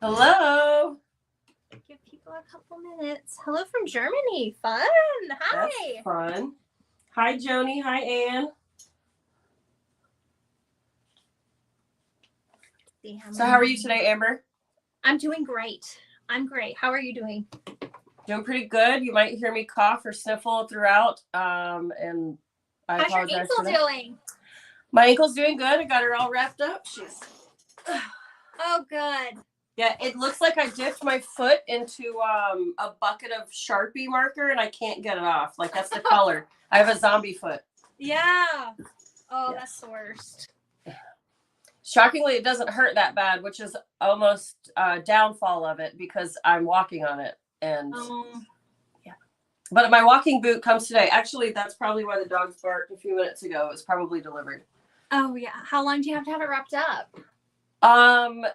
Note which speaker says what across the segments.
Speaker 1: Hello.
Speaker 2: Give people a couple minutes. Hello from Germany. Fun. Hi.
Speaker 1: That's fun. Hi, Joni. Hi, Ann. So how are you today, Amber?
Speaker 2: I'm doing great. I'm great. How are you doing?
Speaker 1: Doing pretty good. You might hear me cough or sniffle throughout. And I
Speaker 2: How's your
Speaker 1: apologize
Speaker 2: ankle
Speaker 1: for that.
Speaker 2: doing?
Speaker 1: My ankle's doing good. I got her all wrapped up.
Speaker 2: Oh, good.
Speaker 1: Yeah, it looks like I dipped my foot into a bucket of Sharpie marker and I can't get it off. Like, that's the color. I have a zombie foot.
Speaker 2: Yeah. Oh,
Speaker 1: Yes.
Speaker 2: That's the worst.
Speaker 1: Shockingly, it doesn't hurt that bad, which is almost a downfall of it because I'm walking on it. And yeah, but my walking boot comes today. Actually, that's probably why the dogs barked a few minutes ago. It was probably delivered.
Speaker 2: Oh, yeah. How long do you have to have it wrapped up?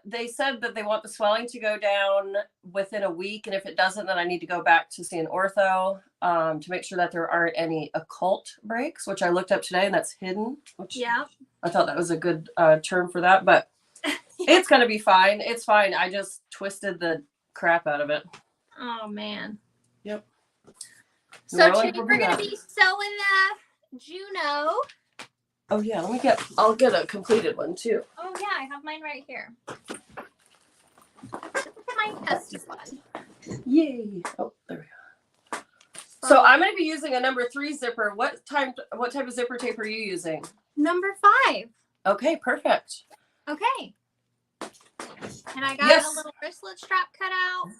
Speaker 1: They said that they want the swelling to go down within a week. And if it doesn't, then I need to go back to see an ortho to make sure that there aren't any occult breaks, which I looked up today, and that's hidden, which
Speaker 2: Yeah.
Speaker 1: I thought that was a good term for that, but it's going to be fine. It's fine. I just twisted the crap out of it.
Speaker 2: Oh, man.
Speaker 1: Yep.
Speaker 2: So today we're going to be sewing the Juno.
Speaker 1: Oh, yeah. I'll get a completed one, too.
Speaker 2: Oh, yeah. I have mine right here. This is my testy one.
Speaker 1: Yay. Oh, there we go. So I'm going to be using a number 3 zipper. What type of zipper tape are you using?
Speaker 2: Number 5.
Speaker 1: Okay, perfect.
Speaker 2: Okay. And I got a little wristlet strap cut out.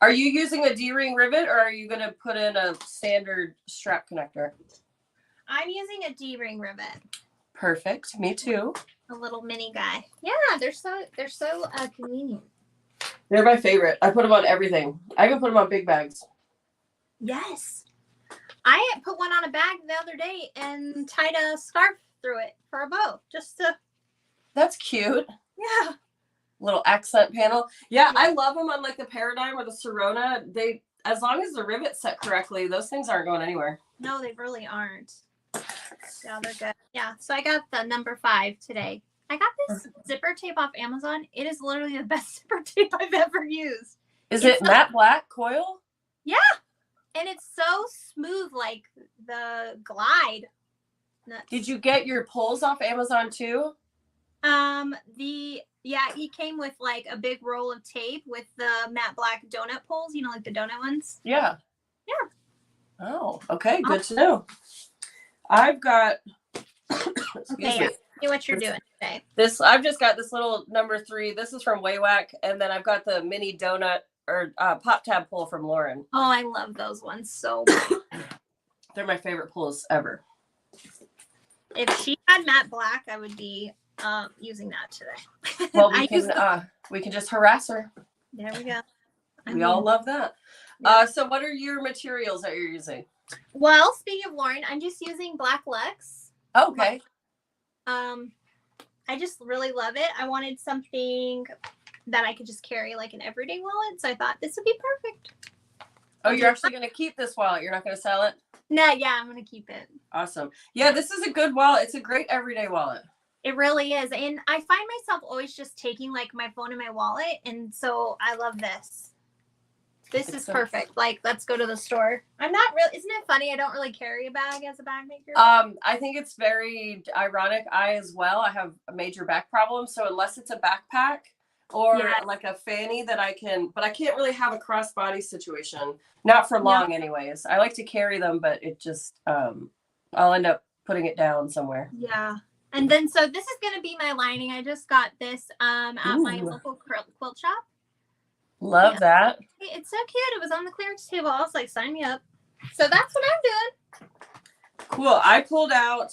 Speaker 1: Are you using a D-ring rivet or are you going to put in a standard strap connector?
Speaker 2: I'm using a D-ring rivet.
Speaker 1: Perfect. Me too.
Speaker 2: A little mini guy. Yeah, they're so convenient.
Speaker 1: They're my favorite. I put them on everything. I even put them on big bags.
Speaker 2: Yes. I put one on a bag the other day and tied a scarf through it for a bow.
Speaker 1: That's cute.
Speaker 2: Yeah.
Speaker 1: Little accent panel. Yeah, I love them on like the Paradigm or the Sorona. As long as the rivet's set correctly, those things aren't going anywhere.
Speaker 2: No, they really aren't. Yeah, they're good. Yeah, so I got the number 5 today. I got this zipper tape off Amazon. It is literally the best zipper tape I've ever used.
Speaker 1: Is it matte black coil?
Speaker 2: Yeah. And it's so smooth, like the glide.
Speaker 1: Did you get your pulls off Amazon too?
Speaker 2: He came with like a big roll of tape with the matte black donut pulls, like the donut ones.
Speaker 1: Yeah.
Speaker 2: Yeah.
Speaker 1: Oh, okay. Good to know. I've got
Speaker 2: excuse me. See what you're doing today.
Speaker 1: I've just got this little number 3. This is from Waywack, and then I've got the mini donut or pop tab pull from Lauren.
Speaker 2: Oh, I love those ones so much.
Speaker 1: They're my favorite pulls ever.
Speaker 2: If she had matte black, I would be using that today.
Speaker 1: Well, we can just harass her.
Speaker 2: There we go.
Speaker 1: We all love that. Yeah. So what are your materials that you're using?
Speaker 2: Well, speaking of Lauren, I'm just using Black Luxe.
Speaker 1: Okay.
Speaker 2: I just really love it. I wanted something that I could just carry like an everyday wallet, so I thought this would be perfect.
Speaker 1: Oh, you're actually going to keep this wallet? You're not going to sell it?
Speaker 2: No, yeah, I'm going to keep it.
Speaker 1: Awesome. Yeah, this is a good wallet. It's a great everyday wallet.
Speaker 2: It really is. And I find myself always just taking like my phone and my wallet, and so I love this. This is perfect. Like, let's go to the store. I'm not really, isn't it funny? I don't really carry a bag as a bag maker.
Speaker 1: I think it's very ironic. I as well, I have a major back problem. So unless it's a backpack or like a fanny that I can't really have a crossbody situation. Not for long anyways. I like to carry them, but it just, I'll end up putting it down somewhere.
Speaker 2: Yeah. And then, so this is going to be my lining. I just got this at my local quilt shop.
Speaker 1: Love that.
Speaker 2: It's so cute. It was on the clearance table. I was like, sign me up. So that's what I'm doing.
Speaker 1: Cool. I pulled out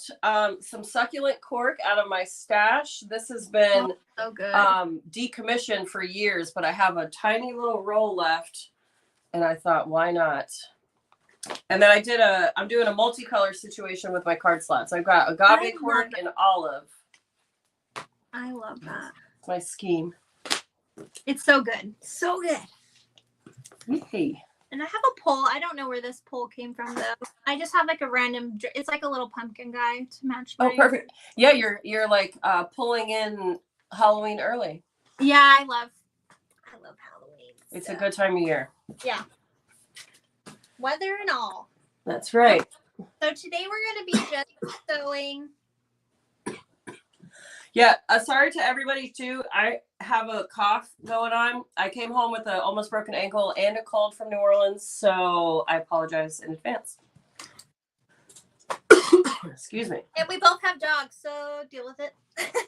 Speaker 1: some succulent cork out of my stash. This has been
Speaker 2: so good.
Speaker 1: Decommissioned for years, but I have a tiny little roll left, and I thought, why not? And then I'm doing a multicolor situation with my card slots. I've got agave cork and olive.
Speaker 2: I love that.
Speaker 1: It's my scheme.
Speaker 2: It's so good. So good.
Speaker 1: Yay.
Speaker 2: And I have a pole. I don't know where this pole came from though. I just have like a random. It's like a little pumpkin guy to match.
Speaker 1: Oh, perfect. Yeah, you're like pulling in Halloween early.
Speaker 2: Yeah, I love
Speaker 1: It's
Speaker 2: So,
Speaker 1: a good time of year.
Speaker 2: yeah. Weather and all.
Speaker 1: That's right.
Speaker 2: So today we're going to be just sewing.
Speaker 1: Yeah, sorry to everybody too. I have a cough going on. I came home with a almost broken ankle and a cold from New Orleans, so I apologize in advance. Excuse me.
Speaker 2: And we both have dogs, so deal with it.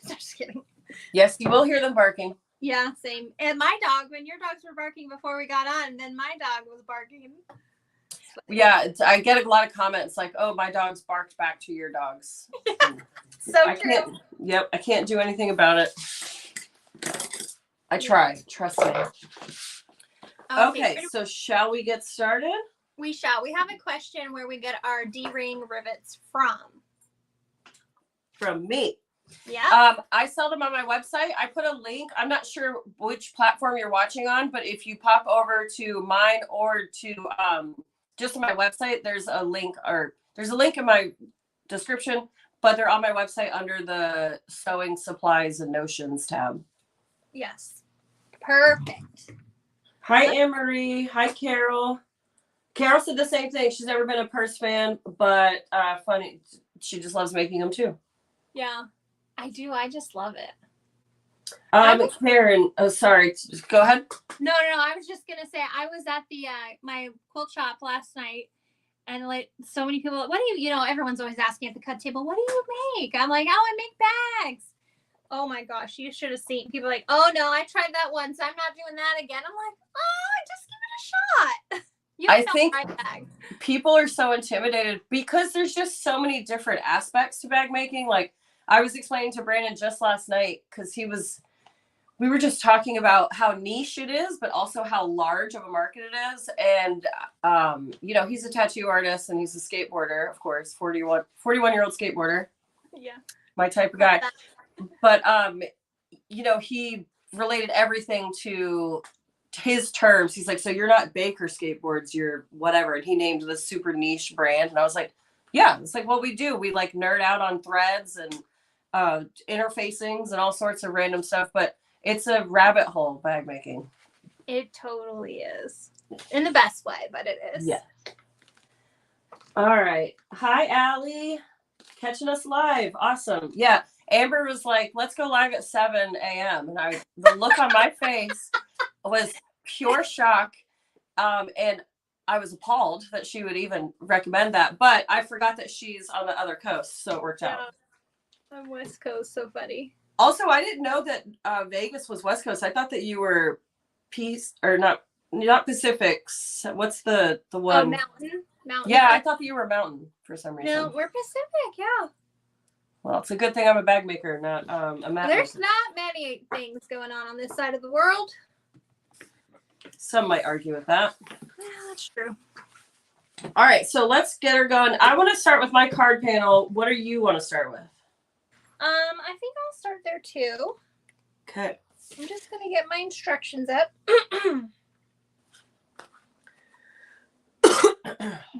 Speaker 2: Just kidding.
Speaker 1: Yes, you will hear them barking.
Speaker 2: Yeah, same. And my dog, when your dogs were barking before we got on, then my dog was barking.
Speaker 1: Yeah, I get a lot of comments like, "Oh, my dogs barked back to your dogs."
Speaker 2: So
Speaker 1: I
Speaker 2: true.
Speaker 1: can't. Yep, I can't do anything about it. I try. Trust me. Okay, so shall we get started?
Speaker 2: We shall. We have a question where we get our D-ring rivets from.
Speaker 1: From me.
Speaker 2: Yeah.
Speaker 1: I sell them on my website. I put a link. I'm not sure which platform you're watching on, but if you pop over to mine or to just on my website, there's a link in my description, but they're on my website under the sewing supplies and notions tab.
Speaker 2: Yes. Perfect.
Speaker 1: Hi, Anne-Marie. Hi, Carol. Carol said the same thing. She's never been a purse fan, but funny. She just loves making them too.
Speaker 2: Yeah, I do. I just love it.
Speaker 1: Karen. Oh, sorry. Go ahead.
Speaker 2: No. I was just gonna say I was at the my quilt shop last night, and like so many people. What do you? Everyone's always asking at the cut table, "What do you make?" I'm like, "Oh, I make bags." Oh my gosh, you should have seen people like, "Oh no, I tried that once. I'm not doing that again." I'm like, "Oh, just give it a shot."
Speaker 1: I think people are so intimidated because there's just so many different aspects to bag making. Like I was explaining to Brandon just last night because we were just talking about how niche it is, but also how large of a market it is. And, he's a tattoo artist and he's a skateboarder, of course, 41-year-old skateboarder.
Speaker 2: Yeah.
Speaker 1: My type of guy. But, he related everything to his terms. He's like, so you're not Baker skateboards, you're whatever. And he named this super niche brand. And I was like, yeah, it's like what we do. We like nerd out on threads and interfacings and all sorts of random stuff. But it's a rabbit hole, bag making.
Speaker 2: It totally is. In the best way, but it is.
Speaker 1: Yeah. All right. Hi, Allie. Catching us live. Awesome. Yeah. Amber was like, let's go live at 7 a.m. And the look on my face was pure shock. And I was appalled that she would even recommend that. But I forgot that she's on the other coast. So it worked out.
Speaker 2: I'm West Coast. So funny.
Speaker 1: Also, I didn't know that Vegas was West Coast. I thought that you were not Pacific. What's the one?
Speaker 2: Mountain.
Speaker 1: Yeah, I thought that you were Mountain for some reason.
Speaker 2: No, we're Pacific. Yeah.
Speaker 1: Well, it's a good thing I'm a bag maker, not a mat
Speaker 2: There's
Speaker 1: maker.
Speaker 2: not many things going on this side of the world.
Speaker 1: Some might argue with that.
Speaker 2: Yeah, that's true.
Speaker 1: All right, so let's get her going. I want to start with my card panel. What do you want to start with?
Speaker 2: I think I'll start there too.
Speaker 1: Okay.
Speaker 2: I'm just gonna get my instructions up.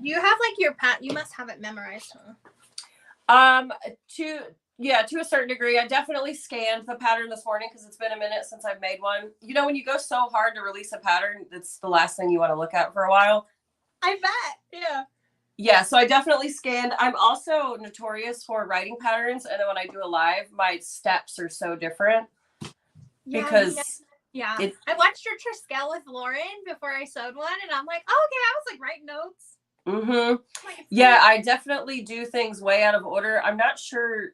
Speaker 2: You have like your you must have it memorized, huh?
Speaker 1: To a certain degree. I definitely scanned the pattern this morning because it's been a minute since I've made one. When you go so hard to release a pattern, it's the last thing you want to look at for a while.
Speaker 2: I bet. Yeah.
Speaker 1: Yeah, so I definitely scanned. I'm also notorious for writing patterns, and then when I do a live, my steps are so different.
Speaker 2: Yeah,
Speaker 1: because
Speaker 2: I watched your Triskel with Lauren before I sewed one, and I'm like, oh, okay, I was like writing notes.
Speaker 1: Mm-hmm. Yeah, I definitely do things way out of order. I'm not sure.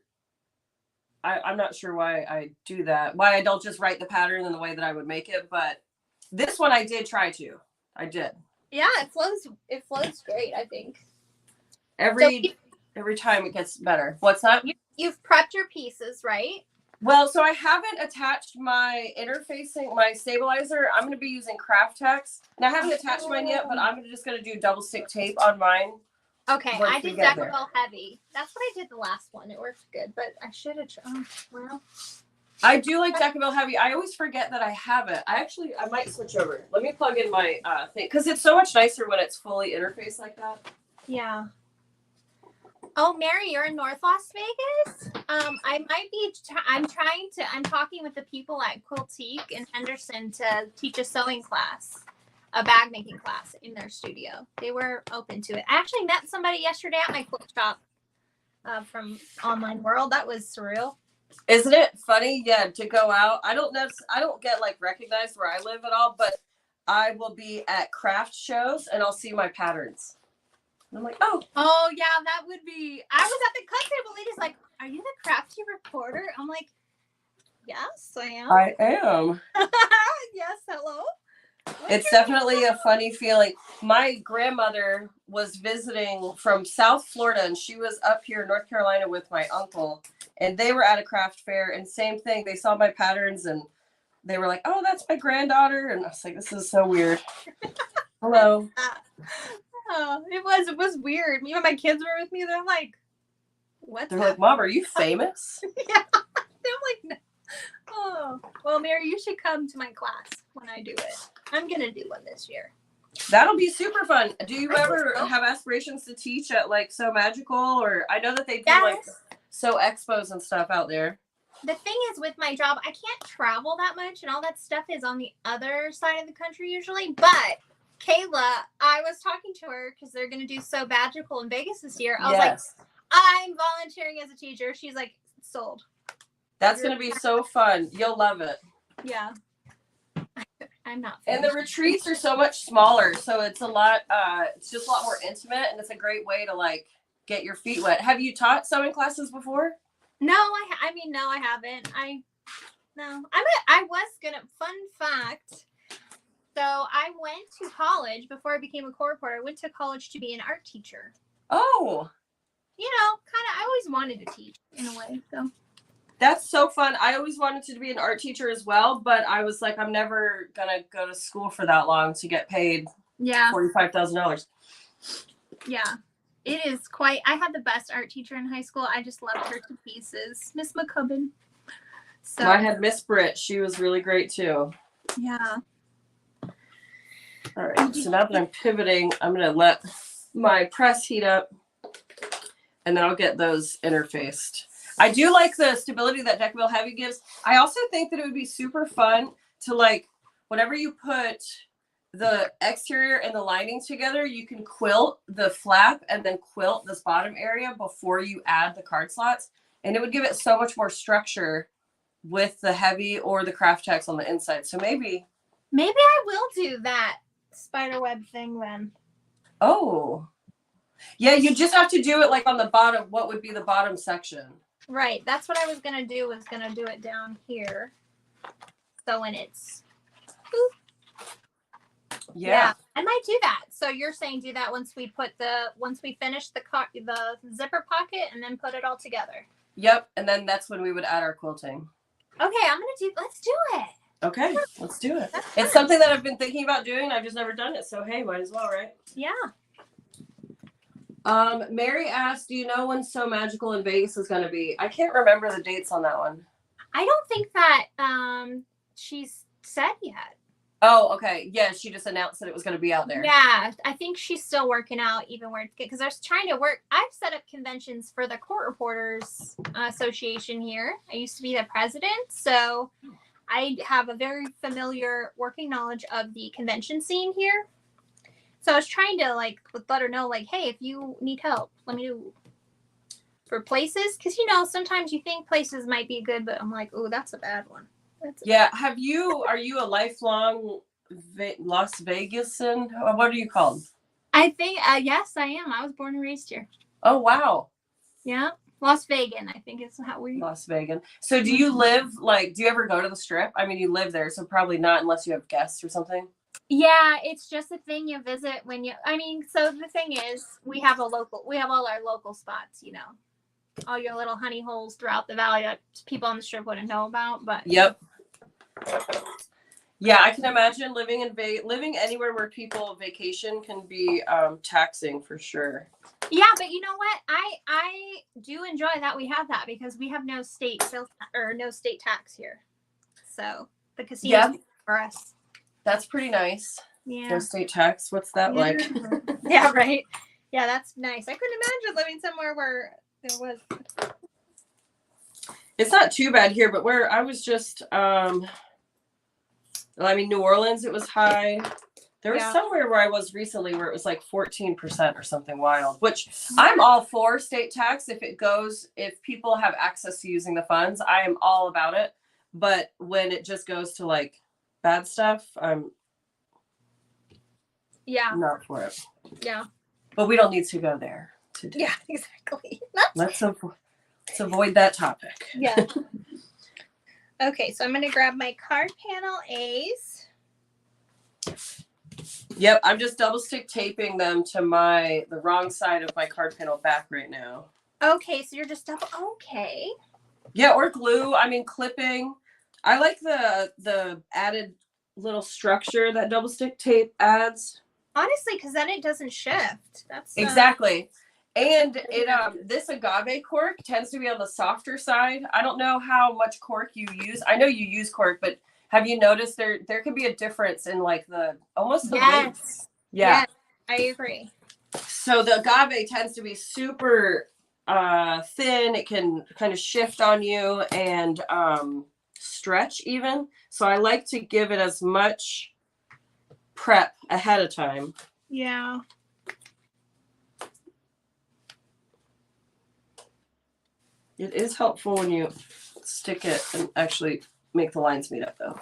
Speaker 1: I'm not sure why I do that. Why I don't just write the pattern in the way that I would make it, but this one I did try to. I did.
Speaker 2: Yeah, it flows great, I think.
Speaker 1: Every time it gets better. What's that?
Speaker 2: You've prepped your pieces, right?
Speaker 1: Well, so I haven't attached my my stabilizer. I'm going to be using Crafty. Now I haven't attached mine yet, but I'm just going to do double stick tape on mine.
Speaker 2: Okay, I did Decibel Heavy. That's what I did the last one. It worked good, but I should have
Speaker 1: I do like Decibel Heavy. I always forget that I have it. I might switch over. Let me plug in my thing because it's so much nicer when it's fully interfaced like that.
Speaker 2: Yeah. Oh, Mary, you're in North Las Vegas? I I might be. I'm talking with the people at Quiltique in Henderson to teach a sewing class, a bag making class in their studio. They were open to it. I actually met somebody yesterday at my quilt shop from Online World. That was surreal.
Speaker 1: Isn't it funny? Yeah, to go out. I don't get like recognized where I live at all, but I will be at craft shows and I'll see my patterns. And I'm like, oh
Speaker 2: yeah, that would be. I was at the cut table. Lady's like, "Are you the Crafty reporter?" I'm like, "Yes, I am."
Speaker 1: I am.
Speaker 2: Yes, hello.
Speaker 1: It's definitely a funny feeling. My grandmother was visiting from South Florida, and she was up here in North Carolina with my uncle, and they were at a craft fair, and same thing. They saw my patterns, and they were like, "Oh, that's my granddaughter," and I was like, "This is so weird." Hello.
Speaker 2: Oh, it was weird. Me and my kids were with me. They're like, "What?"
Speaker 1: They're like, "Mom, are you famous?"
Speaker 2: Yeah. They're like, no. "Oh, well, Mary, you should come to my class when I do it. I'm gonna do one this year."
Speaker 1: That'll be super fun. Do you ever have aspirations to teach at like So Magical, or I know that they do like So Expos and stuff out there?
Speaker 2: The thing is, with my job, I can't travel that much, and all that stuff is on the other side of the country usually. But Kayla, I was talking to her because they're going to do So Magical in Vegas this year. I was like, I'm volunteering as a teacher. She's like, sold.
Speaker 1: That's going to be so fun. You'll love it.
Speaker 2: Yeah. I'm not.
Speaker 1: And the retreats are so much smaller, so it's a lot. It's just a lot more intimate, and it's a great way to like get your feet wet. Have you taught sewing classes before?
Speaker 2: No, no, I haven't. I was gonna. Fun fact. So I went to college before I became a core reporter. I went to college to be an art teacher.
Speaker 1: Oh.
Speaker 2: You know, kind of. I always wanted to teach in a way. So.
Speaker 1: That's so fun. I always wanted to be an art teacher as well, but I was like, I'm never gonna go to school for that long to get paid $45,000.
Speaker 2: Yeah. It is quite. I had the best art teacher in high school. I just loved her to pieces. Miss McCubbin. So
Speaker 1: I had Miss Britt. She was really great too.
Speaker 2: Yeah.
Speaker 1: All right. So now that I'm pivoting, I'm going to let my press heat up, and then I'll get those interfaced. I do like the stability that Decaville Heavy gives. I also think that it would be super fun to like, whenever you put the exterior and the lining together, you can quilt the flap and then quilt this bottom area before you add the card slots. And it would give it so much more structure with the heavy or the craft text on the inside. So maybe
Speaker 2: I will do that spider web thing then.
Speaker 1: Oh. Yeah, you just have to do it like on the bottom. What would be the bottom section?
Speaker 2: Right. That's what I was going to do, was going to do it down here. So when it's...
Speaker 1: Yeah.
Speaker 2: I might do that. So you're saying do that once we finish the zipper pocket and then put it all together.
Speaker 1: Yep. And then that's when we would add our quilting.
Speaker 2: Okay, let's do it.
Speaker 1: Okay, let's do it. It's something that I've been thinking about doing. I've just never done it. So hey, might as well, right?
Speaker 2: Yeah.
Speaker 1: Mary asked, do you know when So Magical in Vegas is going to be? I can't remember the dates on that one.
Speaker 2: I don't think that she's said yet.
Speaker 1: Oh, okay. Yeah, she just announced that it was going to be out there.
Speaker 2: Yeah, I think she's still working out even where it's good, because I was trying to work. I've set up conventions for the Court Reporters Association here. I used to be the president, so I have a very familiar working knowledge of the convention scene here. So I was trying to like let her know, like, hey, if you need help, let me know for places, because sometimes you think places might be good, but I'm like, oh, that's a bad one.
Speaker 1: Yeah. Are you a lifelong Las Vegasan? What are you called?
Speaker 2: I think, yes, I am. I was born and raised here.
Speaker 1: Oh, wow.
Speaker 2: Yeah. Las Vegan, I think is how we.
Speaker 1: Las Vegan. So do you live, do you ever go to the Strip? I mean, you live there, so probably not unless you have guests or something.
Speaker 2: Yeah, it's just a thing you visit so the thing is, we have all our local spots, all your little honey holes throughout the valley that people on the Strip wouldn't know about, but.
Speaker 1: Yep. Yeah, I can imagine living anywhere where people vacation can be taxing for sure.
Speaker 2: Yeah, but you know what? I do enjoy that we have that, because we have no state sales or no state tax here. So the casino for us.
Speaker 1: That's pretty nice.
Speaker 2: Yeah.
Speaker 1: No state tax. What's that like?
Speaker 2: Yeah, right. Yeah, that's nice. I couldn't imagine living somewhere where there was.
Speaker 1: It's not too bad here, but where I was just, I mean, New Orleans, it was high. There was somewhere where I was recently where it was like 14% or something wild, which I'm all for state tax. If people have access to using the funds, I am all about it. But when it just goes to like bad stuff, I'm not for it.
Speaker 2: Yeah.
Speaker 1: But we don't need to go there today.
Speaker 2: Yeah, exactly.
Speaker 1: Let's avoid that topic.
Speaker 2: Yeah. Okay, so I'm going to grab my card panel A's.
Speaker 1: Yep, I'm just double stick taping them to the wrong side of my card panel back right now.
Speaker 2: Okay, so you're just double. Okay.
Speaker 1: Yeah, or glue. I mean, clipping. I like the added little structure that double stick tape adds.
Speaker 2: Honestly, because then it doesn't shift. That's
Speaker 1: exactly. And this agave cork tends to be on the softer side. I don't know how much cork you use. I know you use cork, but have you noticed there can be a difference in like almost the weight? Yeah.
Speaker 2: Yes, I agree.
Speaker 1: So the agave tends to be super thin. It can kind of shift on you and stretch even. So I like to give it as much prep ahead of time.
Speaker 2: Yeah.
Speaker 1: It is helpful when you stick it and actually make the lines meet up though,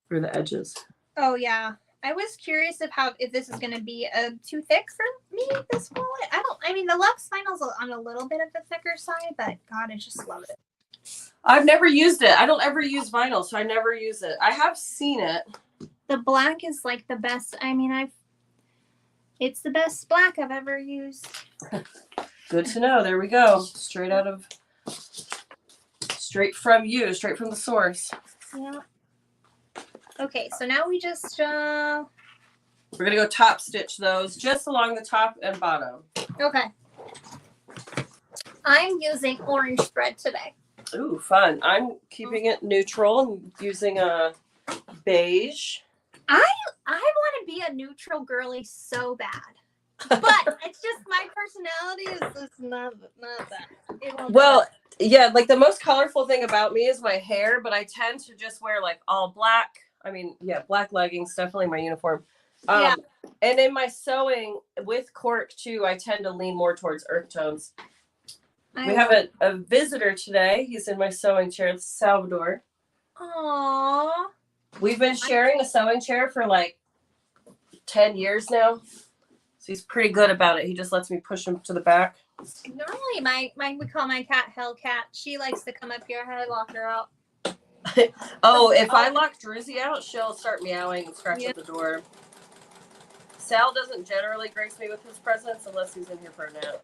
Speaker 1: for the edges.
Speaker 2: Oh yeah. I was curious if this is going to be too thick for me, this wallet. I mean, the Lux Final's on a little bit of the thicker side, but God, I just love it.
Speaker 1: I've never used it. I don't ever use vinyl, so I never use it. I have seen it.
Speaker 2: The black is like the best. I mean, it's the best black I've ever used.
Speaker 1: Good to know. There we go. Straight from you, straight from the source.
Speaker 2: Yeah. Okay, so now we just
Speaker 1: we're gonna go top stitch those just along the top and bottom.
Speaker 2: Okay. I'm using orange thread today.
Speaker 1: Ooh, fun. I'm keeping it neutral and using a beige.
Speaker 2: I want to be a neutral girly so bad. But it's just my personality is just not that.
Speaker 1: Well, yeah, like the most colorful thing about me is my hair, but I tend to just wear like all black. I mean, yeah, black leggings, definitely my uniform. And in my sewing with cork too, I tend to lean more towards earth tones. We have a visitor today. He's in my sewing chair. It's Salvador.
Speaker 2: Aww.
Speaker 1: We've been sharing a sewing chair for like 10 years now. So he's pretty good about it. He just lets me push him to the back.
Speaker 2: Normally, we call my cat Hellcat. She likes to come up here. I lock her out.
Speaker 1: If I lock Drizzy out, she'll start meowing and scratch at the door. Sal doesn't generally grace me with his presence unless he's in here for a nap.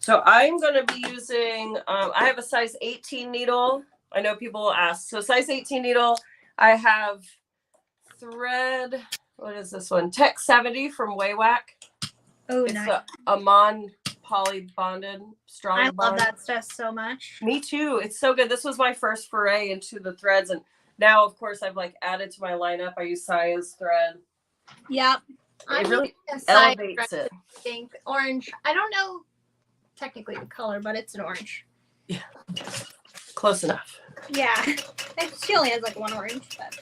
Speaker 1: So I'm going to be using, I have a size 18 needle. I know people will ask. So size 18 needle, I have thread, what is this one? Tech 70 from Waywack.
Speaker 2: Oh,
Speaker 1: it's
Speaker 2: nice.
Speaker 1: a Amon poly bonded strong
Speaker 2: I
Speaker 1: bond.
Speaker 2: love that stuff so much.
Speaker 1: Me too. It's so good. This was my first foray into the threads. And now, of course, I've like added to my lineup. I use Saya's thread.
Speaker 2: Yep.
Speaker 1: It really elevates it.
Speaker 2: Pink, orange. I don't know technically the color, but it's an orange.
Speaker 1: Yeah. Close enough.
Speaker 2: Yeah. She only has like one orange. But...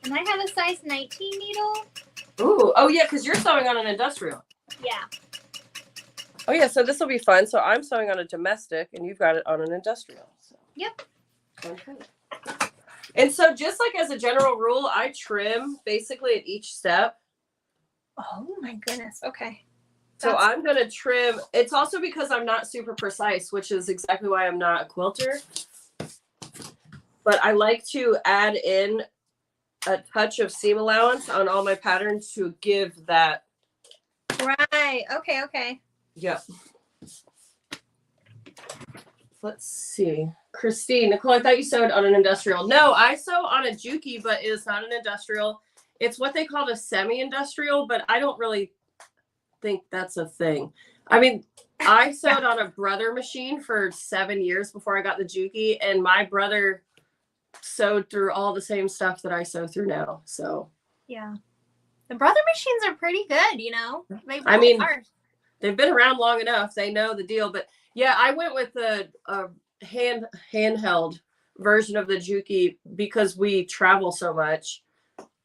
Speaker 2: And I have a size 19 needle.
Speaker 1: Ooh. Oh, yeah, because you're sewing on an industrial.
Speaker 2: Yeah.
Speaker 1: Oh, yeah, so this will be fun. So I'm sewing on a domestic, and you've got it on an industrial. So.
Speaker 2: Yep.
Speaker 1: Okay. And so just like as a general rule, I trim basically at each step.
Speaker 2: Oh, my goodness. Okay.
Speaker 1: So I'm going to trim. It's also because I'm not super precise, which is exactly why I'm not a quilter. But I like to add in a touch of seam allowance on all my patterns to give that.
Speaker 2: Right. Okay. Okay.
Speaker 1: Yep. Let's see. Christine, Nicole, I thought you sewed on an industrial. No, I sew on a Juki, but it is not an industrial. It's what they call a semi-industrial, but I don't really think that's a thing. I mean, I sewed on a brother machine for 7 years before I got the Juki, and my brother sewed through all the same stuff that I sew through now. So
Speaker 2: yeah, the brother machines are pretty good, you know. They really
Speaker 1: I mean,
Speaker 2: are.
Speaker 1: They've been around long enough. They know the deal. But yeah, I went with a handheld version of the Juki because we travel so much.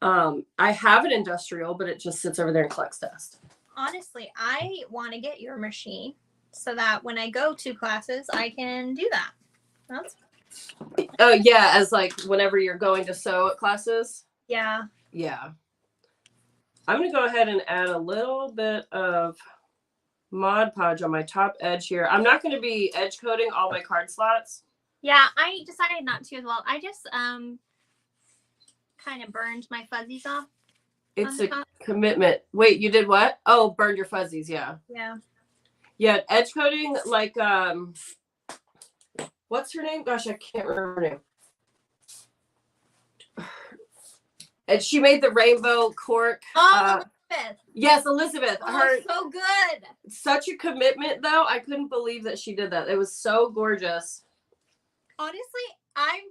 Speaker 1: I have an industrial, but it just sits over there and collects dust.
Speaker 2: Honestly, I want to get your machine so that when I go to classes, I can do that. That's...
Speaker 1: Oh yeah, as like whenever you're going to sew at classes.
Speaker 2: Yeah.
Speaker 1: Yeah. I'm gonna go ahead and add a little bit of Mod Podge on my top edge here. I'm not going to be edge coating all my card slots.
Speaker 2: Yeah, I decided not to as well. I just kind of burned my fuzzies off.
Speaker 1: It's a commitment. Wait, you did what? Oh, burned your fuzzies. Yeah.
Speaker 2: Yeah.
Speaker 1: Yeah, edge coating like what's her name? Gosh, I can't remember her name. And she made the rainbow cork.
Speaker 2: Oh, Elizabeth.
Speaker 1: Yes, Elizabeth.
Speaker 2: Oh,
Speaker 1: Her
Speaker 2: so good.
Speaker 1: Such a commitment, though. I couldn't believe that she did that. It was so gorgeous.
Speaker 2: Honestly,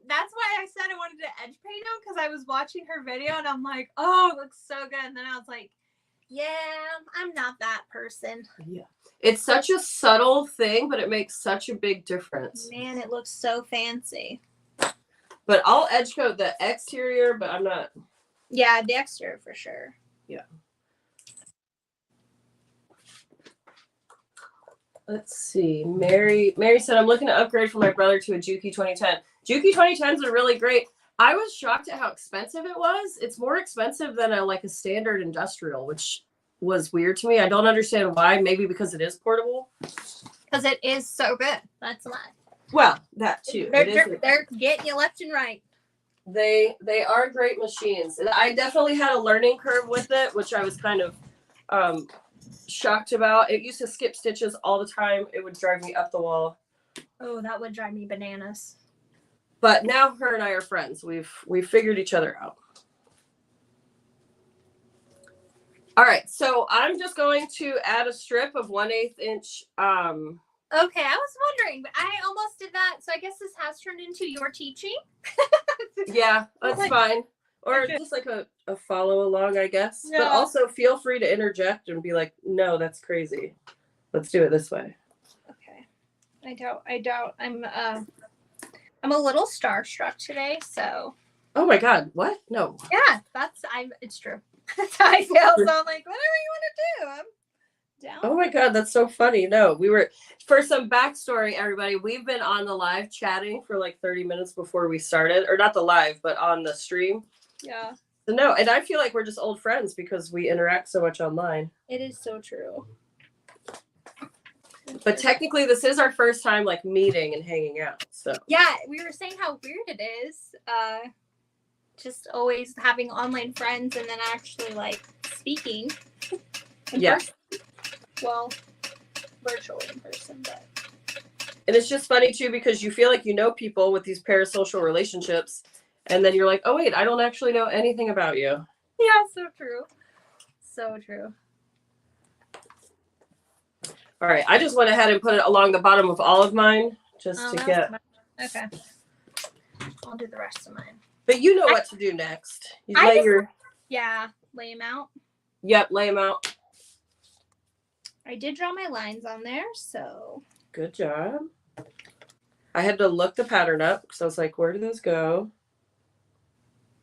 Speaker 2: that's why I said I wanted to edge paint them, because I was watching her video and I'm like, oh, it looks so good. And then I was like, yeah, I'm not that person.
Speaker 1: Yeah. It's such a subtle thing, but it makes such a big difference.
Speaker 2: Man, it looks so fancy.
Speaker 1: But I'll edge coat the exterior, but I'm not.
Speaker 2: Yeah, the exterior for sure.
Speaker 1: Yeah. Let's see. Mary said, I'm looking to upgrade for my brother to a Juki 2010. Juki 2010s are really great. I was shocked at how expensive it was. It's more expensive than a standard industrial, which was weird to me. I don't understand why. Maybe because it is portable.
Speaker 2: Because it is so good. That's why.
Speaker 1: Well, that too.
Speaker 2: They're getting you left and right.
Speaker 1: They are great machines. I definitely had a learning curve with it, which I was kind of shocked about. It used to skip stitches all the time. It would drive me up the wall.
Speaker 2: Oh, that would drive me bananas.
Speaker 1: But now her and I are friends. We've figured each other out. All right, so I'm just going to add a strip of 1/8 inch.
Speaker 2: Okay, I was wondering, but I almost did that. So I guess this has turned into your teaching.
Speaker 1: Yeah, that's fine. Or just like a follow along, I guess.
Speaker 2: Yeah.
Speaker 1: But also feel free to interject and be like, no, that's crazy. Let's do it this way.
Speaker 2: Okay. I doubt. I'm a little starstruck today, so.
Speaker 1: Oh my God, what? No.
Speaker 2: Yeah, it's true. That's how I feel. So I'm like, whatever you want to do. I'm down.
Speaker 1: Oh my God, that's so funny. No, for some backstory, everybody, we've been on the live chatting for like 30 minutes before we started, or not the live, but on the stream.
Speaker 2: Yeah.
Speaker 1: So no, and I feel like we're just old friends because we interact so much online.
Speaker 2: It is so true.
Speaker 1: But technically, this is our first time like meeting and hanging out. So
Speaker 2: yeah, we were saying how weird it is. Just always having online friends and then actually like speaking.
Speaker 1: Yeah.
Speaker 2: Person. Well, virtually in person, but.
Speaker 1: And it's just funny too because you feel like you know people with these parasocial relationships, and then you're like, oh wait, I don't actually know anything about you.
Speaker 2: Yeah, so true. So true.
Speaker 1: All right, I just went ahead and put it along the bottom of all of mine just to get.
Speaker 2: Okay. I'll do the rest of mine.
Speaker 1: But you know what to do next. You
Speaker 2: Yeah, lay them out.
Speaker 1: Yep, lay them out.
Speaker 2: I did draw my lines on there, so.
Speaker 1: Good job. I had to look the pattern up because I was like, where do those go?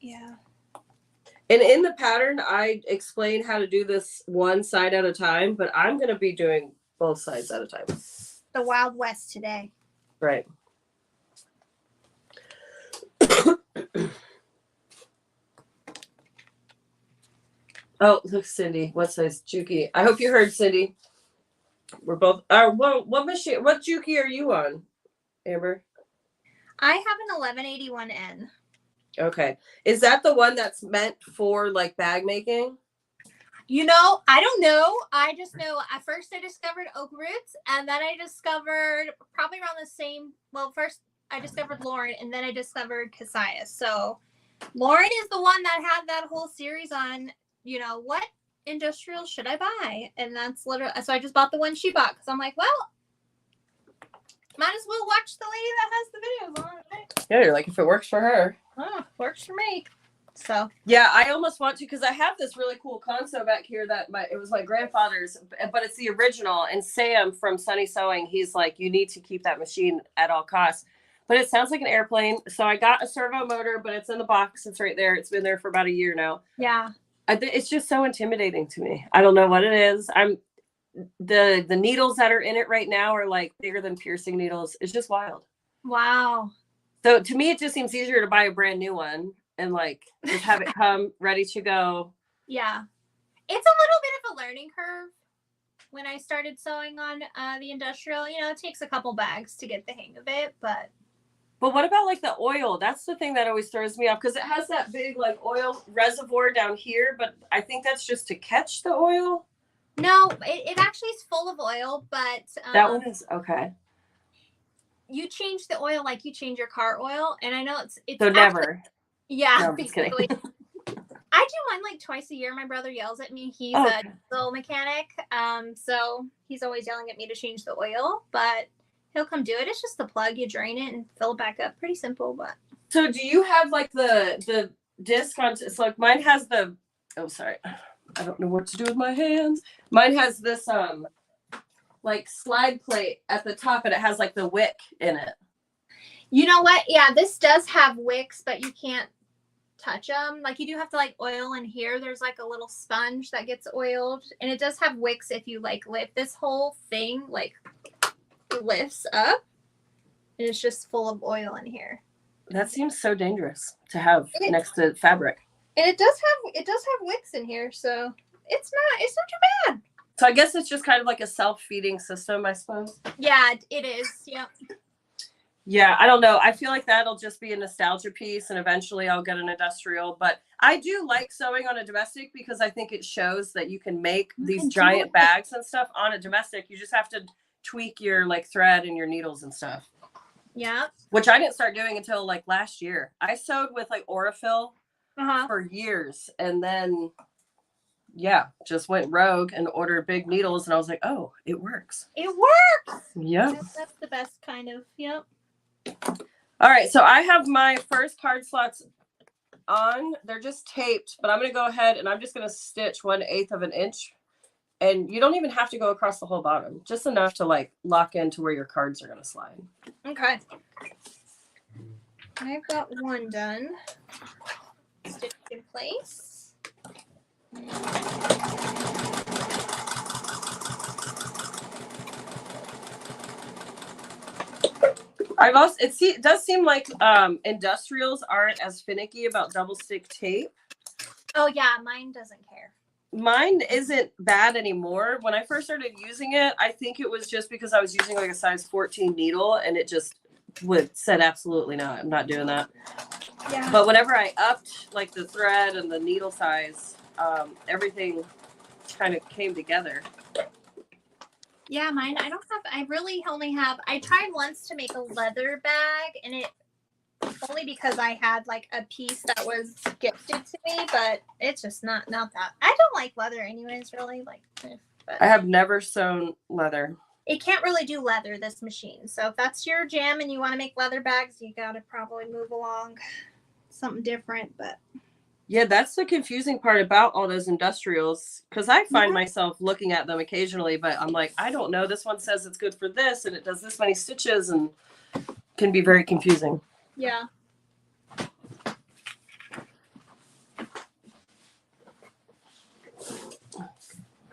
Speaker 2: Yeah.
Speaker 1: And in the pattern, I explain how to do this one side at a time, but I'm going to be doing both sides at a time.
Speaker 2: The Wild West today.
Speaker 1: Right. Oh, look, Cindy. What size Juki? I hope you heard, Cindy. We're both. What machine? What Juki are you on, Amber?
Speaker 2: I have an 1181N.
Speaker 1: Okay. Is that the one that's meant for like bag making?
Speaker 2: You know, I don't know. I just know at first I discovered Oak Roots, and then I discovered probably around the same. Well, first I discovered Lauren, and then I discovered Cassius. So Lauren is the one that had that whole series on. You know what? industrial should I buy? And that's literally, so I just bought the one she bought because I'm like, well, might as well watch the lady that has the videos on it. Right?
Speaker 1: Yeah, you're like, if it works for her.
Speaker 2: Oh, works for me. So
Speaker 1: yeah, I almost want to, because I have this really cool console back here that it was my grandfather's, but it's the original. And Sam from Sunny Sewing, he's like, you need to keep that machine at all costs. But it sounds like an airplane. So I got a servo motor, but it's in the box. It's right there. It's been there for about a year now.
Speaker 2: yeah,
Speaker 1: It's just so intimidating to me. I don't know what it is. The needles that are in it right now are like bigger than piercing needles. It's just wild.
Speaker 2: wow.
Speaker 1: So to me, it just seems easier to buy a brand new one and like just have it come ready to go.
Speaker 2: Yeah, it's a little bit of a learning curve. When I started sewing on the industrial, you know, it takes a couple bags to get the hang of it, but
Speaker 1: what about like the oil? That's the thing that always throws me off, because it has that big like oil reservoir down here, but I think that's just to catch the oil.
Speaker 2: No, it actually is full of oil, but
Speaker 1: that one is okay.
Speaker 2: You change the oil like you change your car oil, and I know it's
Speaker 1: so
Speaker 2: actually,
Speaker 1: never.
Speaker 2: Yeah,
Speaker 1: no, I'm just kidding.
Speaker 2: I do mine like twice a year. My brother yells at me. He's a diesel mechanic, so he's always yelling at me to change the oil, but he'll come do it. It's just the plug. You drain it and fill it back up. Pretty simple, but.
Speaker 1: So do you have like the disc on? It's like mine has the. Oh, sorry. I don't know what to do with my hands. Mine has this like slide plate at the top, and it has like the wick in it.
Speaker 2: You know what? Yeah, this does have wicks, but you can't touch them. Like you do have to like oil in here. There's like a little sponge that gets oiled, and it does have wicks if you like lift this whole thing, like lifts up, and it's just full of oil in here.
Speaker 1: That seems so dangerous to have next to fabric.
Speaker 2: And it does have wicks in here, so it's not too bad.
Speaker 1: So I guess it's just kind of like a self-feeding system, I suppose.
Speaker 2: Yeah, it is. Yep.
Speaker 1: Yeah, I don't know. I feel like that'll just be a nostalgia piece, and eventually I'll get an industrial. But I do like sewing on a domestic because I think it shows that you can make these giant bags and stuff on a domestic. You just have to tweak your like thread and your needles and stuff.
Speaker 2: Yeah.
Speaker 1: Which I didn't start doing until like last year. I sewed with like Aurifil for years, and then just went rogue and ordered big needles, and I was like, oh, it works.
Speaker 2: It works.
Speaker 1: Yeah.
Speaker 2: That's the best kind of. Yep.
Speaker 1: All right, so I have my first card slots on. They're just taped, but I'm going to go ahead and I'm just going to stitch 1/8 of an inch. And you don't even have to go across the whole bottom, just enough to like lock into where your cards are going to slide.
Speaker 2: Okay. I've got one done. Stitched in place.
Speaker 1: I've also it does seem like industrials aren't as finicky about double stick tape.
Speaker 2: Oh yeah, mine doesn't care.
Speaker 1: Mine isn't bad anymore. When I first started using it, I think it was just because I was using like a size 14 needle, and it just said absolutely not. I'm not doing that.
Speaker 2: Yeah.
Speaker 1: But whenever I upped like the thread and the needle size, everything kind of came together.
Speaker 2: Yeah, mine, I really only have, I tried once to make a leather bag, and it, only because I had like a piece that was gifted to me, but it's just not that. I don't like leather anyways, really. Like,
Speaker 1: I have never sewn leather.
Speaker 2: It can't really do leather, this machine. So if that's your jam and you want to make leather bags, you got to probably move along something different, but.
Speaker 1: Yeah, that's the confusing part about all those industrials, because I find myself looking at them occasionally, but I'm like, I don't know. This one says it's good for this, and it does this many stitches, and can be very confusing.
Speaker 2: Yeah.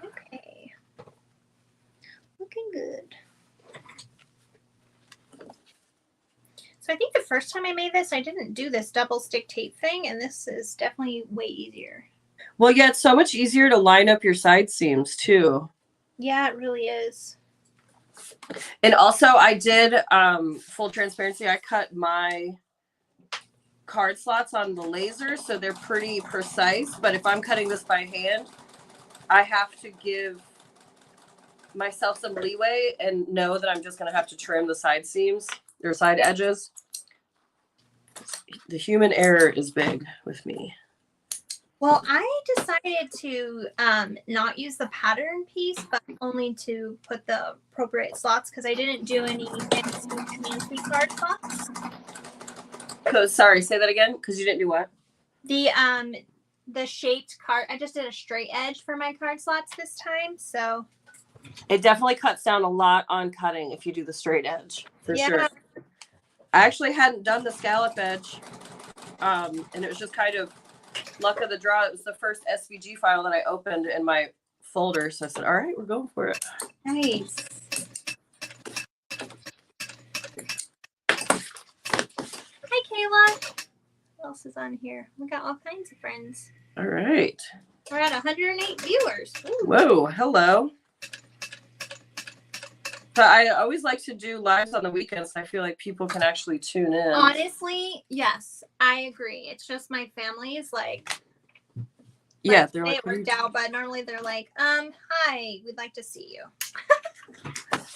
Speaker 2: Okay. Looking good. So I think the first time I made this, I didn't do this double stick tape thing, and this is definitely way easier.
Speaker 1: Well, yeah, it's so much easier to line up your side seams too.
Speaker 2: Yeah, it really is.
Speaker 1: And also I did, full transparency, I cut my card slots on the laser, so they're pretty precise. But if I'm cutting this by hand, I have to give myself some leeway and know that I'm just going to have to trim the side seams or side edges. The human error is big with me.
Speaker 2: Well, I decided to not use the pattern piece, but only to put the appropriate slots because I didn't do any fancy card slots.
Speaker 1: Sorry, say that again. Because you didn't do what?
Speaker 2: The shaped card. I just did a straight edge for my card slots this time, so
Speaker 1: it definitely cuts down a lot on cutting if you do the straight edge for sure. I actually hadn't done the scallop edge, and it was just kind of luck of the draw. It was the first SVG file that I opened in my folder, so I said, all right, we're going for it.
Speaker 2: Nice. Hi, Kayla. What else is on here? We got all kinds of friends.
Speaker 1: All right.
Speaker 2: We're at 108 viewers. Ooh.
Speaker 1: Whoa, hello. But I always like to do lives on the weekends. I feel like people can actually tune in.
Speaker 2: Honestly, yes, I agree. It's just my family is like,
Speaker 1: yeah, they're
Speaker 2: like, it worked out, but normally they're like, hi, we'd like to see you.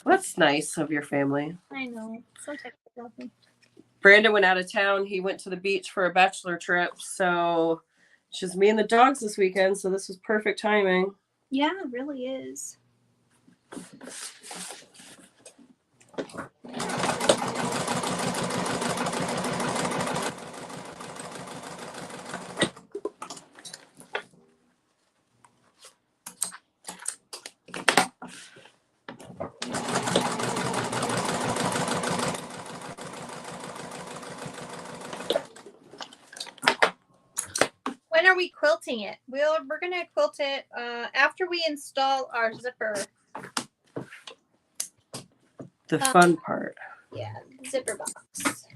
Speaker 1: That's nice of your family.
Speaker 2: I know. Sometimes it's lovely.
Speaker 1: Brandon went out of town. He went to the beach for a bachelor trip. So it's just me and the dogs this weekend. So this was perfect timing.
Speaker 2: Yeah, it really is. When are we quilting it? We're gonna quilt it after we install our zipper.
Speaker 1: The fun part.
Speaker 2: Yeah, zipper box.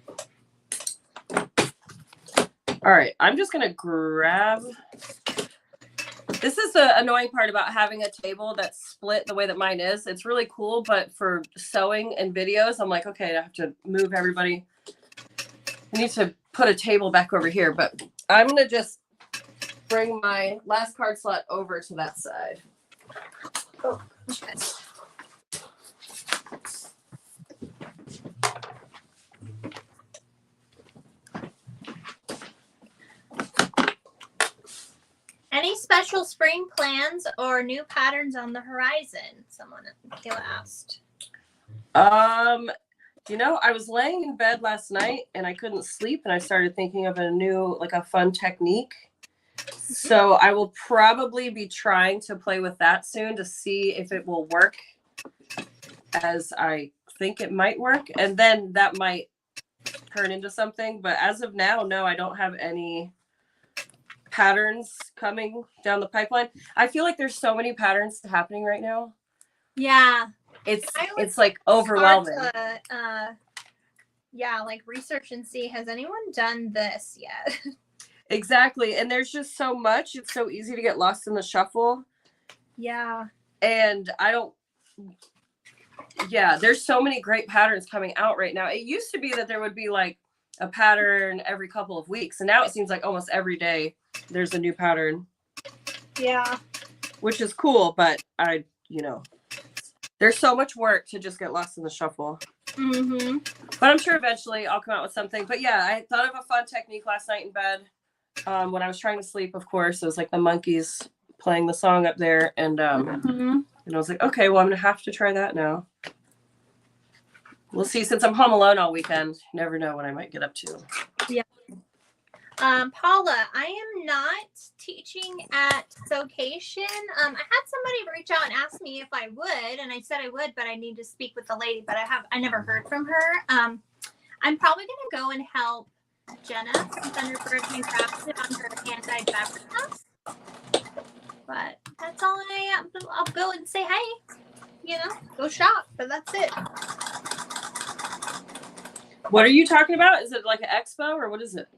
Speaker 1: All right, I'm just gonna grab. This is the annoying part about having a table that's split the way that mine is. It's really cool, but for sewing and videos, I'm like, okay, I have to move everybody. I need to put a table back over here, but I'm gonna just bring my last card slot over to that side.
Speaker 2: Oh, okay. Any special spring plans or new patterns on the horizon? Someone Kayla asked.
Speaker 1: You know, I was laying in bed last night and I couldn't sleep, and I started thinking of a new, like a fun technique. So I will probably be trying to play with that soon to see if it will work as I think it might work. And then that might turn into something. But as of now, no, I don't have any patterns coming down the pipeline. I feel like there's so many patterns happening right now.
Speaker 2: Yeah.
Speaker 1: It's like overwhelming.
Speaker 2: Yeah, like research and see, has anyone done this yet?
Speaker 1: Exactly. And there's just so much. It's so easy to get lost in the shuffle.
Speaker 2: Yeah.
Speaker 1: And there's so many great patterns coming out right now. It used to be that there would be like a pattern every couple of weeks. And now it seems like almost every day there's a new pattern.
Speaker 2: Yeah.
Speaker 1: Which is cool, but there's so much work to just get lost in the shuffle.
Speaker 2: Mm-hmm.
Speaker 1: But I'm sure eventually I'll come out with something. But yeah, I thought of a fun technique last night in bed. When I was trying to sleep, of course, it was like the monkeys playing the song up there. And and I was like, okay, well, I'm going to have to try that now. We'll see. Since I'm home alone all weekend, you never know what I might get up to.
Speaker 2: Yeah. Paula, I am not teaching at Sewcation. I had somebody reach out and ask me if I would, and I said I would, but I need to speak with the lady, but I never heard from her. I'm probably going to go and help Jenna from Thunderbird and Crafty on her anti-fabric class. But that's all I'll go and say hey, go shop, but that's it.
Speaker 1: What are you talking about? Is it like an expo or what is it?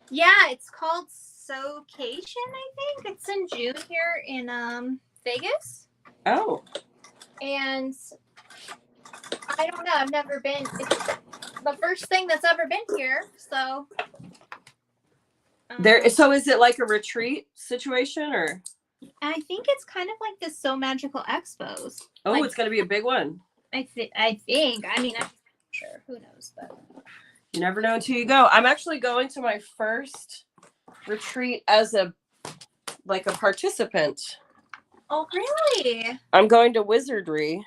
Speaker 2: Yeah, it's called Sewcation, I think. It's in June here in Vegas.
Speaker 1: Oh.
Speaker 2: And I don't know. I've never been. It's the first thing that's ever been here. So.
Speaker 1: So is it like a retreat situation or?
Speaker 2: I think it's kind of like the So Magical Expos.
Speaker 1: Oh,
Speaker 2: like,
Speaker 1: it's going to be a big one.
Speaker 2: I think. I mean, I'm not sure. Who knows? But.
Speaker 1: You never know until you go. I'm actually going to my first retreat as a like a participant.
Speaker 2: Oh, really?
Speaker 1: I'm going to Wizardry.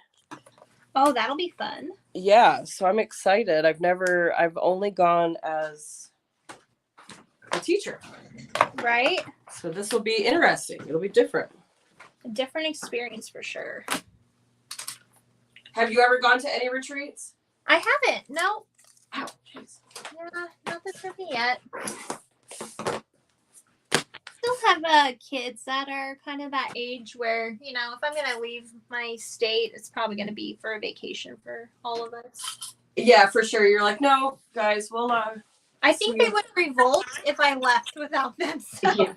Speaker 2: Oh, that'll be fun.
Speaker 1: Yeah, so I'm excited. I've only gone as a teacher.
Speaker 2: Right?
Speaker 1: So this will be interesting. It'll be different.
Speaker 2: A different experience for sure.
Speaker 1: Have you ever gone to any retreats?
Speaker 2: I haven't. No.
Speaker 1: Ow, jeez.
Speaker 2: Yeah, nothing for me yet. Still have kids that are kind of that age where, you know, if I'm going to leave my state, it's probably going to be for a vacation for all of us.
Speaker 1: Yeah, for sure. You're like, no, guys, we'll
Speaker 2: I think they would revolt if I left without them. So.
Speaker 1: Yeah.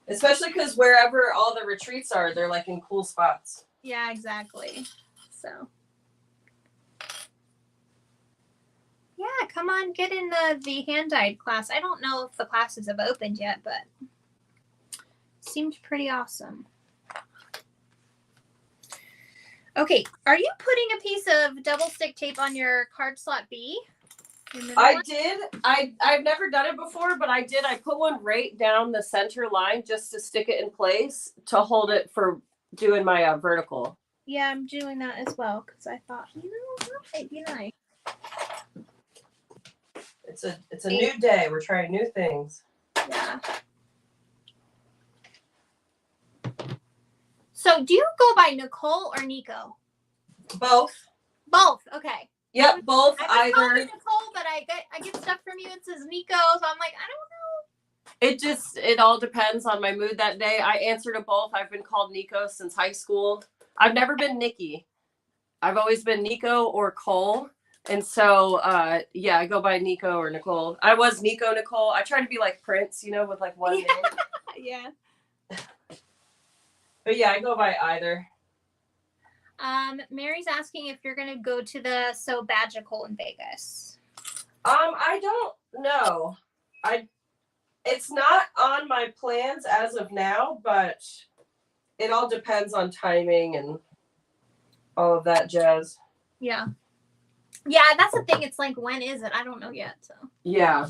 Speaker 1: Especially because wherever all the retreats are, they're like in cool spots.
Speaker 2: Yeah, exactly. So. Yeah, come on, get in the hand-dyed class. I don't know if the classes have opened yet, but seemed pretty awesome. Okay, are you putting a piece of double stick tape on your card slot B?
Speaker 1: I did. I've never done it before, but I did. I put one right down the center line just to stick it in place to hold it for doing my vertical.
Speaker 2: Yeah, I'm doing that as well because I thought, you know, that might be nice.
Speaker 1: It's a new day. We're trying new things.
Speaker 2: Yeah. So, do you go by Nicole or Nico?
Speaker 1: Both.
Speaker 2: Both. Okay.
Speaker 1: Yep, both.
Speaker 2: I call
Speaker 1: Either.
Speaker 2: you Nicole, but I get stuff from you. It says Nico, so I'm like, I don't know.
Speaker 1: It all depends on my mood that day. I answer to both. I've been called Nico since high school. I've never been Nikki. I've always been Nico or Cole. And so, yeah, I go by Nico or Nicole. I was Nico Nicole. I try to be like Prince, you know, with like one name.
Speaker 2: Yeah.
Speaker 1: But yeah, I go by either.
Speaker 2: Mary's asking if you're gonna go to the So Badgical in Vegas.
Speaker 1: I don't know. It's not on my plans as of now, but it all depends on timing and all of that jazz.
Speaker 2: Yeah. Yeah, that's the thing. It's like, when is it? I don't know yet. So.
Speaker 1: Yeah.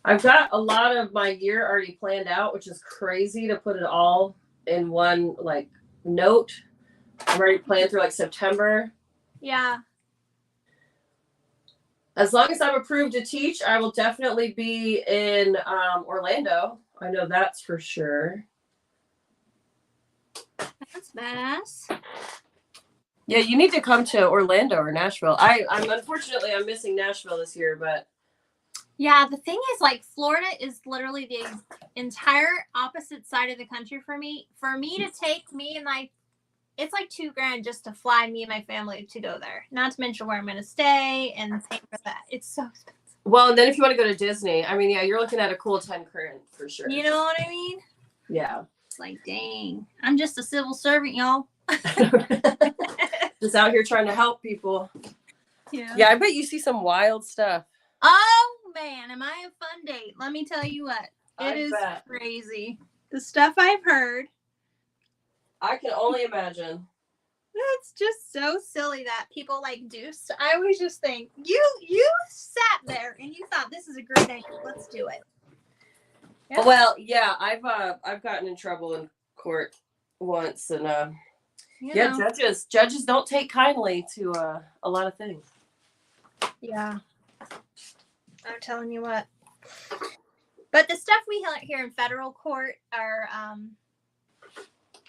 Speaker 1: I've got a lot of my gear already planned out, which is crazy to put it all in one like note. I'm already planned through like September.
Speaker 2: Yeah.
Speaker 1: As long as I'm approved to teach, I will definitely be in Orlando. I know that's for sure.
Speaker 2: That's badass.
Speaker 1: Yeah, you need to come to Orlando or Nashville. I'm unfortunately I'm missing Nashville this year, but
Speaker 2: yeah, the thing is, like, Florida is literally the entire opposite side of the country for me. For me to take me and it's like $2,000 just to fly me and my family to go there. Not to mention where I'm gonna stay and pay for that. It's so expensive.
Speaker 1: Well, and then if you want to go to Disney, I mean, yeah, you're looking at a cool 10 grand for sure.
Speaker 2: You know what I mean?
Speaker 1: Yeah.
Speaker 2: It's like, dang, I'm just a civil servant, y'all.
Speaker 1: Just out here trying to help people.
Speaker 2: Yeah.
Speaker 1: Yeah, I bet you see some wild stuff.
Speaker 2: Oh man, am I a fun date? Let me tell you what. It is crazy. The stuff I've heard.
Speaker 1: I can only imagine.
Speaker 2: It's just so silly that people like do. I always just think you sat there and you thought this is a great idea. Let's do it.
Speaker 1: Yeah. Well, yeah, I've gotten in trouble in court once, and yeah, judges don't take kindly to a lot of things.
Speaker 2: Yeah, I'm telling you what. But the stuff we hear in federal court are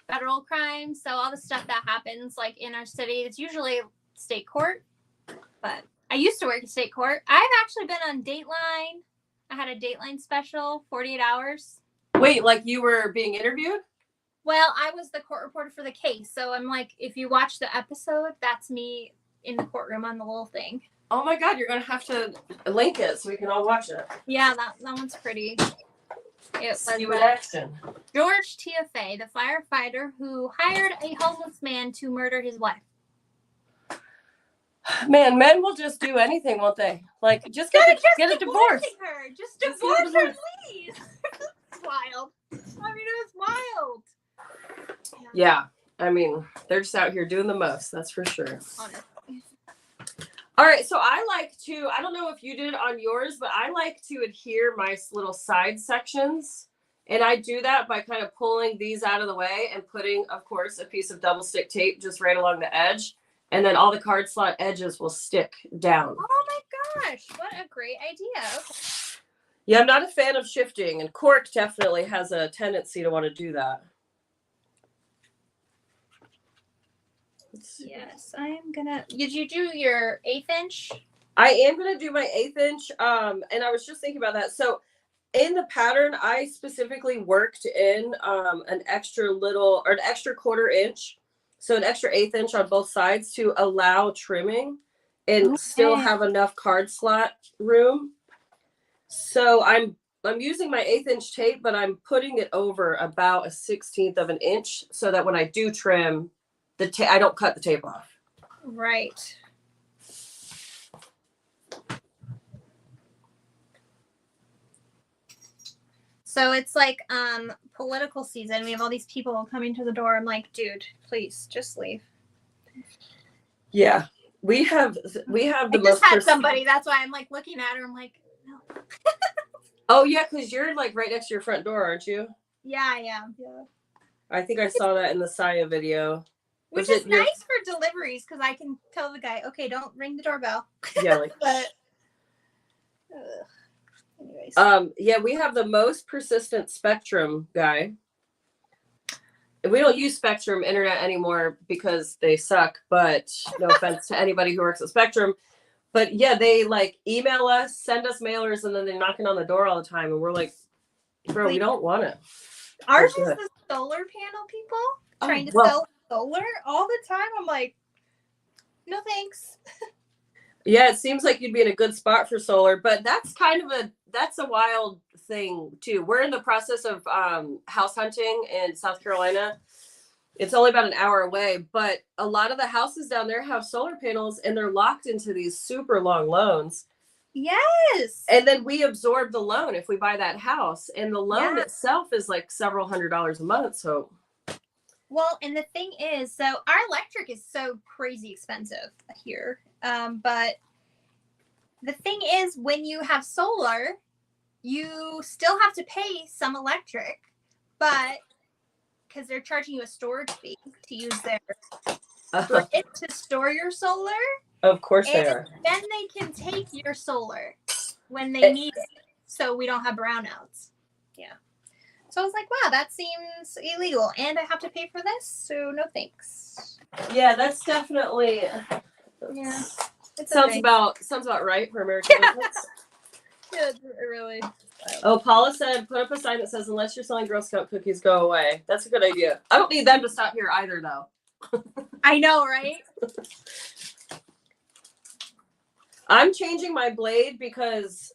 Speaker 2: federal crimes. So all the stuff that happens like in our city, it's usually state court. But I used to work in state court. I've actually been on Dateline. I had a Dateline special, 48 hours.
Speaker 1: Wait, like you were being interviewed?
Speaker 2: Well, I was the court reporter for the case. So I'm like, if you watch the episode, that's me in the courtroom on the little thing.
Speaker 1: Oh my God, you're going to have to link it so we can all watch it.
Speaker 2: Yeah, that one's pretty. It was
Speaker 1: in action.
Speaker 2: George TFA, the firefighter who hired a homeless man to murder his wife.
Speaker 1: Man, men will just do anything, won't they? Like, just get a divorce.
Speaker 2: Her. Just divorce her, please. It's wild. I mean, it was wild.
Speaker 1: Yeah, I mean, they're just out here doing the most. That's for sure.
Speaker 2: Honestly.
Speaker 1: All right, so I like to, I don't know if you did it on yours, but I like to adhere my little side sections And I do that by kind of pulling these out of the way and putting, of course, a piece of double stick tape just right along the edge. And then all the card slot edges will stick down.
Speaker 2: Oh my gosh, what a great idea. Okay.
Speaker 1: Yeah, I'm not a fan of shifting, and cork definitely has a tendency to want to do that.
Speaker 2: Yes, I'm gonna. Did you do your 1/8 inch?
Speaker 1: I am gonna do my 1/8 inch. And I was just thinking about that. So in the pattern, I specifically worked in an extra 1/4 inch. So an extra 1/8 inch on both sides to allow trimming and still have enough card slot room. So I'm using my 1/8 inch tape, but I'm putting it over about 1/16 of an inch so that when I do trim, I don't cut the tape off.
Speaker 2: Right. So it's like political season. We have all these people coming to the door. I'm like, dude, please just leave.
Speaker 1: Yeah. We have the
Speaker 2: I just had somebody. That's why I'm like looking at her. I'm like, no.
Speaker 1: Oh yeah, because you're like right next to your front door, aren't you?
Speaker 2: Yeah, I am. Yeah.
Speaker 1: I think I saw that in the Saya video.
Speaker 2: Which is nice for deliveries because I can tell the guy, okay, don't ring the doorbell.
Speaker 1: Yeah, like
Speaker 2: but anyways.
Speaker 1: Yeah, we have the most persistent Spectrum guy. We don't use Spectrum internet anymore because they suck, but no offense to anybody who works at Spectrum. But yeah, they like email us, send us mailers, and then they're knocking on the door all the time. And we're like, bro, we don't want it.
Speaker 2: Ours is the solar panel people trying to sell solar all the time. I'm like, no thanks.
Speaker 1: Yeah, it seems like you'd be in a good spot for solar, but that's kind of that's a wild thing too. We're in the process of house hunting in South Carolina. It's only about an hour away, but a lot of the houses down there have solar panels and they're locked into these super long loans.
Speaker 2: Yes.
Speaker 1: And then we absorb the loan if we buy that house, and the loan itself is like several $100s a month. So
Speaker 2: well, and the thing is, so our electric is so crazy expensive here. But the thing is, when you have solar, you still have to pay some electric, but because they're charging you a storage fee to use their grid to store your solar.
Speaker 1: Of course they are.
Speaker 2: Then they can take your solar when they need it, so we don't have brownouts. Yeah. So I was like, wow, that seems illegal, and I have to pay for this, so no thanks.
Speaker 1: Yeah, that's definitely.
Speaker 2: Yeah. It
Speaker 1: sounds about right for American business.
Speaker 2: Yeah, really.
Speaker 1: Oh, Paula said, put up a sign that says, unless you're selling Girl Scout cookies, go away. That's a good idea. I don't need them to stop here either, though.
Speaker 2: I know, right?
Speaker 1: I'm changing my blade because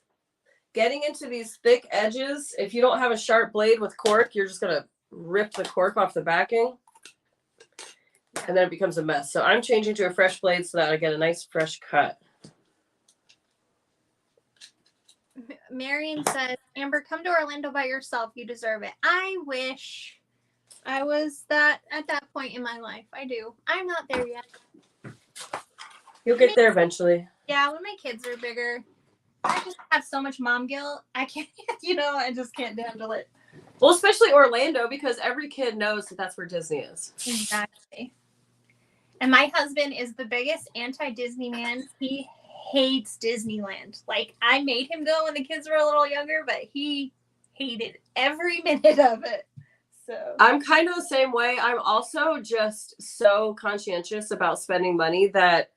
Speaker 1: getting into these thick edges, if you don't have a sharp blade with cork, you're just going to rip the cork off the backing. And then it becomes a mess. So I'm changing to a fresh blade so that I get a nice fresh cut.
Speaker 2: Marion says, Amber, come to Orlando by yourself. You deserve it. I wish I was at that point in my life. I do. I'm not there yet.
Speaker 1: You'll get there eventually.
Speaker 2: Yeah, when my kids are bigger, I just have so much mom guilt. I can't, I just can't handle it.
Speaker 1: Well, especially Orlando, because every kid knows that that's where Disney is.
Speaker 2: Exactly. And my husband is the biggest anti-Disney man. He hates Disneyland. Like, I made him go when the kids were a little younger, but he hated every minute of it. So
Speaker 1: I'm kind of the same way. I'm also just so conscientious about spending money that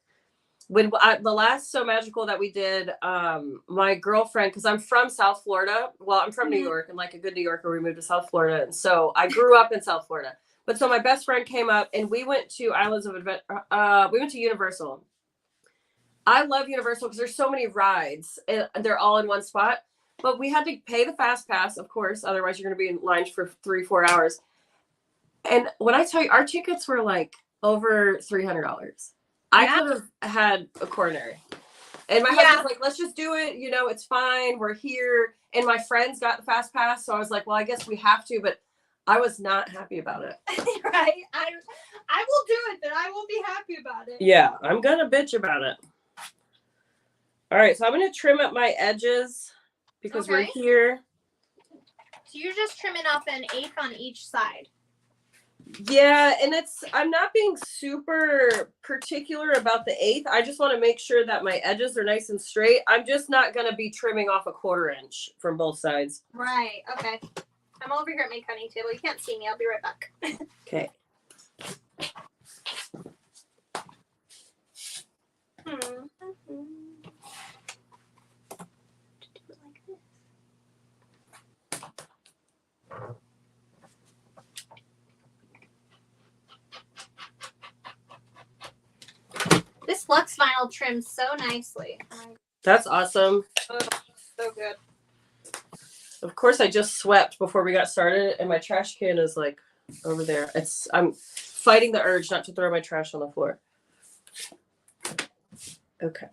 Speaker 1: when the last So Magical that we did, my girlfriend, because I'm from South Florida. Well, I'm from New York, and like a good New Yorker, we moved to South Florida. And so I grew up in South Florida. But so my best friend came up and we went to Islands of Adventure. We went to Universal. I love Universal because there's so many rides and they're all in one spot. But we had to pay the fast pass, of course. Otherwise, you're going to be in line for 3-4 hours. And when I tell you, our tickets were like over $300. I could have had a coronary. And my husband's like, let's just do it. It's fine. We're here. And my friends got the fast pass. So I was like, well, I guess we have to. But I was not happy about it.
Speaker 2: Right. I will do it, but I won't be happy about it.
Speaker 1: Yeah, I'm going to bitch about it. All right. So I'm going to trim up my edges because we're here.
Speaker 2: So you're just trimming off 1/8 on each side.
Speaker 1: Yeah, and I'm not being super particular about the 1/8. I just want to make sure that my edges are nice and straight. I'm just not going to be trimming off a 1/4 inch from both sides.
Speaker 2: Right. Okay. I'm over here at my cutting table. You can't see me. I'll be right back.
Speaker 1: Okay.
Speaker 2: This Lux vinyl trims so nicely.
Speaker 1: That's awesome.
Speaker 2: Oh, so good.
Speaker 1: Of course, I just swept before we got started, and my trash can is like over there. I'm fighting the urge not to throw my trash on the floor. Okay.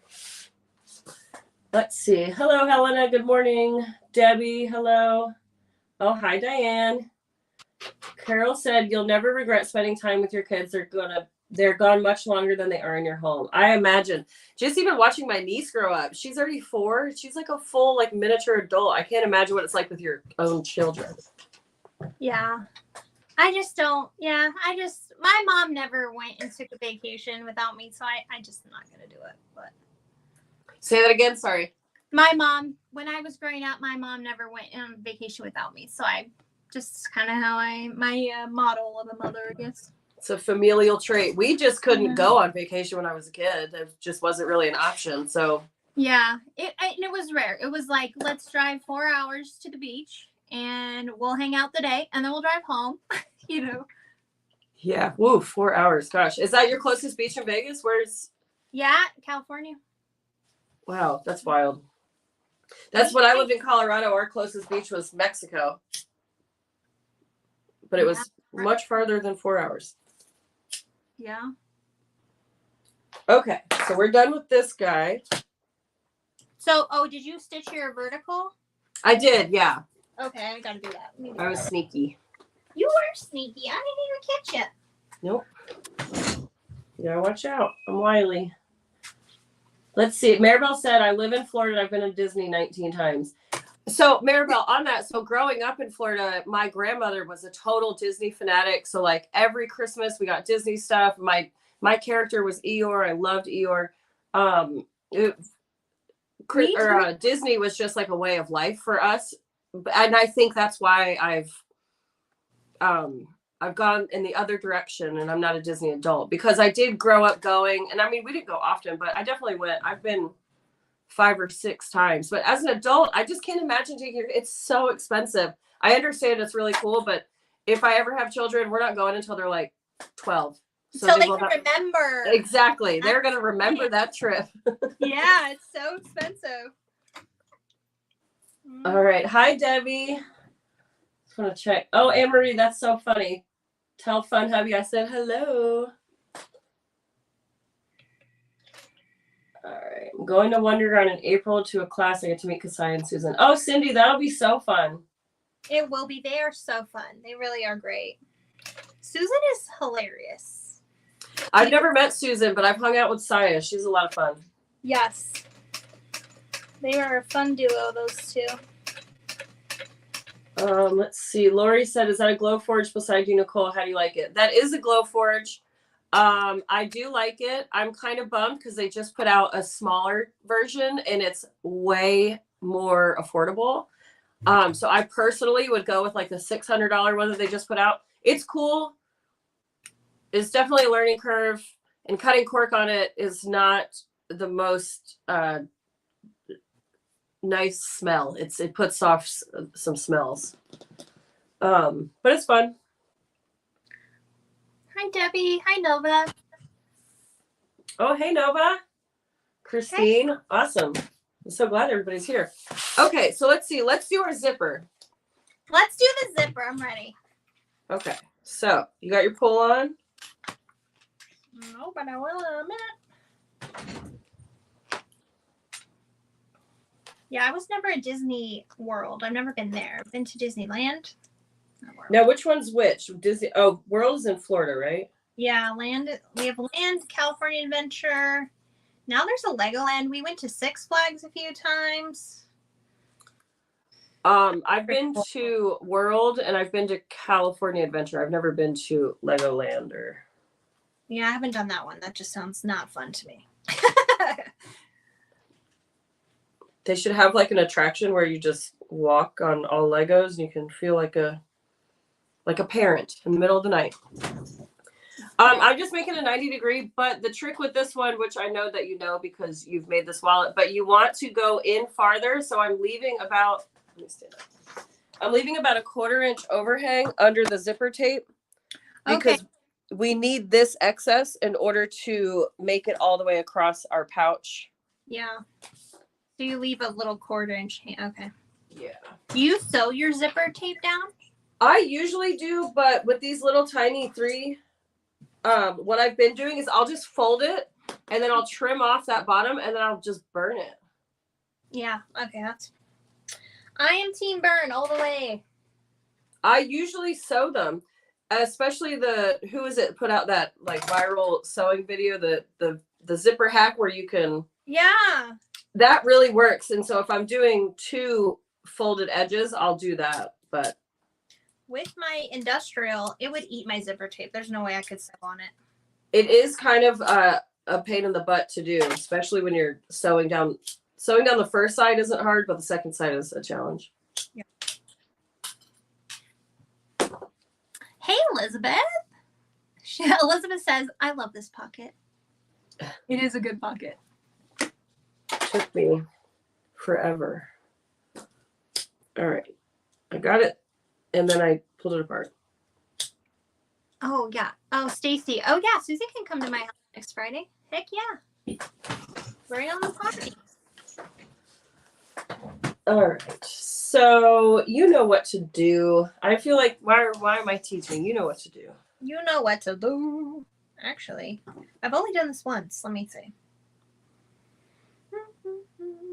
Speaker 1: Let's see. Hello, Helena. Good morning. Debbie, hello. Oh, hi, Diane. Carol said, you'll never regret spending time with your kids. They're gone much longer than they are in your home. I imagine. Just even watching my niece grow up. She's already 4. She's like a full like miniature adult. I can't imagine what it's like with your own children.
Speaker 2: Yeah. My mom never went and took a vacation without me, so I just am not going to do it. But
Speaker 1: say that again. Sorry.
Speaker 2: My mom, when I was growing up, my mom never went on vacation without me. So I just kind of my model of a mother, I guess.
Speaker 1: It's a familial trait. We just couldn't go on vacation when I was a kid. It just wasn't really an option. So
Speaker 2: yeah, it was rare. It was like, let's drive 4 hours to the beach and we'll hang out the day and then we'll drive home, you know.
Speaker 1: Yeah. Woo, 4 hours. Gosh. Is that your closest beach in Vegas?
Speaker 2: Yeah, California.
Speaker 1: Wow, that's wild. That's when I lived in Colorado. Our closest beach was Mexico. But it was much farther than 4 hours.
Speaker 2: Yeah.
Speaker 1: Okay, so we're done with this guy.
Speaker 2: So, did you stitch your vertical?
Speaker 1: I did, yeah.
Speaker 2: Okay, I gotta do that.
Speaker 1: I was sneaky.
Speaker 2: You were sneaky. I didn't even catch you.
Speaker 1: Nope. You gotta watch out. I'm wily. Let's see. Maribel said, I live in Florida. I've been to Disney 19 times. So Maribel, on that, so growing up in Florida, my grandmother was a total Disney fanatic. So like every Christmas we got Disney stuff. My character was Eeyore. I loved Eeyore. Disney was just like a way of life for us. And I think that's why I've gone in the other direction and I'm not a Disney adult, because I did grow up going, and I mean, we didn't go often, but I definitely went. I've been 5 or 6 times, but as an adult, I just can't imagine taking it. It's so expensive. I understand it's really cool, but if I ever have children, we're not going until they're like 12.
Speaker 2: So they can remember.
Speaker 1: Exactly. They're going to remember that trip.
Speaker 2: Yeah, it's so expensive.
Speaker 1: All right. Hi, Debbie. Just want to check. Oh, Anne-Marie, that's so funny. Tell Fun Hubby I said hello. All right. I'm going to Wonderground in April to a class. I get to meet Kasai and Susan. Oh, Cindy, that'll be so fun.
Speaker 2: It will be. They are so fun. They really are great. Susan is hilarious.
Speaker 1: I've never met Susan, but I've hung out with Saya. She's a lot of fun.
Speaker 2: Yes. They are a fun duo, those two.
Speaker 1: Let's see. Lori said, is that a Glowforge beside you, Nicole? How do you like it? That is a Glowforge. I do like it. I'm kind of bummed because they just put out a smaller version and it's way more affordable. So I personally would go with like the $600 one that they just put out. It's cool. It's definitely a learning curve, and cutting cork on it is not the most nice smell. It puts off some smells. But it's fun.
Speaker 2: Hi, Debbie. Hi, Nova.
Speaker 1: Oh, hey, Nova. Christine. Hey. Awesome. I'm so glad everybody's here. Okay, so let's see. Let's do our zipper.
Speaker 2: Let's do the zipper. I'm ready.
Speaker 1: Okay, so you got your pull on?
Speaker 2: No, but I will in a minute. Yeah, I was never at Disney World. I've never been there. I've been to Disneyland.
Speaker 1: Now, which one's which? Disney? Oh, World is in Florida, right?
Speaker 2: Yeah, Land. We have Land, California Adventure. Now there's a Legoland. We went to Six Flags a few times.
Speaker 1: I've been to World and I've been to California Adventure. I've never been to Legoland or.
Speaker 2: Yeah, I haven't done that one. That just sounds not fun to me.
Speaker 1: They should have like an attraction where you just walk on all Legos and you can feel like a parent in the middle of the night. I'm just making a 90-degree, but the trick with this one, which I know that you know because you've made this wallet, but you want to go in farther. So I'm leaving about, let me stand up. I'm leaving about a 1/4-inch overhang under the zipper tape because we need this excess in order to make it all the way across our pouch.
Speaker 2: Yeah. So you leave a little 1/4-inch. Okay.
Speaker 1: Yeah.
Speaker 2: Do you sew your zipper tape down?
Speaker 1: I usually do, but with these little tiny 3, what I've been doing is I'll just fold it and then I'll trim off that bottom and then I'll just burn it.
Speaker 2: Yeah. Okay. I am team burn all the way.
Speaker 1: I usually sew them, especially who is it put out that like viral sewing video, the zipper hack where you can.
Speaker 2: Yeah.
Speaker 1: That really works. And so if I'm doing 2 folded edges, I'll do that. But
Speaker 2: with my industrial, it would eat my zipper tape. There's no way I could sew on it.
Speaker 1: It is kind of a pain in the butt to do, especially when you're sewing down. Sewing down the first side isn't hard, but the second side is a challenge.
Speaker 2: Yeah. Hey, Elizabeth. Elizabeth says, I love this pocket. It is a good pocket.
Speaker 1: Took me forever. All right. I got it. And then I pulled it apart.
Speaker 2: Oh, yeah. Oh, Stacy. Oh, yeah. Susie can come to my house next Friday. Heck yeah. Bring on the party.
Speaker 1: All right. So you know what to do. I feel like, why am I teaching? You know what to do.
Speaker 2: You know what to do. Actually, I've only done this once. Let me see.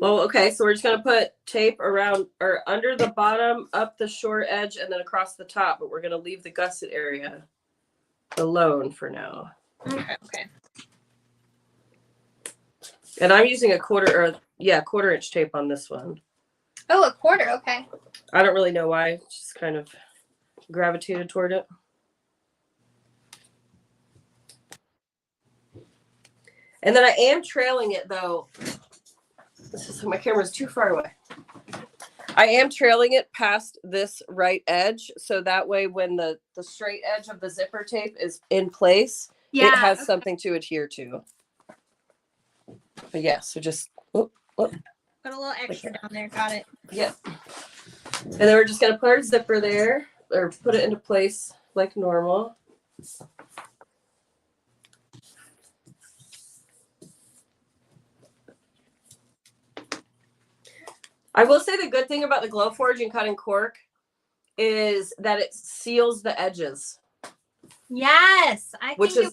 Speaker 1: Well, okay. So we're just going to put tape around or under the bottom, up the short edge, and then across the top. But we're going to leave the gusset area alone for now.
Speaker 2: Okay.
Speaker 1: And I'm using a 1/4-inch tape on this one.
Speaker 2: Oh, 1/4. Okay.
Speaker 1: I don't really know why. Just kind of gravitated toward it. And then I am trailing it though. My camera's too far away. I am trailing it past this right edge. So that way when the straight edge of the zipper tape is in place, it has something to adhere to. But yeah, so just
Speaker 2: Put a little extra down there. Got it.
Speaker 1: Yep. And then we're just going to put our zipper there or put it into place like normal. I will say the good thing about the Glowforge and cutting cork is that it seals the edges.
Speaker 2: Yes. I
Speaker 1: think
Speaker 2: you're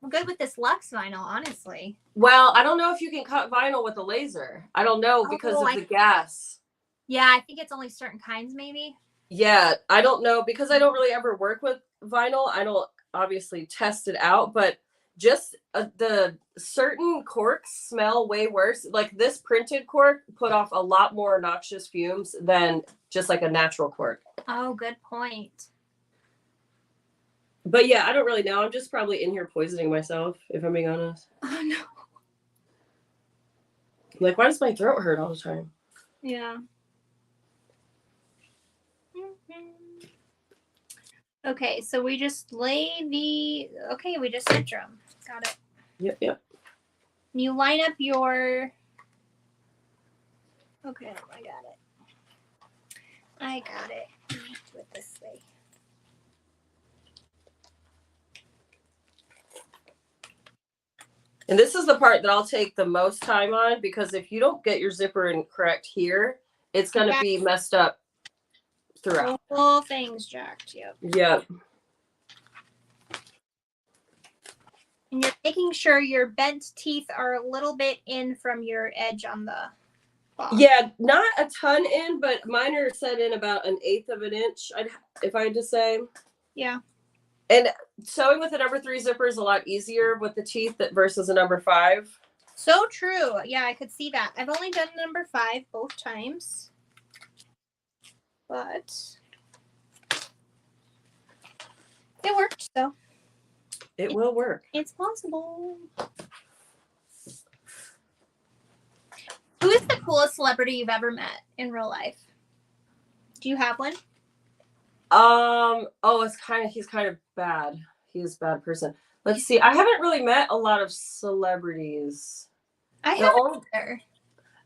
Speaker 2: good with this Luxe vinyl, honestly.
Speaker 1: Well, I don't know if you can cut vinyl with a laser. I don't know because of the gas.
Speaker 2: Yeah, I think it's only certain kinds maybe.
Speaker 1: Yeah, I don't know because I don't really ever work with vinyl. I don't obviously test it out, but just the certain corks smell way worse. Like this printed cork put off a lot more noxious fumes than just like a natural cork.
Speaker 2: Oh, good point.
Speaker 1: But yeah, I don't really know. I'm just probably in here poisoning myself, if I'm being honest.
Speaker 2: Oh, no.
Speaker 1: Like, why does my throat hurt all the time?
Speaker 2: Yeah. Okay, so we just lay we just center them. Got it.
Speaker 1: Yep.
Speaker 2: You line up your... Okay, I got it. Do it this way.
Speaker 1: And this is the part that I'll take the most time on because if you don't get your zipper in correct here, it's going to be messed up throughout.
Speaker 2: The whole thing's jacked.
Speaker 1: Yep.
Speaker 2: And you're making sure your bent teeth are a little bit in from your edge on the box. Yeah,
Speaker 1: not a ton in, but mine are set in about 1/8 of an inch, if I had to say.
Speaker 2: Yeah.
Speaker 1: And sewing with a number 3 zipper is a lot easier with the teeth versus a number 5.
Speaker 2: So true. Yeah, I could see that. I've only done number 5 both times. but it worked, so.
Speaker 1: It will work.
Speaker 2: It's possible. Who is the coolest celebrity you've ever met in real life? Do you have one?
Speaker 1: Oh, he's kind of bad. He's a bad person. Let's see. I haven't really met a lot of celebrities.
Speaker 2: I haven't either.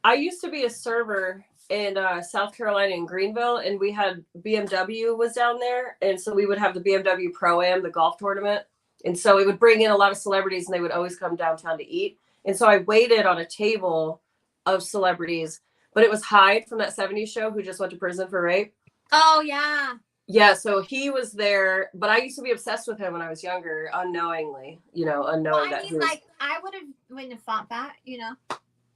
Speaker 1: I used to be a server in South Carolina in Greenville, and we had BMW was down there, and so we would have the BMW Pro-Am, the golf tournament, and so we would bring in a lot of celebrities, and they would always come downtown to eat. And so I waited on a table of celebrities, but it was Hyde from that 70s show who just went to prison for rape.
Speaker 2: Oh yeah.
Speaker 1: Yeah, so he was there, but I used to be obsessed with him when I was younger, unknowingly, unknowing that he was...
Speaker 2: I wouldn't have thought that,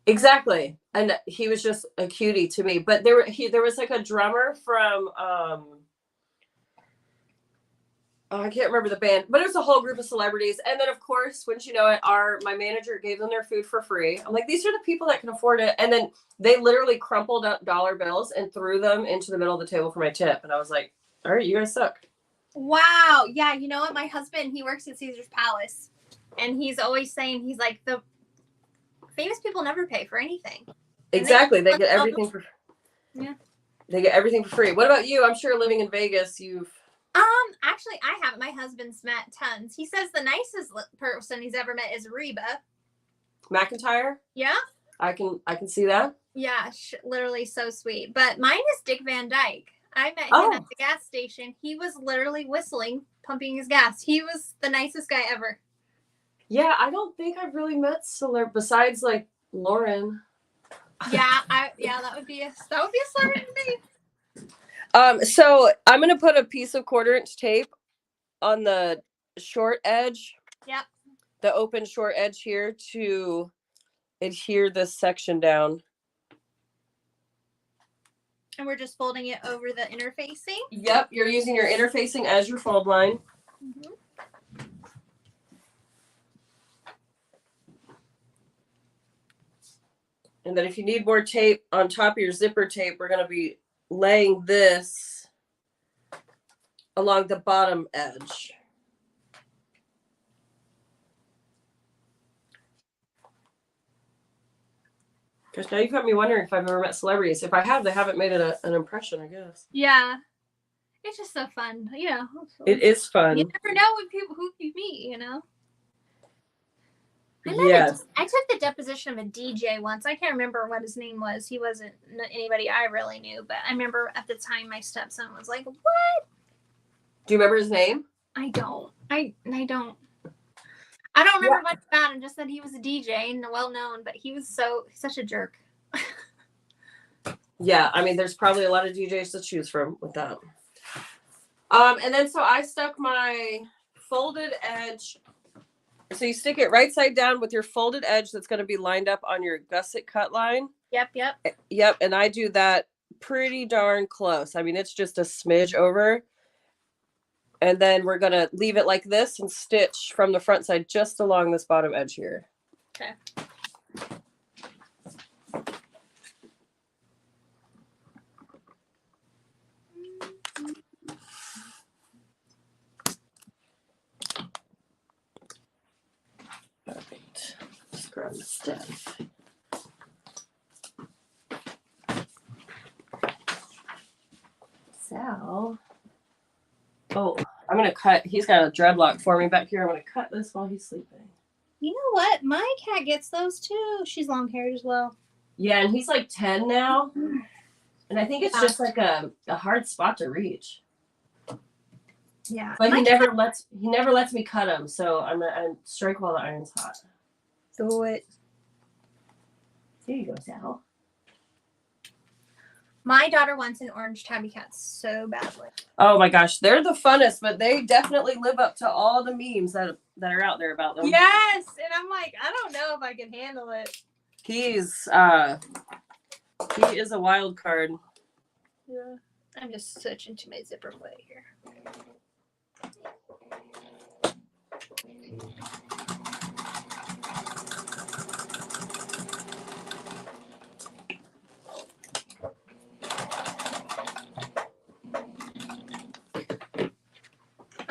Speaker 1: Exactly. And he was just a cutie to me. But there was like a drummer from I can't remember the band, but it was a whole group of celebrities. And then of course, wouldn't you know it, my manager gave them their food for free. I'm like, these are the people that can afford it. And then they literally crumpled up dollar bills and threw them into the middle of the table for my tip. And I was like, all right, you guys suck.
Speaker 2: Wow. Yeah, you know what? My husband, he works at Caesar's Palace. And he's always saying, he's like, the famous people never pay for anything.
Speaker 1: Exactly. They get everything for
Speaker 2: Yeah.
Speaker 1: They get everything for free. What about you? I'm sure living in Vegas, you've
Speaker 2: actually I haven't. My husband's met tons. He says the nicest person he's ever met is Reba
Speaker 1: McIntyre.
Speaker 2: Yeah.
Speaker 1: I can see that.
Speaker 2: Yeah, literally so sweet. But mine is Dick Van Dyke. I met him at the gas station. He was literally whistling, pumping his gas. He was the nicest guy ever.
Speaker 1: Yeah, I don't think I've really met besides like Lauren.
Speaker 2: Yeah, that would be a celebrity to me.
Speaker 1: So I'm gonna put a piece of 1/4-inch tape on the short edge.
Speaker 2: Yep.
Speaker 1: The open short edge here to adhere this section down.
Speaker 2: And we're just folding it over the interfacing.
Speaker 1: Yep, you're using your interfacing as your fold line.
Speaker 2: Mm-hmm.
Speaker 1: And then if you need more tape on top of your zipper tape, we're going to be laying this along the bottom edge. Because now you've got me wondering if I've ever met celebrities. If I have, they haven't made it an impression, I guess.
Speaker 2: Yeah. It's just so fun. Yeah.
Speaker 1: It is fun.
Speaker 2: You never know who you meet,
Speaker 1: Yes.
Speaker 2: I took the deposition of a DJ once. I can't remember what his name was. He wasn't anybody I really knew, but I remember at the time my stepson was like, "What?"
Speaker 1: Do you remember his name?
Speaker 2: I don't. I don't remember much about him. Just that he was a DJ and well known, but he was such a jerk.
Speaker 1: Yeah, I mean, there's probably a lot of DJs to choose from with that. And then so I stuck my folded edge. So you stick it right side down with your folded edge that's going to be lined up on your gusset cut line.
Speaker 2: Yep.
Speaker 1: Yep, and I do that pretty darn close. I mean, it's just a smidge over. And then we're going to leave it like this and stitch from the front side just along this bottom edge here.
Speaker 2: Okay.
Speaker 1: Perfect. Just grab the stuff. So, I'm going to cut. He's got a dreadlock for me back here. I'm going to cut this while he's sleeping.
Speaker 2: You know what? My cat gets those too. She's long haired as well.
Speaker 1: Yeah, and he's like 10 now. And I think it's just like a hard spot to reach.
Speaker 2: Yeah.
Speaker 1: But he never lets me cut him, so I'm strike while the iron's hot.
Speaker 2: Do it.
Speaker 1: Here you go, Sal.
Speaker 2: My daughter wants an orange tabby cat so badly.
Speaker 1: Oh my gosh, they're the funnest, but they definitely live up to all the memes that are out there about them.
Speaker 2: Yes, and I'm like, I don't know if I can handle it.
Speaker 1: He is a wild card.
Speaker 2: Yeah. I'm just switching to my zipper plate here.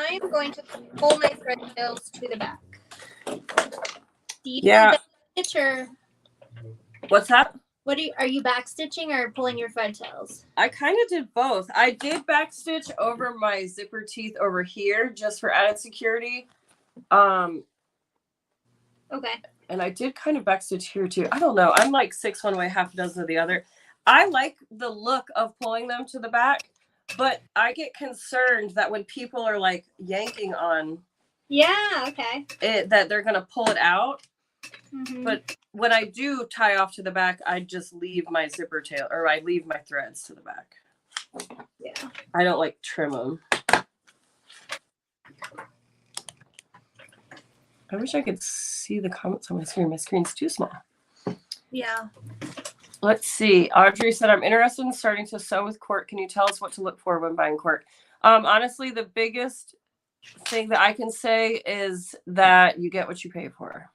Speaker 2: I'm going to pull my thread tails to the back. Do you
Speaker 1: Yeah.
Speaker 2: back stitch or
Speaker 1: What's that?
Speaker 2: are you back stitching or pulling your thread tails?
Speaker 1: I kind of did both. I did back stitch over my zipper teeth over here just for added security.
Speaker 2: Okay.
Speaker 1: And I did kind of back stitch here too. I don't know. I'm like 6 one way, half a dozen of the other. I like the look of pulling them to the back, but I get concerned that when people are like yanking on
Speaker 2: Okay.
Speaker 1: it, that they're gonna pull it out.
Speaker 2: Mm-hmm.
Speaker 1: But when I do tie off to the back, I just leave my zipper tail, or I leave my threads to the back.
Speaker 2: Yeah.
Speaker 1: I don't like trim them. I wish I could see the comments on my screen. My screen's too small.
Speaker 2: Yeah.
Speaker 1: Let's see. Audrey said, I'm interested in starting to sew with cork. Can you tell us what to look for when buying cork? Honestly, the biggest thing that I can say is that you get what you pay for.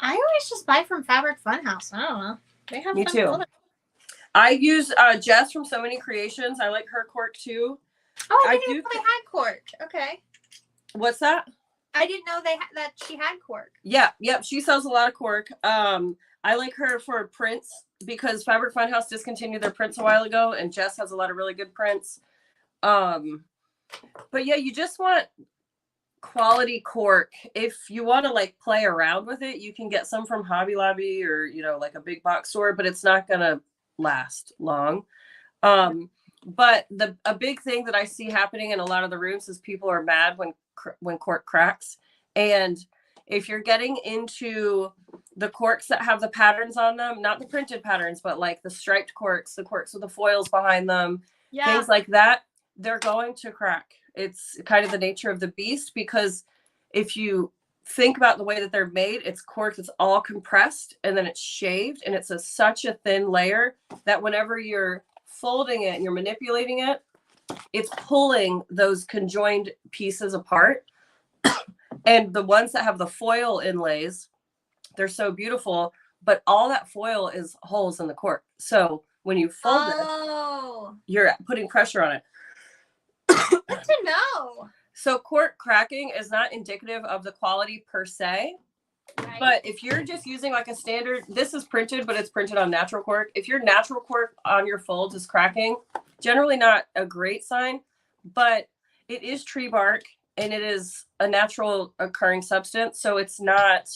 Speaker 2: I always just buy from Fabric Funhouse. I don't know. They have
Speaker 1: Me too. I use Jess from So Many Creations. I like her cork too.
Speaker 2: Oh, I didn't know they had cork. Okay.
Speaker 1: What's that?
Speaker 2: I didn't know that she had cork.
Speaker 1: Yeah, yep. She sells a lot of cork. I like her for prints because Fabric Funhouse discontinued their prints a while ago, and Jess has a lot of really good prints. But yeah, you just want quality cork. If you want to like play around with it, you can get some from Hobby Lobby or, you know, like a big box store, but it's not gonna last long. But a big thing that I see happening in a lot of the rooms is people are mad when cork cracks. And if you're getting into the corks that have the patterns on them, not the printed patterns, but like the striped corks, the corks with the foils behind them, things like that, they're going to crack. It's kind of the nature of the beast, because if you think about the way that they're made, it's cork that's all compressed and then it's shaved, and it's such a thin layer that whenever you're folding it and you're manipulating it, it's pulling those conjoined pieces apart. And the ones that have the foil inlays, they're so beautiful, but all that foil is holes in the cork. So when you fold it, you're putting pressure on it.
Speaker 2: Good to know.
Speaker 1: So cork cracking is not indicative of the quality per se.
Speaker 2: Right.
Speaker 1: But if you're just using like a standard, this is printed, but it's printed on natural cork. If your natural cork on your folds is cracking, generally not a great sign, but it is tree bark and it is a natural occurring substance. So it's not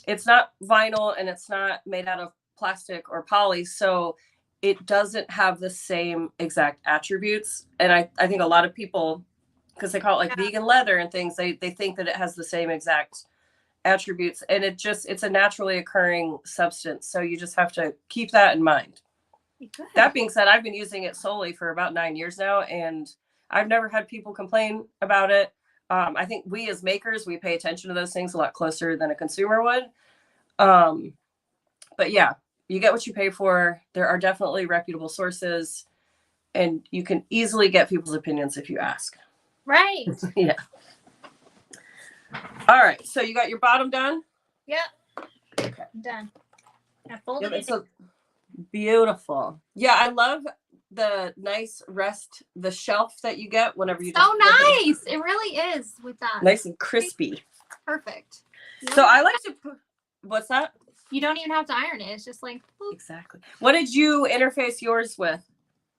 Speaker 1: vinyl and it's not made out of plastic or poly. So it doesn't have the same exact attributes. And I think a lot of people, because they call it like vegan leather and things, they think that it has the same exact attributes, and it's a naturally occurring substance. So you just have to keep that in mind. Good. That being said, I've been using it solely for about 9 years now, and I've never had people complain about it. I think we as makers, we pay attention to those things a lot closer than a consumer would. But yeah, you get what you pay for. There are definitely reputable sources, and you can easily get people's opinions if you ask.
Speaker 2: Right.
Speaker 1: Yeah. All right. So you got your bottom done?
Speaker 2: Yep.
Speaker 1: Okay.
Speaker 2: Done. I folded it.
Speaker 1: So beautiful. Yeah, I love the nice the shelf that you get whenever you.
Speaker 2: So nice. It really is with that.
Speaker 1: Nice and crispy.
Speaker 2: Perfect.
Speaker 1: So I like to put. What's that?
Speaker 2: You don't even have to iron it. It's just like. Boop.
Speaker 1: Exactly. What did you interface yours with?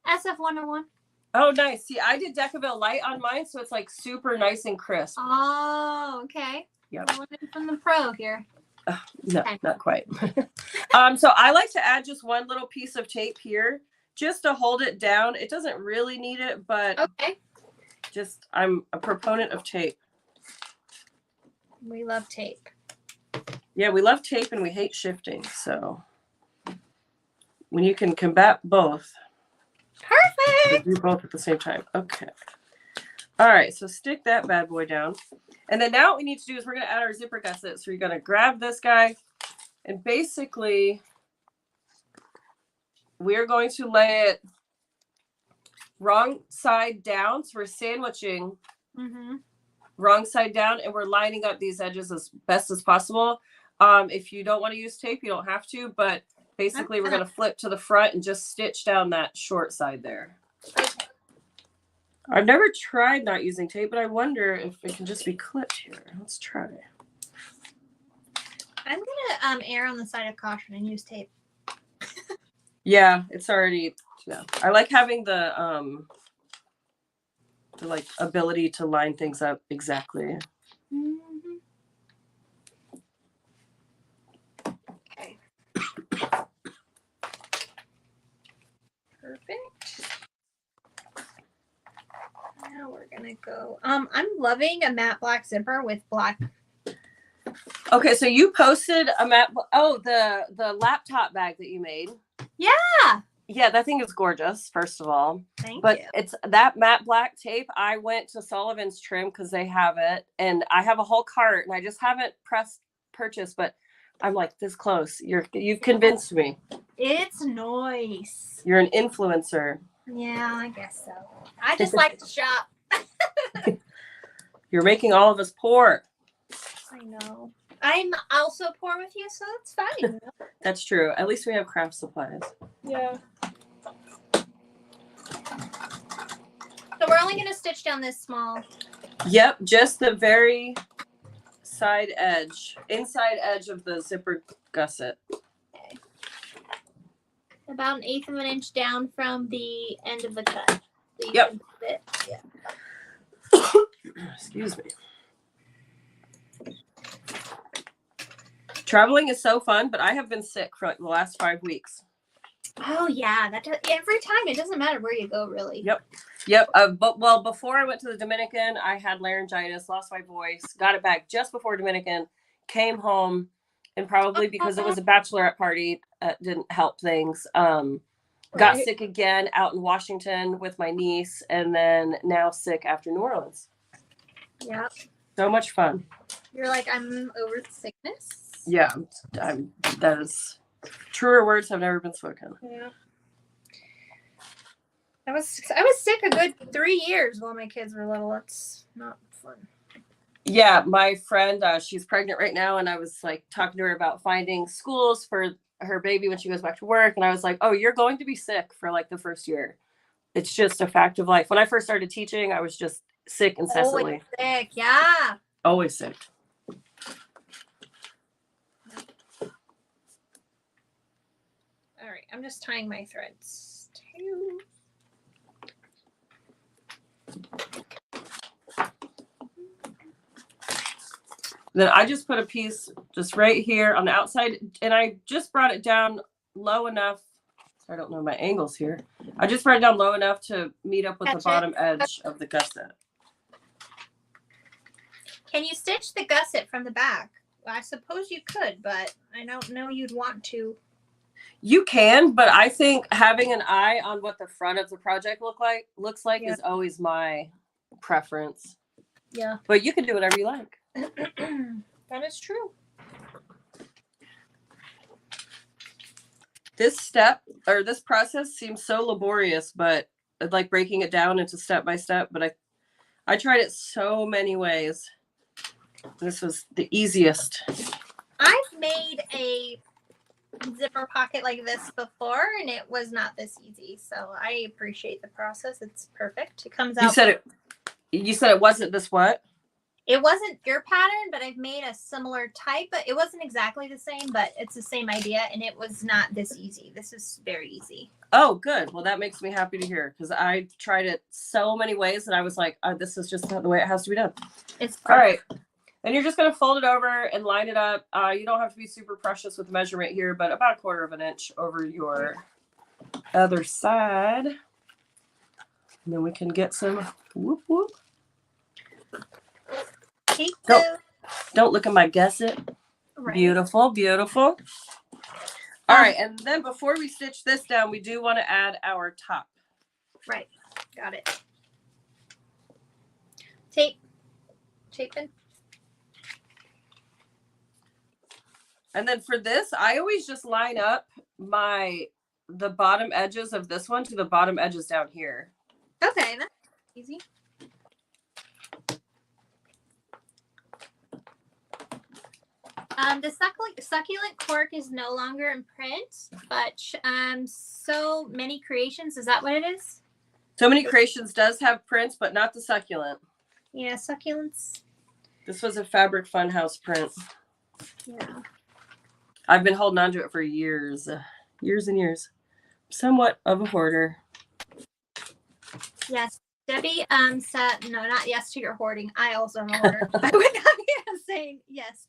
Speaker 2: SF101.
Speaker 1: Oh, nice. See, I did Decaville Light on mine, so it's like super nice and crisp.
Speaker 2: Oh, okay.
Speaker 1: Yep.
Speaker 2: I'm looking from the pro here.
Speaker 1: No, not quite. So I like to add just one little piece of tape here just to hold it down. It doesn't really need it, but
Speaker 2: okay.
Speaker 1: I'm a proponent of tape.
Speaker 2: We love tape. Yeah,
Speaker 1: we love tape and we hate shifting. So when you can combat both.
Speaker 2: Perfect.
Speaker 1: Do both at the same time. Okay. All right. So stick that bad boy down. And then now what we need to do is we're going to add our zipper gussets. So you're going to grab this guy and basically we're going to lay it wrong side down. So we're sandwiching wrong side down, and we're lining up these edges as best as possible. If you don't want to use tape, you don't have to, but basically we're going to flip to the front and just stitch down that short side there. I've never tried not using tape, but I wonder if it can just be clipped here. Let's try.
Speaker 2: I'm gonna err on the side of caution and use tape.
Speaker 1: Yeah, it's already. Yeah, I like having the like ability to line things up exactly.
Speaker 2: Mm-hmm. Okay. Perfect. Now we're gonna go. I'm loving a matte black zipper with black.
Speaker 1: Okay, so you posted a matte. Oh, the laptop bag that you made.
Speaker 2: Yeah.
Speaker 1: Yeah, that thing is gorgeous. First of all,
Speaker 2: Thank
Speaker 1: but
Speaker 2: you.
Speaker 1: it's that matte black tape. I went to Sullivan's Trim because they have it, and I have a whole cart, and I just haven't pressed purchase. But I'm like this close. You've convinced me.
Speaker 2: It's nice.
Speaker 1: You're an influencer.
Speaker 2: Yeah, I guess so. I just like to shop.
Speaker 1: You're making all of us poor.
Speaker 2: I know. I'm also poor with you, so it's fine.
Speaker 1: That's true. At least we have craft supplies.
Speaker 2: Yeah. So we're only going to stitch down this small.
Speaker 1: Yep, just the very inside edge of the zipper gusset.
Speaker 2: Okay. About 1/8 of an inch down from the end of the cut. So
Speaker 1: yep.
Speaker 2: Yeah.
Speaker 1: Excuse me. Traveling is so fun, but I have been sick for like the last 5 weeks.
Speaker 2: Oh yeah, every time. It doesn't matter where you go, really.
Speaker 1: Yep. But before I went to the Dominican, I had laryngitis, lost my voice, got it back just before Dominican, came home, and probably because it was a bachelorette party, didn't help things. Got sick again out in Washington with my niece, and then now sick after New Orleans.
Speaker 2: Yep.
Speaker 1: So much fun.
Speaker 2: You're like, I'm over the sickness.
Speaker 1: Yeah, that is truer words have never been spoken.
Speaker 2: Yeah. I was sick a good 3 years while my kids were little. It's not fun.
Speaker 1: Yeah, my friend, she's pregnant right now, and I was like talking to her about finding schools for her baby when she goes back to work, and I was like, oh, you're going to be sick for like the first year. It's just a fact of life. When I first started teaching, I was just sick incessantly.
Speaker 2: Always sick, yeah.
Speaker 1: Always sick.
Speaker 2: All right, I'm just tying my threads too.
Speaker 1: Then I just put a piece just right here on the outside, and I just brought it down low enough. I don't know my angles here. I just brought it down low enough to meet up with the bottom edge of the gusset.
Speaker 2: Can you stitch the gusset from the back? I suppose you could, but I don't know you'd want to.
Speaker 1: You can, but I think having an eye on what the front of the project looks like is always my preference.
Speaker 2: Yeah.
Speaker 1: But you can do whatever you like.
Speaker 2: That is true.
Speaker 1: This step or this process seems so laborious, but like breaking it down into step by step. But I tried it so many ways. This was the easiest.
Speaker 2: I've made a zipper pocket like this before, and it was not this easy. So I appreciate the process. It's perfect. It comes out.
Speaker 1: You said it wasn't this what?
Speaker 2: It wasn't your pattern, but I've made a similar type. But it wasn't exactly the same, but it's the same idea, and it was not this easy. This is very easy.
Speaker 1: Oh, good. Well, that makes me happy to hear because I tried it so many ways, and I was like, this is just the way it has to be done.
Speaker 2: It's perfect.
Speaker 1: All right. And you're just going to fold it over and line it up. You don't have to be super precious with the measurement here, but about 1/4 of an inch over your other side. And then we can get some whoop whoop. Don't look at my gusset. Right. Beautiful, beautiful. All right, and then before we stitch this down, we do want to add our top.
Speaker 2: Right, got it. Taping.
Speaker 1: And then for this, I always just line up the bottom edges of this one to the bottom edges down here.
Speaker 2: Okay, that's easy. The succulent cork is no longer in print, but so many creations. Is that what it is?
Speaker 1: So Many Creations does have prints, but not the succulent.
Speaker 2: Yeah, succulents.
Speaker 1: This was a Fabric Funhouse print.
Speaker 2: Yeah.
Speaker 1: I've been holding on to it for years. Years and years. Somewhat of a hoarder.
Speaker 2: Yes. Debbie said, no, not yes to your hoarding. I also am a hoarder. I would not be saying yes.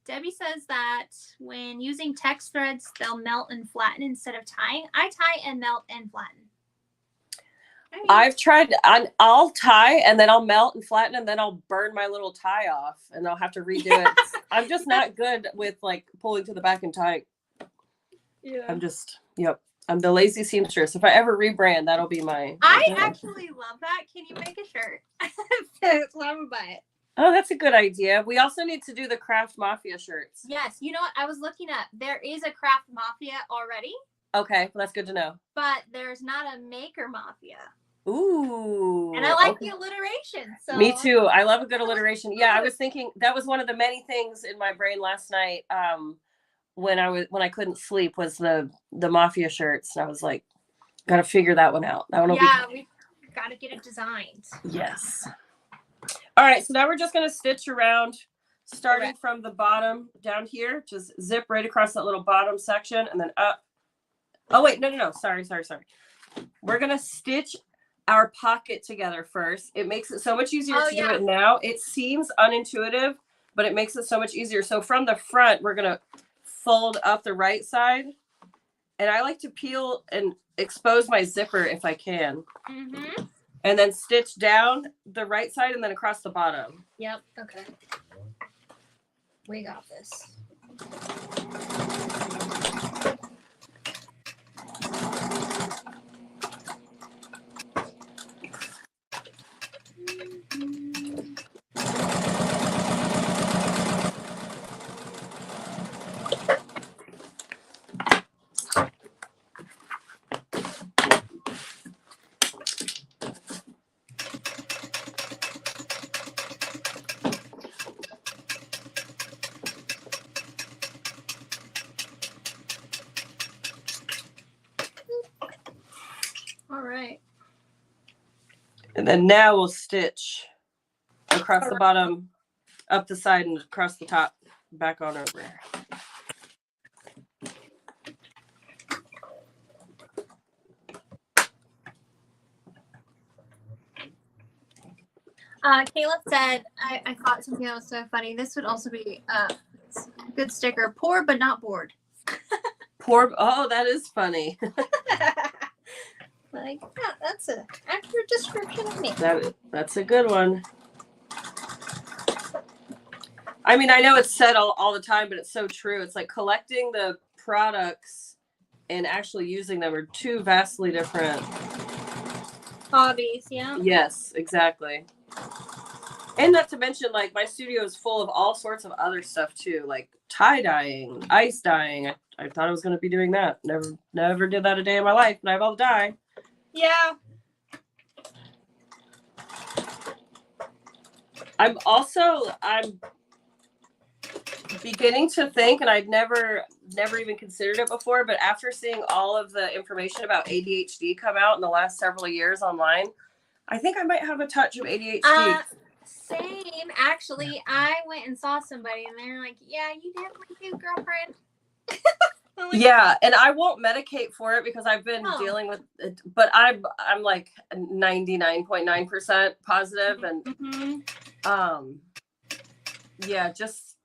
Speaker 2: Debbie says that when using text threads, they'll melt and flatten instead of tying. I tie and melt and flatten.
Speaker 1: I've tried, I'll tie and then I'll melt and flatten and then I'll burn my little tie off and I'll have to redo it. I'm just not good with like pulling to the back and tying.
Speaker 2: Yeah.
Speaker 1: I'm just, I'm the lazy seamstress. If I ever rebrand, that'll be my.
Speaker 2: I actually love that. Can you make a shirt? That's why I'm gonna buy it.
Speaker 1: Oh, that's a good idea. We also need to do the Craft Mafia shirts.
Speaker 2: Yes. You know what? I was looking up. There is a Craft Mafia already.
Speaker 1: Okay, well, that's good to know.
Speaker 2: But there's not a Maker Mafia.
Speaker 1: Ooh.
Speaker 2: And I like the alliteration. So.
Speaker 1: Me too. I love a good alliteration. Yeah, I was thinking that was one of the many things in my brain last night. When I couldn't sleep was the Mafia shirts. And I was like, gotta figure that one out. That one will
Speaker 2: we gotta get it designed.
Speaker 1: Yes. All right, so now we're just gonna stitch around, starting from the bottom down here. Just zip right across that little bottom section and then up. Oh wait, no. Sorry. We're gonna stitch our pocket together first. It makes it so much easier to do it now. It seems unintuitive, but it makes it so much easier. So from the front, we're gonna fold up the right side, and I like to peel and expose my zipper if I can, and then stitch down the right side and then across the bottom.
Speaker 2: Yep. Okay. We got this. All right.
Speaker 1: And then now we'll stitch across the bottom, up the side, and across the top, back on over.
Speaker 2: Caleb said, I thought something that was so funny. This would also be a good sticker. Poor but not bored.
Speaker 1: Poor. Oh, that is funny.
Speaker 2: Like, yeah, that's an accurate description of me.
Speaker 1: That's a good one. I mean, I know it's said all the time, but it's so true. It's like collecting the products and actually using them are two vastly different
Speaker 2: hobbies. Yeah.
Speaker 1: Yes, exactly. And not to mention, like, my studio is full of all sorts of other stuff too, like tie-dyeing, ice dyeing. I thought I was going to be doing that. Never did that a day in my life, but I have all the dye.
Speaker 2: Yeah.
Speaker 1: I'm beginning to think, and I'd never even considered it before, but after seeing all of the information about ADHD come out in the last several years online, I think I might have a touch of ADHD.
Speaker 2: Same. Actually, I went and saw somebody, and they're like, "Yeah, you definitely do, girlfriend."
Speaker 1: Like, yeah, and I won't medicate for it because I've been dealing with it, but I'm like 99.9% positive, and just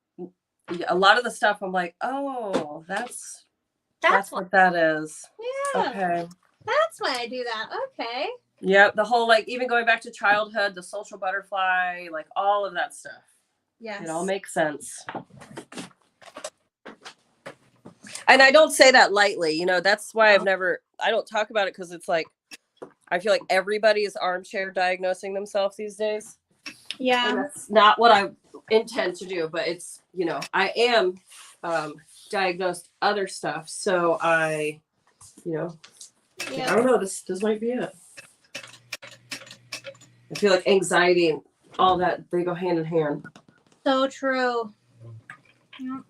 Speaker 1: a lot of the stuff I'm like, oh, that's what that is.
Speaker 2: Yeah.
Speaker 1: Okay.
Speaker 2: That's why I do that. Okay.
Speaker 1: Yeah, the whole, like, even going back to childhood, the social butterfly, like all of that stuff.
Speaker 2: Yes.
Speaker 1: It all makes sense. And I don't say that lightly, you know, that's why I don't talk about it, because it's like, I feel like everybody is armchair diagnosing themselves these days.
Speaker 2: Yeah.
Speaker 1: And that's not what I intend to do, but it's, you know, I am diagnosed other stuff. So I don't know, this might be it. I feel like anxiety and all that, they go hand in hand.
Speaker 2: So true. Yep.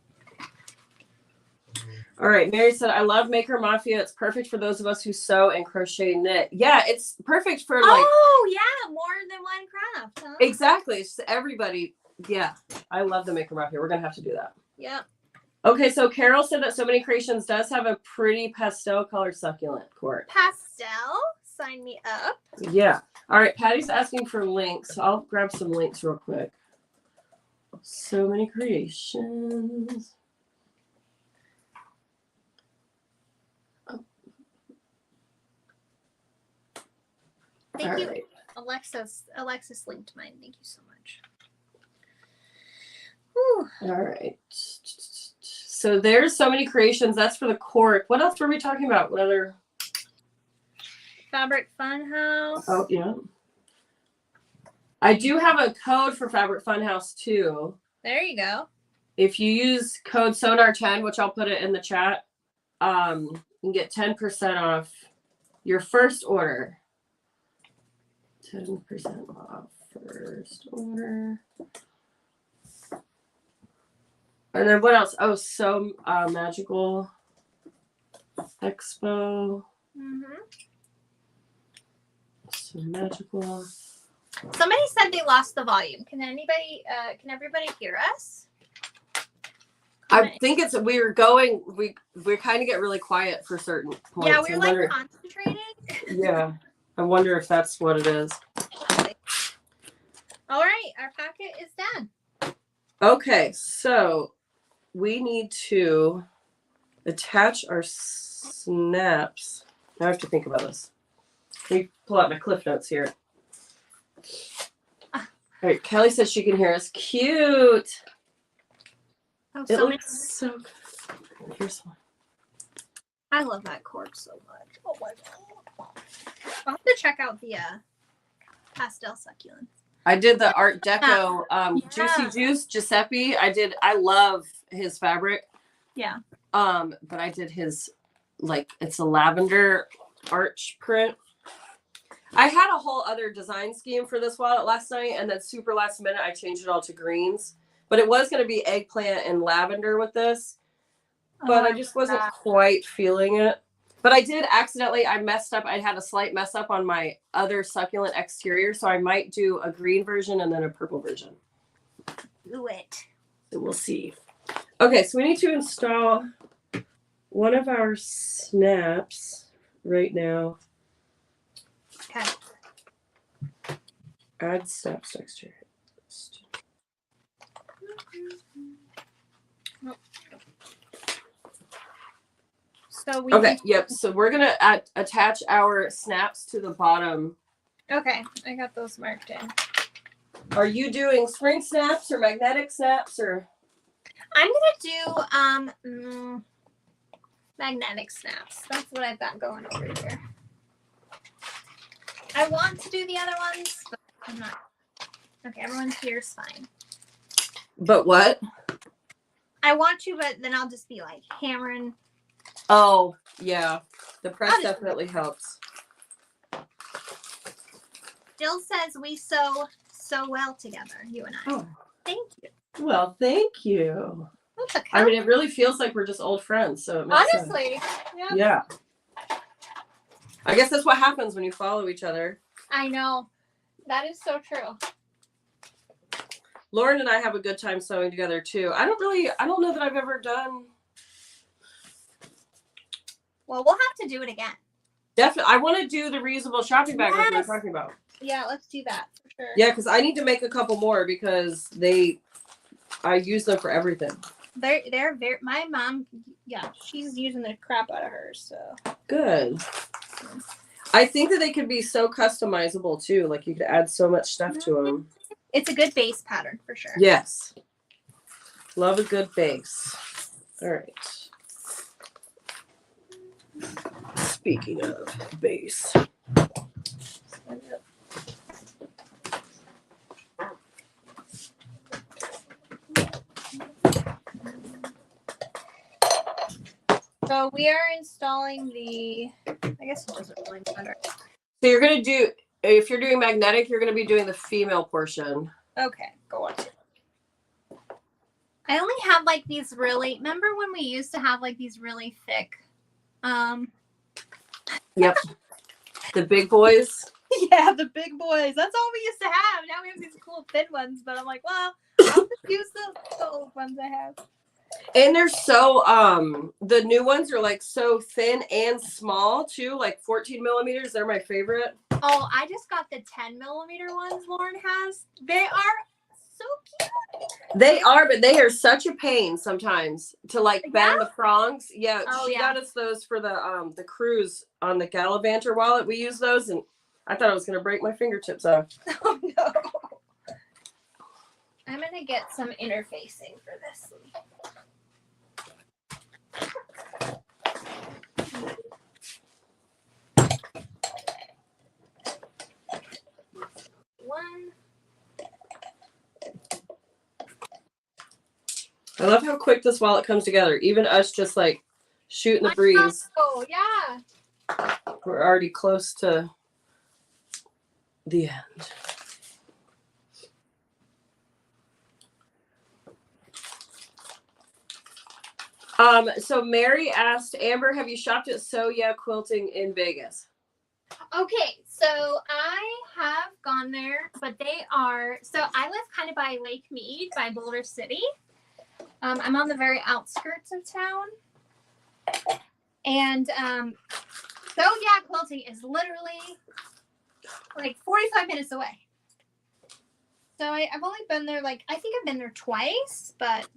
Speaker 1: All right, Mary said, I love Maker Mafia. It's perfect for those of us who sew and crochet knit. Yeah, it's perfect for like.
Speaker 2: Oh, yeah, more than one craft, huh?
Speaker 1: Exactly. It's just everybody. Yeah, I love the Maker Mafia. We're going to have to do that.
Speaker 2: Yep.
Speaker 1: Okay, so Carol said that So Many Creations does have a pretty pastel colored succulent, Court.
Speaker 2: Pastel? Sign me up.
Speaker 1: Yeah. All right, Patty's asking for links. I'll grab some links real quick. So Many Creations.
Speaker 2: Thank you, Alexis. Alexis linked mine. Thank you so much. Whew.
Speaker 1: All right. So there's So Many Creations. That's for the cork. What else were we talking about? What other?
Speaker 2: Fabric Funhouse.
Speaker 1: Oh, yeah. I do have a code for Fabric Funhouse too.
Speaker 2: There you go.
Speaker 1: If you use code Sonar10, which I'll put it in the chat, you can get 10% off your first order. 10% off first order. And then what else? Oh, So Magical Expo.
Speaker 2: Mm-hmm.
Speaker 1: So Magical.
Speaker 2: Somebody said they lost the volume. Can everybody hear us?
Speaker 1: I think it's we kind of get really quiet for certain points.
Speaker 2: Yeah, we're like concentrating.
Speaker 1: Yeah. I wonder if that's what it is.
Speaker 2: All right, our packet is done.
Speaker 1: Okay, so we need to attach our snaps. Now I have to think about this. Let me pull out my cliff notes here. All right, Kelly says she can hear us. Cute.
Speaker 2: Oh,
Speaker 1: It looks so good. Here's one.
Speaker 2: I love that cork so much. Oh my god. I'll have to check out the pastel succulents.
Speaker 1: I did the Art Deco Juicy Juice Giuseppe. I love his fabric.
Speaker 2: Yeah.
Speaker 1: But I did his it's a lavender arch print. I had a whole other design scheme for this wallet last night, and then super last minute I changed it all to greens. But it was going to be eggplant and lavender with this. But I just wasn't quite feeling it. But I did accidentally, I messed up. I had a slight mess up on my other succulent exterior. So I might do a green version and then a purple version.
Speaker 2: Do it.
Speaker 1: So we'll see. Okay, so we need to install one of our snaps right now.
Speaker 2: Okay.
Speaker 1: Add snap texture.
Speaker 2: So
Speaker 1: yep. So we're gonna attach our snaps to the bottom.
Speaker 2: Okay, I got those marked in.
Speaker 1: Are you doing spring snaps or magnetic snaps or?
Speaker 2: I'm gonna do magnetic snaps. That's what I've got going over here. I want to do the other ones, but I'm not. Okay, everyone's here is fine.
Speaker 1: But what?
Speaker 2: I want to, but then I'll just be like hammering.
Speaker 1: Oh, yeah. The press definitely helps.
Speaker 2: Jill says we sew so well together, you and I.
Speaker 1: Oh.
Speaker 2: Thank you.
Speaker 1: Well, thank you.
Speaker 2: That's okay.
Speaker 1: I mean, it really feels like we're just old friends. So it makes
Speaker 2: honestly,
Speaker 1: sense. Yeah. I guess that's what happens when you follow each other.
Speaker 2: I know. That is so true.
Speaker 1: Lauren and I have a good time sewing together too. I don't know that I've ever done.
Speaker 2: Well, we'll have to do it again.
Speaker 1: Definitely. I want to do the reusable shopping bag like we were talking about.
Speaker 2: Yeah, let's do that for sure.
Speaker 1: Yeah, because I need to make a couple more because I use them for everything.
Speaker 2: They're very, my mom, yeah, she's using the crap out of hers, so.
Speaker 1: Good. I think that they could be so customizable too. Like you could add so much stuff to them.
Speaker 2: It's a good base pattern for sure.
Speaker 1: Yes. Love a good base. All right. Speaking of base.
Speaker 2: So we are installing the, I guess it doesn't really matter.
Speaker 1: So you're going to do, if you're doing magnetic, you're going to be doing the female portion.
Speaker 2: Okay, go on. I only have like these really, remember when we used to have like these really thick,
Speaker 1: Yep. The big boys.
Speaker 2: yeah, the big boys. That's all we used to have. Now we have these cool thin ones, but I'm like, well, I'll just use the old ones I have.
Speaker 1: And they're so the new ones are like so thin and small too, like 14 millimeters. They're my favorite.
Speaker 2: Oh, I just got the 10mm ones Lauren has. They are so cute.
Speaker 1: They are, but they are such a pain sometimes to like bend
Speaker 2: Yeah?
Speaker 1: the prongs. Yeah,
Speaker 2: Oh,
Speaker 1: she
Speaker 2: yeah.
Speaker 1: got us those for the cruise on the Gallivanter wallet. We use those, and I thought I was gonna break my fingertips off.
Speaker 2: Oh no. I'm gonna get some interfacing for this. One.
Speaker 1: I love how quick this wallet comes together. Even us just like shooting the breeze.
Speaker 2: Oh yeah.
Speaker 1: We're already close to the end. So Mary asked, Amber, have you shopped at So Yeah Quilting in Vegas?
Speaker 2: Okay, so I have gone there, but they are, so I live kind of by Lake Mead, by Boulder City. I'm on the very outskirts of town. And So Yeah Quilting is literally like 45 minutes away. So I've only been there, like, I think I've been there twice, but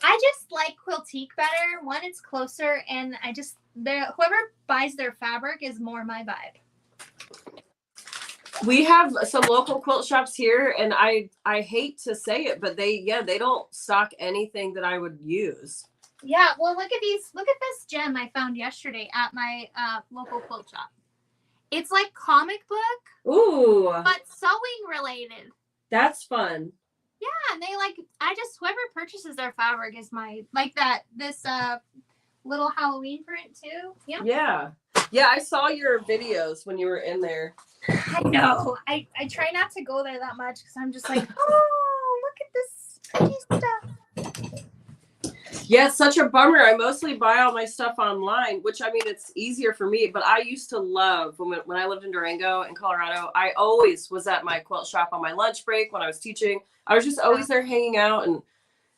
Speaker 2: I just like Quiltique better. One, it's closer, and I just, whoever buys their fabric is more my vibe.
Speaker 1: We have some local quilt shops here, and I hate to say it, but they don't stock anything that I would use.
Speaker 2: Yeah, well, look at these. Look at this gem I found yesterday at my local quilt shop. It's like comic book,
Speaker 1: Ooh,
Speaker 2: but sewing related.
Speaker 1: that's fun.
Speaker 2: Yeah, and they like, whoever purchases their fabric is my, like this little Halloween print too.
Speaker 1: Yeah. Yeah, I saw your videos when you were in there.
Speaker 2: I know. I try not to go there that much because I'm just like, oh, look at this pretty stuff.
Speaker 1: Yeah, it's such a bummer. I mostly buy all my stuff online, which, I mean, it's easier for me, but I used to love when I lived in Durango in Colorado. I always was at my quilt shop on my lunch break when I was teaching. I was just always there hanging out and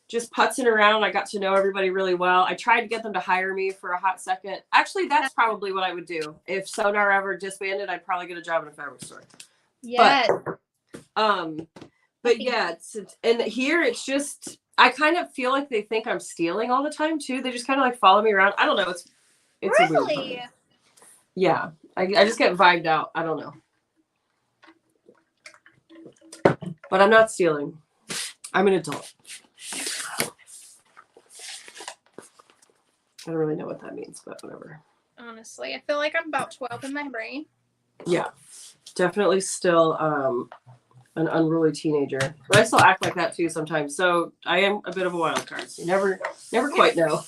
Speaker 1: just putzing around. I got to know everybody really well. I tried to get them to hire me for a hot second. Actually, that's probably what I would do. If Sonar ever disbanded, I'd probably get a job in a fabric store.
Speaker 2: Yes.
Speaker 1: But yeah, and here it's just, I kind of feel like they think I'm stealing all the time too. They just kind of like follow me around. I don't know. It's
Speaker 2: really?
Speaker 1: Yeah. I just get vibed out. I don't know. But I'm not stealing. I'm an adult. I don't really know what that means, but whatever.
Speaker 2: Honestly, I feel like I'm about 12 in my brain.
Speaker 1: Yeah. Definitely still an unruly teenager. But I still act like that too sometimes. So I am a bit of a wild card. So you never quite know.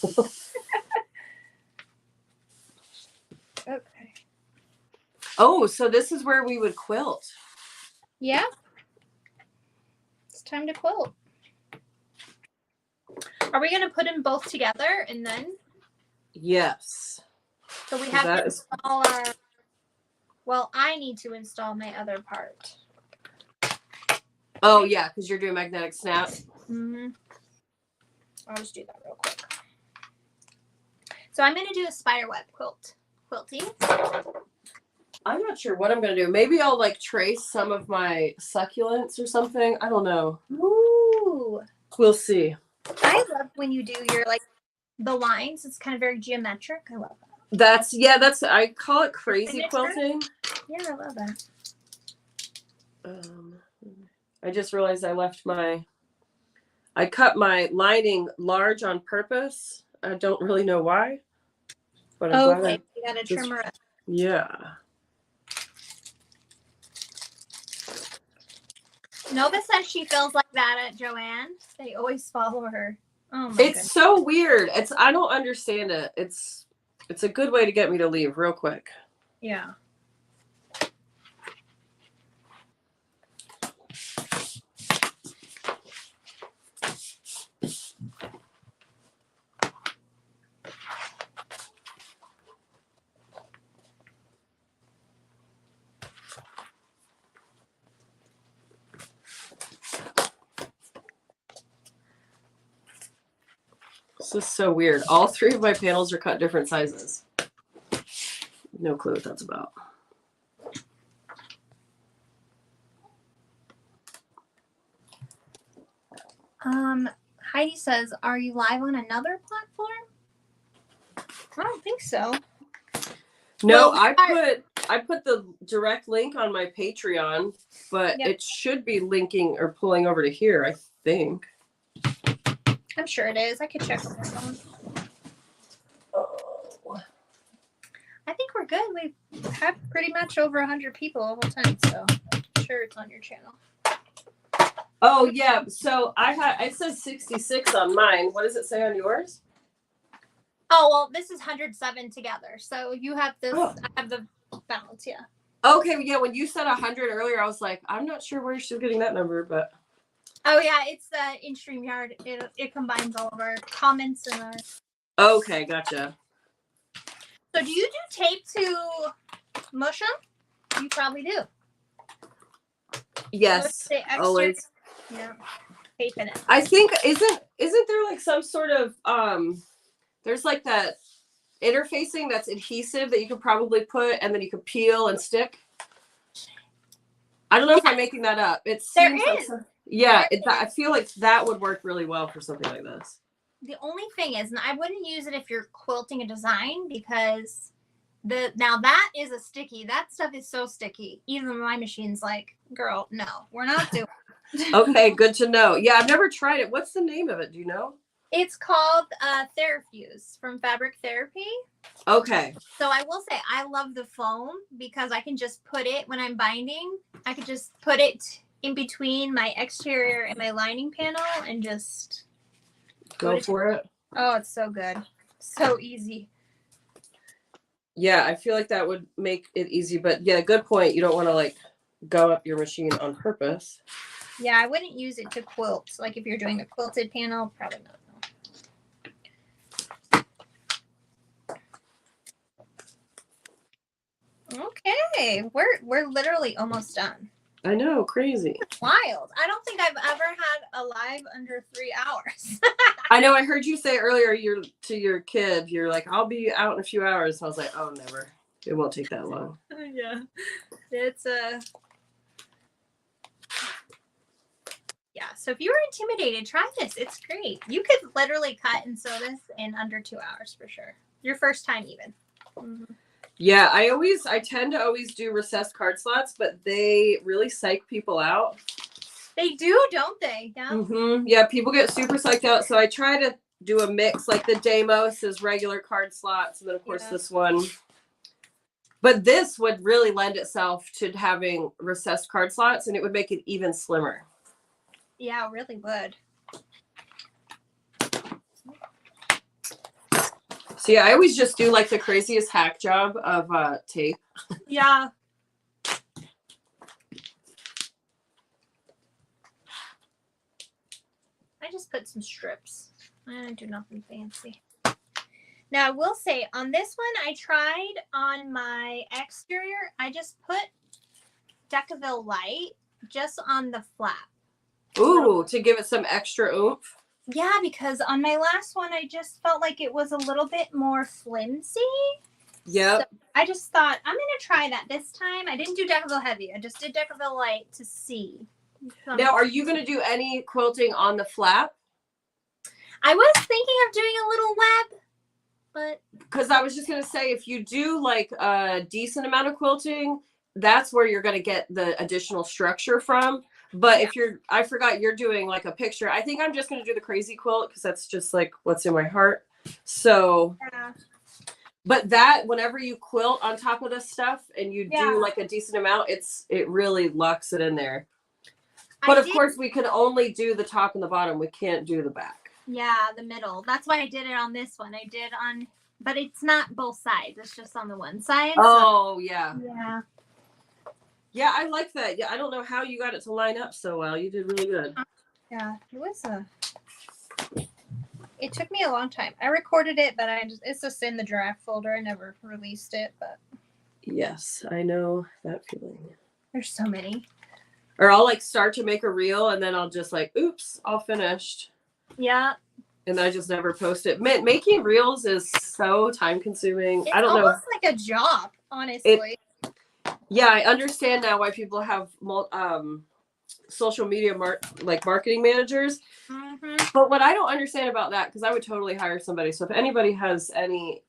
Speaker 2: Okay.
Speaker 1: Oh, so this is where we would quilt.
Speaker 2: Yeah. It's time to quilt. Are we going to put them both together and then?
Speaker 1: Yes.
Speaker 2: So we have to install our, well, I need to install my other part.
Speaker 1: Oh, yeah, because you're doing magnetic snap.
Speaker 2: Mm-hmm. I'll just do that real quick. So I'm going to do a spiderweb quilting.
Speaker 1: I'm not sure what I'm going to do. Maybe I'll like trace some of my succulents or something. I don't know.
Speaker 2: Ooh.
Speaker 1: We'll see.
Speaker 2: I love when you do your, like, the lines. It's kind of very geometric. I love
Speaker 1: That's
Speaker 2: that.
Speaker 1: I call it crazy quilting.
Speaker 2: Yeah, I love that.
Speaker 1: I just realized I cut my lining large on purpose. I don't really know why. But I'm glad
Speaker 2: you got to trim her up.
Speaker 1: Yeah.
Speaker 2: Nova says she feels like that at Joanne. They always follow her. Oh my
Speaker 1: goodness. So weird. I don't understand it. It's a good way to get me to leave real quick.
Speaker 2: Yeah.
Speaker 1: This is so weird. All 3 of my panels are cut different sizes. No clue what that's about.
Speaker 2: Heidi says, are you live on another platform? I don't think so.
Speaker 1: No,
Speaker 2: Well,
Speaker 1: I put the direct link on my Patreon, but
Speaker 2: Yep.
Speaker 1: it should be linking or pulling over to here, I think.
Speaker 2: I'm sure it is. I could check on my phone. I think we're good. We've had pretty much over 100 people the whole time, so I'm sure it's on your channel.
Speaker 1: Oh yeah, so it says 66 on mine. What does it say on yours?
Speaker 2: Oh, well, this is 107 together. So you have this, I have the balance, yeah.
Speaker 1: Okay, yeah, when you said 100 earlier, I was like, I'm not sure where she's getting that number, but.
Speaker 2: Oh, yeah, it's in StreamYard. It combines all of our comments and our.
Speaker 1: Okay, gotcha.
Speaker 2: So do you do tape to mush them? You probably do.
Speaker 1: Yes, always.
Speaker 2: Yeah, tape in it.
Speaker 1: I think, isn't there like some sort of, there's like that interfacing that's adhesive that you could probably put and then you could peel and stick. I don't know if I'm making that up. It seems like yeah, I feel like that would work really well for something like this.
Speaker 2: The only thing is, and I wouldn't use it if you're quilting a design because now that is a sticky. That stuff is so sticky. Even my machine's like, girl, no, we're not doing it.
Speaker 1: Okay, good to know. Yeah, I've never tried it. What's the name of it? Do you know?
Speaker 2: It's called Therafuse from Fabric Therapy.
Speaker 1: Okay.
Speaker 2: So I will say I love the foam because I can just put it when I'm binding. I could just put it in between my exterior and my lining panel and just
Speaker 1: go for it.
Speaker 2: Oh, it's so good. So easy.
Speaker 1: Yeah, I feel like that would make it easy, but yeah, good point. You don't want to like go up your machine on purpose.
Speaker 2: Yeah, I wouldn't use it to quilt. Like if you're doing a quilted panel, probably not. Okay, we're literally almost done.
Speaker 1: I know, crazy.
Speaker 2: It's wild. I don't think I've ever had a live under 3 hours.
Speaker 1: I know. I heard you say earlier to your kid, you're like, I'll be out in a few hours. I was like, oh, never. It won't take that long.
Speaker 2: Yeah, it's yeah. So if you were intimidated, try this. It's great. You could literally cut and sew this in under 2 hours for sure. Your first time even. Mm-hmm.
Speaker 1: Yeah, I tend to always do recessed card slots, but they really psych people out.
Speaker 2: They do, don't they? Yeah.
Speaker 1: Mm-hmm. Yeah, people get super psyched out. So I try to do a mix, like the Deimos is regular card slots, and then of course this one. But this would really lend itself to having recessed card slots, and it would make it even slimmer.
Speaker 2: Yeah, it really would.
Speaker 1: So yeah, I always just do like the craziest hack job of tape.
Speaker 2: Yeah. I just put some strips. I don't do nothing fancy. Now I will say on this one, I tried on my exterior, I just put Decaville Light just on the flap.
Speaker 1: Ooh, to give it some extra oomph.
Speaker 2: Yeah, because on my last one, I just felt like it was a little bit more flimsy.
Speaker 1: Yep.
Speaker 2: So I just thought, I'm going to try that this time. I didn't do Decaville Heavy. I just did Decaville Light to see.
Speaker 1: Now, are you going to do any quilting on the flap?
Speaker 2: I was thinking of doing a little web, but...
Speaker 1: Because I was just going to say, if you do like a decent amount of quilting, that's where you're going to get the additional structure from. But if I forgot you're doing like a picture. I think I'm just going to do the crazy quilt because that's just like what's in my heart. So, but that whenever you quilt on top of this stuff and you do like a decent amount, it really locks it in there. But of course, we can only do the top and the bottom. We can't do the back.
Speaker 2: Yeah, the middle. That's why I did it on this one. I did on, but it's not both sides. It's just on the one side.
Speaker 1: Oh,
Speaker 2: so.
Speaker 1: Yeah.
Speaker 2: Yeah.
Speaker 1: Yeah, I like that. Yeah, I don't know how you got it to line up so well. You did really good.
Speaker 2: Yeah, it took me a long time. I recorded it, but it's just in the draft folder. I never released it, but.
Speaker 1: Yes, I know that feeling.
Speaker 2: There's so many. Or
Speaker 1: I'll like start to make a reel and then I'll just like, oops, all finished.
Speaker 2: Yeah.
Speaker 1: and I just never post it. Making reels is so time consuming.
Speaker 2: It's
Speaker 1: I don't know.
Speaker 2: almost like a job, honestly.
Speaker 1: Yeah, I understand now why people have social media marketing managers. But what I don't understand about that, because I would totally hire somebody. So if anybody has any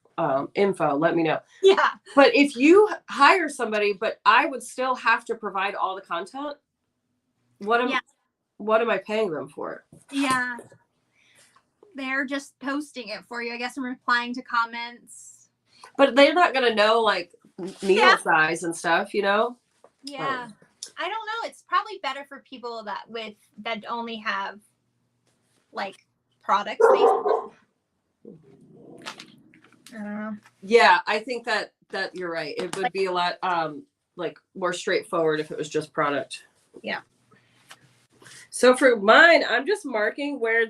Speaker 1: info, let me know.
Speaker 2: Yeah.
Speaker 1: But if you hire somebody, but I would still have to provide all the content, what am I paying them for?
Speaker 2: Yeah. They're just posting it for you. I guess I'm replying to comments.
Speaker 1: But they're not going to know like needle size and stuff, you know?
Speaker 2: Yeah. I don't know. It's probably better for people that only have like products basically. I don't know. Yeah,
Speaker 1: I think that you're right. It would be a lot like more straightforward if it was just product.
Speaker 2: Yeah.
Speaker 1: So for mine, I'm just marking where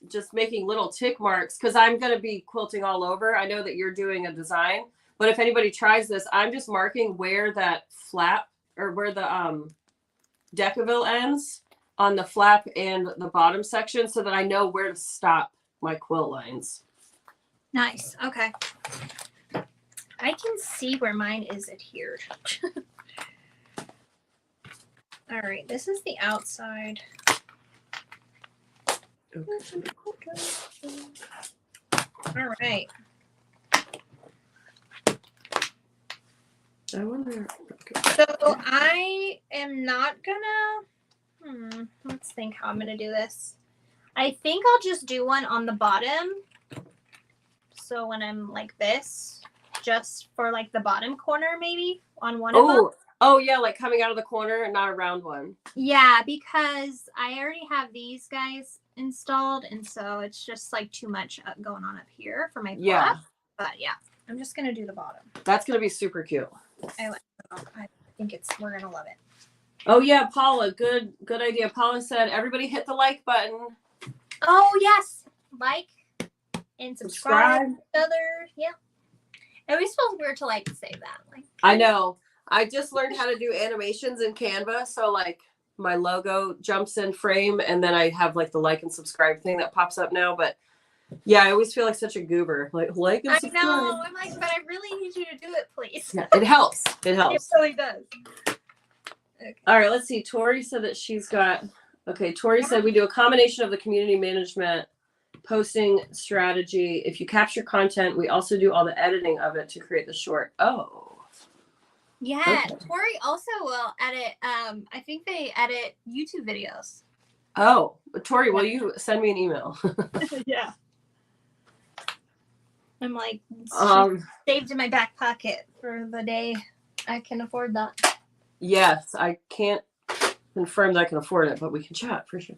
Speaker 1: just making little tick marks because I'm going to be quilting all over. I know that you're doing a design, but if anybody tries this, I'm just marking where that flap or where the decaville ends on the flap and the bottom section so that I know where to stop my quilt lines.
Speaker 2: Nice. Okay. I can see where mine is adhered. All right. This is the outside. Okay. All right.
Speaker 1: I wonder.
Speaker 2: So I am not gonna. Let's think how I'm gonna do this. I think I'll just do one on the bottom. So when I'm like this, just for like the bottom corner, maybe on one of them.
Speaker 1: Oh yeah, like coming out of the corner and not a round one.
Speaker 2: Yeah, because I already have these guys installed, and so it's just like too much going on up here for my flap.
Speaker 1: Yeah.
Speaker 2: But yeah, I'm just gonna do the bottom.
Speaker 1: That's gonna be super cute.
Speaker 2: I think we're gonna love it.
Speaker 1: Oh yeah, Paula, good idea. Paula said everybody hit the like button.
Speaker 2: Oh yes, like and subscribe. Yeah. It always feels weird to like say that. Like
Speaker 1: I know. I just learned how to do animations in Canva, so like my logo jumps in frame, and then I have like the like and subscribe thing that pops up now. But yeah, I always feel like such a goober. Like and subscribe.
Speaker 2: I know. I'm like, but I really need you to do it, please.
Speaker 1: Yeah, it helps. It helps.
Speaker 2: It really does. Okay.
Speaker 1: All right, let's see. Tori said that she's got. Okay, Tori said we do a combination of the community management, posting strategy. If you capture content, we also do all the editing of it to create the short. Oh.
Speaker 2: Yeah, okay. Tori also will edit. I think they edit YouTube videos.
Speaker 1: Oh, Tori, will you send me an email?
Speaker 2: Yeah. I'm like saved in my back pocket for the day I can afford that.
Speaker 1: Yes, I can't confirm that I can afford it, but we can chat for sure.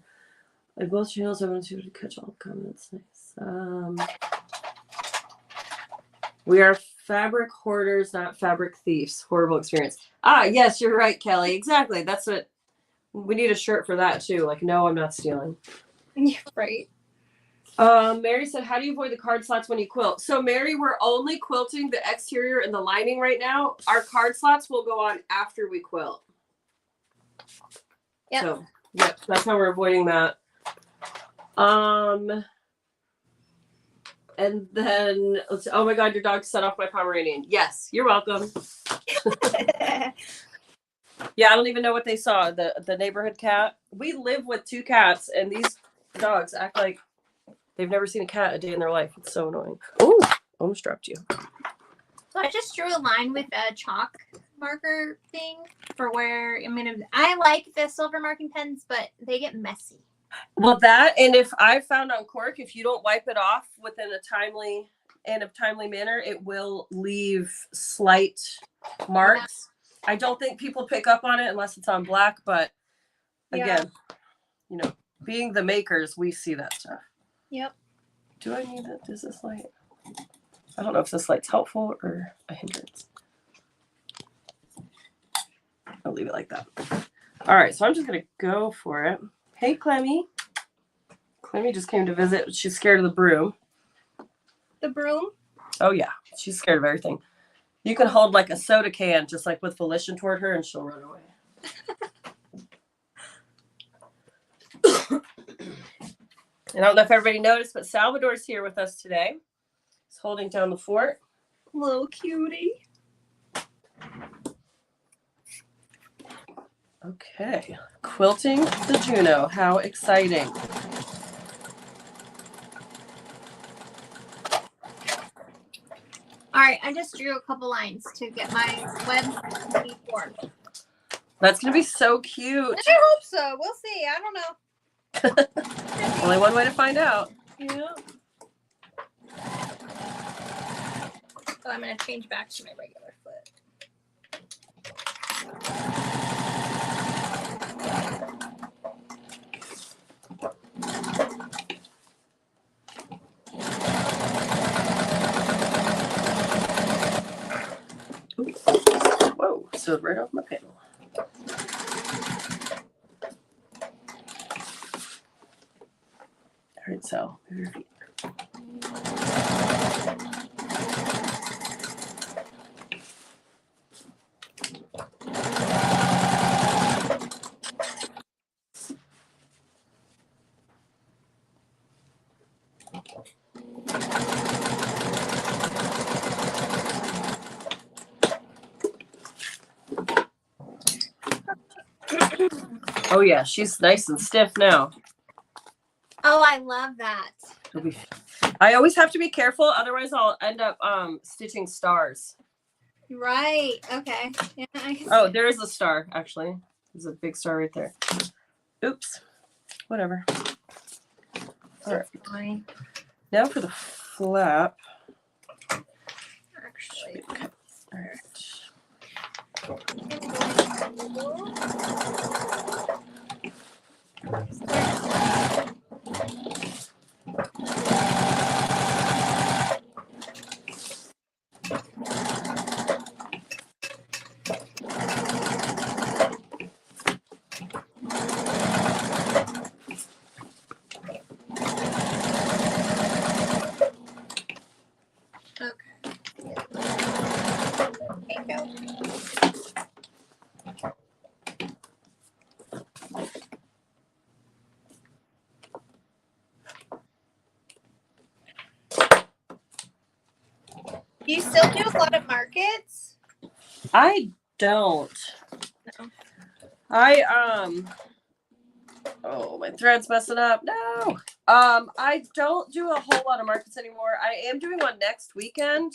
Speaker 1: Like both channels, I want to catch all the comments. Nice. We are fabric hoarders, not fabric thieves. Horrible experience. Ah, yes, you're right, Kelly. Exactly. That's what we need a shirt for that too. Like, no, I'm not stealing.
Speaker 2: Yeah, right.
Speaker 1: Mary said, how do you avoid the card slots when you quilt? So Mary, we're only quilting the exterior and the lining right now. Our card slots will go on after we quilt.
Speaker 2: Yep.
Speaker 1: So, yep, that's how we're avoiding that. And then, oh my God, your dog set off my Pomeranian. Yes, you're welcome. Yeah, I don't even know what they saw. The neighborhood cat. We live with 2 cats, and these dogs act like they've never seen a cat a day in their life. It's so annoying. Oh, almost dropped you.
Speaker 2: So I just drew a line with a chalk marker thing for where I like the silver marking pens, but they get messy.
Speaker 1: Well, that, and if I found on cork, if you don't wipe it off within a timely manner, it will leave slight marks. I don't think people pick up on it unless it's on black, but again, being the makers, we see that stuff.
Speaker 2: Yep.
Speaker 1: Do I need it? Is this light? I don't know if this light's helpful or a hindrance. I'll leave it like that. All right, so I'm just going to go for it. Hey, Clemmy. Clemmy just came to visit. She's scared of the broom.
Speaker 2: The broom?
Speaker 1: Oh, yeah. She's scared of everything. You can hold like a soda can, just like with volition toward her, and she'll run away. I don't know if everybody noticed, but Salvador's here with us today. He's holding down the fort.
Speaker 2: Little cutie.
Speaker 1: Okay, quilting the Juno. How exciting.
Speaker 2: All right, I just drew a couple lines to get my web formed.
Speaker 1: That's going to be so cute.
Speaker 2: I hope so. We'll see. I don't know.
Speaker 1: Only one way to find out.
Speaker 2: Yeah. So I'm going to change back to my regular foot.
Speaker 1: Oops. Whoa, slid right off my panel. All right, so move your feet. Oh yeah, she's nice and stiff now.
Speaker 2: Oh, I love that.
Speaker 1: I always have to be careful, otherwise I'll end up stitching stars.
Speaker 2: Right. Okay. Yeah, I can
Speaker 1: Oh, there is a star, actually. There's a big star right there. Oops. Whatever. All right.
Speaker 2: fine.
Speaker 1: Now for the flap.
Speaker 2: Actually.
Speaker 1: All right.
Speaker 2: Do you still do a lot of markets?
Speaker 1: I don't.
Speaker 2: No.
Speaker 1: Oh, my thread's messing up. No. I don't do a whole lot of markets anymore. I am doing one next weekend.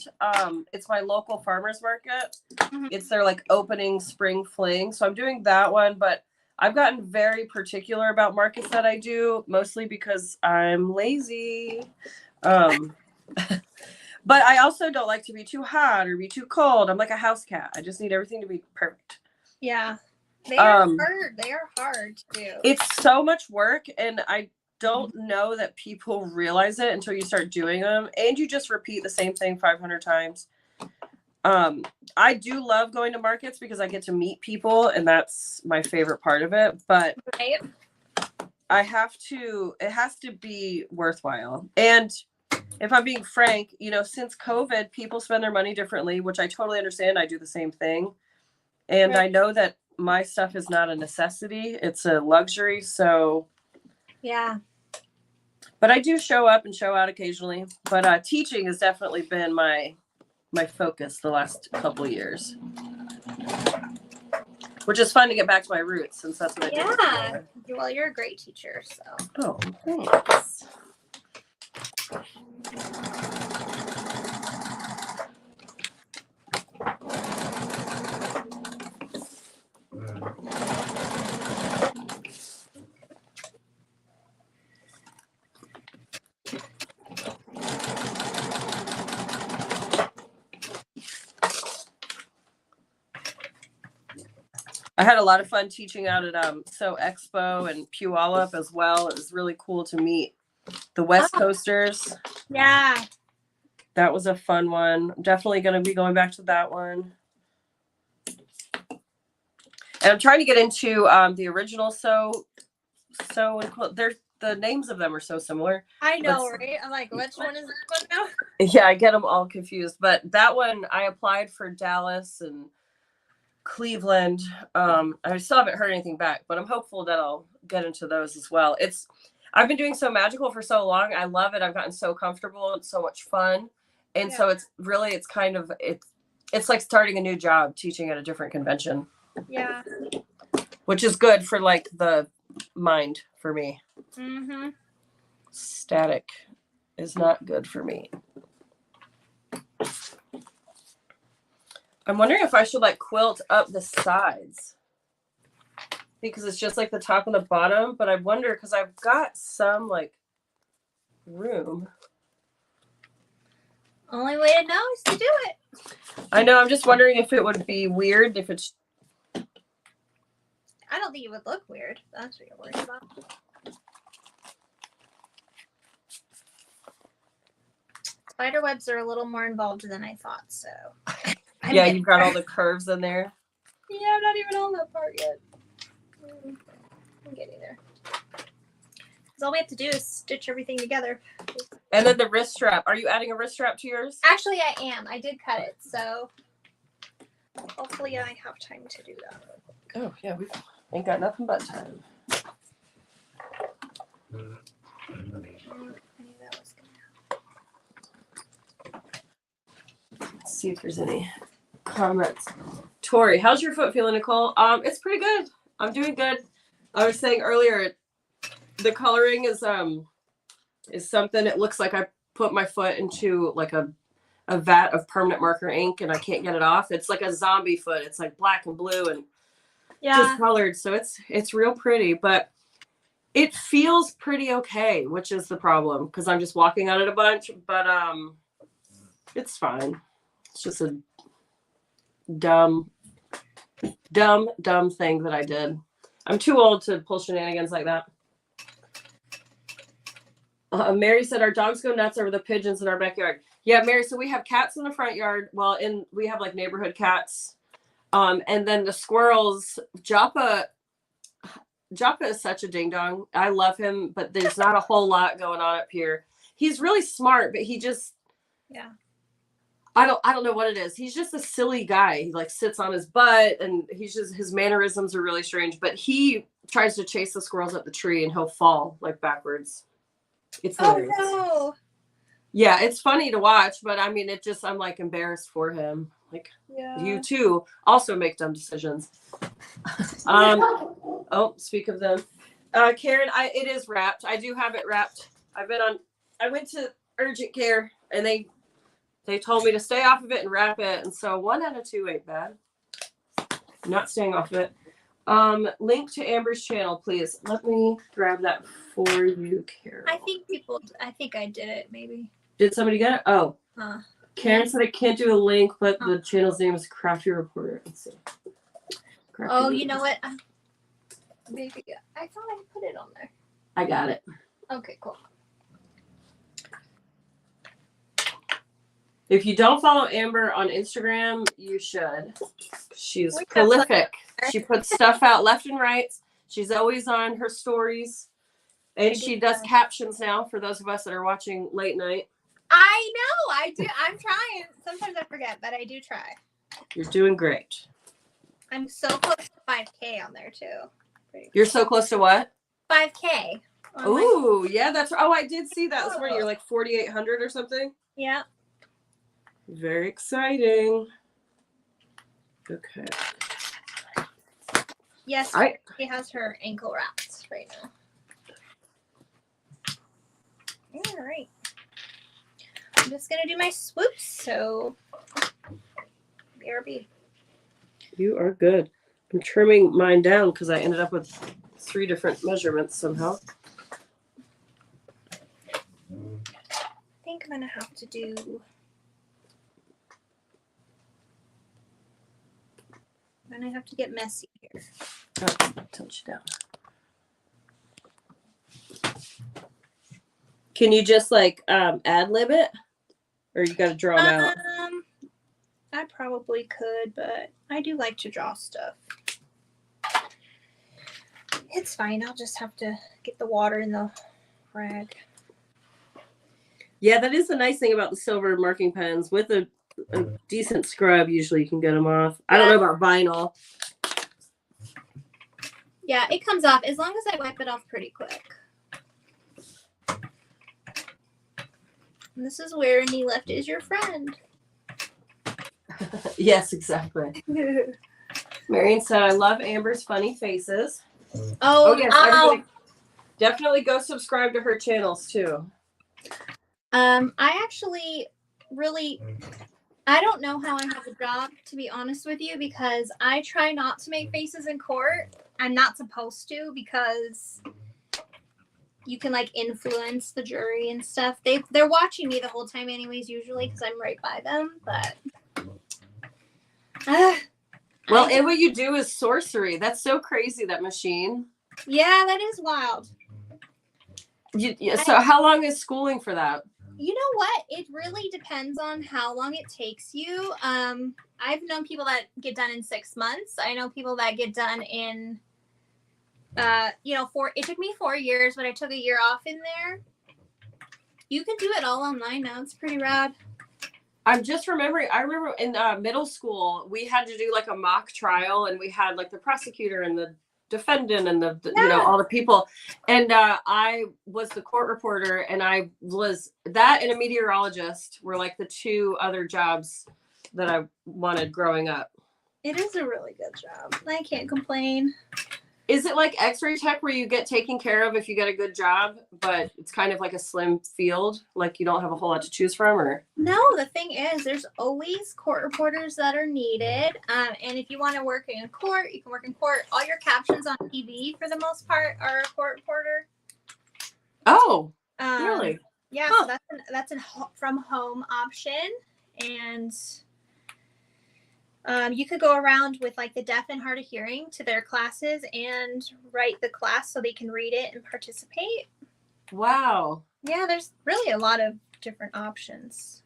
Speaker 1: It's my local farmers market.
Speaker 2: Mm-hmm.
Speaker 1: It's their like opening spring fling. So I'm doing that one, but I've gotten very particular about markets that I do, mostly because I'm lazy. But I also don't like to be too hot or be too cold. I'm like a house cat. I just need everything to be perfect.
Speaker 2: Yeah. They are hard. They are hard to do. It's
Speaker 1: so much work, and I don't know that people realize it until you start doing them. And you just repeat the same thing 500 times. I do love going to markets because I get to meet people, and that's my favorite part of it. But
Speaker 2: right.
Speaker 1: it has to be worthwhile. And if I'm being frank, since COVID, people spend their money differently, which I totally understand. I do the same thing. And right. I know that my stuff is not a necessity. It's a luxury. So
Speaker 2: yeah.
Speaker 1: But I do show up and show out occasionally. But teaching has definitely been my focus the last couple of years. Which is fun to get back to my roots, since that's what I do.
Speaker 2: Yeah. Well, you're a great teacher, so.
Speaker 1: Oh, thanks. I had a lot of fun teaching out at Sew Expo and Puyallup as well. It was really cool to meet the West Coasters.
Speaker 2: Yeah.
Speaker 1: That was a fun one. I'm definitely going to be going back to that one. And I'm trying to get into the original Sew and Quilt. The names of them are so similar.
Speaker 2: I know, right? I'm like, which one is this one now?
Speaker 1: Yeah, I get them all confused. But that one, I applied for Dallas and Cleveland. I still haven't heard anything back, but I'm hopeful that I'll get into those as well. I've been doing So Magical for so long. I love it. I've gotten so comfortable. It's so much fun. And so it's kind of, it's like starting a new job teaching at a different convention.
Speaker 2: Yeah.
Speaker 1: Which is good for like the mind for me.
Speaker 2: Mm-hmm.
Speaker 1: Static is not good for me. I'm wondering if I should like quilt up the sides. Because it's just like the top and the bottom, but I wonder because I've got some like room.
Speaker 2: Only way to know is to do it.
Speaker 1: I know. I'm just wondering if it would be weird if it's.
Speaker 2: I don't think it would look weird. That's what you're worried about. Spider webs are a little more involved than I thought, so.
Speaker 1: Yeah, you've got all the curves in there.
Speaker 2: Yeah, I'm not even on that part yet. I'm getting there. Because all we have to do is stitch everything together.
Speaker 1: And then the wrist strap. Are you adding a wrist strap to yours?
Speaker 2: Actually, I am. I did cut it, so hopefully I have time to do that.
Speaker 1: Oh, yeah, we ain't got nothing but time.
Speaker 2: I knew that was gonna
Speaker 1: Let's see if there's any comments. Tori, how's your foot feeling, Nicole? It's pretty good. I'm doing good. I was saying earlier, the coloring is something. It looks like I put my foot into like a vat of permanent marker ink and I can't get it off. It's like a zombie foot. It's like black and blue and just colored. So it's real pretty, but it feels pretty okay, which is the problem because I'm just walking on it a bunch. But it's fine. It's just a dumb thing that I did. I'm too old to pull shenanigans like that. Mary said our dogs go nuts over the pigeons in our backyard. Yeah, Mary, so we have cats in the front yard. Well, we have like neighborhood cats. And then the squirrels, Joppa is such a ding dong. I love him, but there's not a whole lot going on up here. He's really smart, but he just I don't know what it is. He's just a silly guy. He like sits on his butt and his mannerisms are really strange, but he tries to chase the squirrels up the tree and he'll fall like backwards. It's hilarious.
Speaker 2: Oh no.
Speaker 1: Yeah, it's funny to watch, but I mean, I'm like embarrassed for him. Like you too also make dumb decisions. Oh, speak of them. Karen, it is wrapped. I do have it wrapped. I went to urgent care and they told me to stay off of it and wrap it. And so 1 out of 2 ain't bad. I'm not staying off of it. Link to Amber's channel, please. Let me grab that for you, Karen.
Speaker 2: I think I did it, maybe.
Speaker 1: Did somebody get it? Oh. Karen said I can't do a link, but the channel's name is Crafty Reporter. Let's see. Crafty
Speaker 2: you know what? Maybe I thought I put it on there.
Speaker 1: I got it.
Speaker 2: Okay, cool.
Speaker 1: If you don't follow Amber on Instagram, you should. She's prolific. She puts stuff out left and right. She's always on her stories. And she does captions now for those of us that are watching late night.
Speaker 2: I know, I do. I'm trying. Sometimes I forget, but I do try.
Speaker 1: You're doing great.
Speaker 2: I'm so close to 5K on there too.
Speaker 1: You're so close to what?
Speaker 2: 5K.
Speaker 1: Ooh, yeah, that's. Oh, I did see that this morning. You're like 4,800 or something.
Speaker 2: Yeah.
Speaker 1: Very exciting. Okay.
Speaker 2: Yes, she has her ankle wraps right now. All right. I'm just gonna do my swoops. So, BRB.
Speaker 1: You are good. I'm trimming mine down because I ended up with 3 different measurements somehow.
Speaker 2: I think I'm gonna have to do. And I have to get messy here.
Speaker 1: Oh, tilt you down. Can you just like ad-lib it? Or you got to draw them out?
Speaker 2: I probably could, but I do like to draw stuff. It's fine. I'll just have to get the water in the rag.
Speaker 1: Yeah, that is the nice thing about the silver marking pens. With a decent scrub, usually you can get them off. I don't know about vinyl.
Speaker 2: Yeah, it comes off as long as I wipe it off pretty quick. And this is where knee left is your friend.
Speaker 1: Yes, exactly. Marion said, I love Amber's funny faces.
Speaker 2: Oh,
Speaker 1: yes, everybody definitely go subscribe to her channels too.
Speaker 2: I actually really, I don't know how I have a job, to be honest with you, because I try not to make faces in court. I'm not supposed to, because you can like influence the jury and stuff. They're watching me the whole time anyways, usually, because I'm right by them, but
Speaker 1: well, and what you do is sorcery. That's so crazy, that machine.
Speaker 2: Yeah, that is wild.
Speaker 1: So how long is schooling for that?
Speaker 2: You know what? It really depends on how long it takes you. I've known people that get done in 6 months. I know people that get done in, it took me 4 years, but I took a year off in there. You can do it all online now. It's pretty rad.
Speaker 1: I'm just remembering, I remember in middle school, we had to do like a mock trial, and we had like the prosecutor and the defendant and all the people. And I was the court reporter, and I was that and a meteorologist were like the 2 other jobs that I wanted growing up.
Speaker 2: It is a really good job. I can't complain.
Speaker 1: Is it like X-ray tech where you get taken care of if you get a good job, but it's kind of like a slim field, like you don't have a whole lot to choose from? Or
Speaker 2: no, the thing is, there's always court reporters that are needed. And if you want to work in court, you can work in court. All your captions on TV, for the most part, are a court reporter.
Speaker 1: Oh, really?
Speaker 2: Yeah,
Speaker 1: huh.
Speaker 2: So that's a from home option, and you could go around with like the deaf and hard of hearing to their classes and write the class so they can read it and participate.
Speaker 1: Wow.
Speaker 2: Yeah, there's really a lot of different options.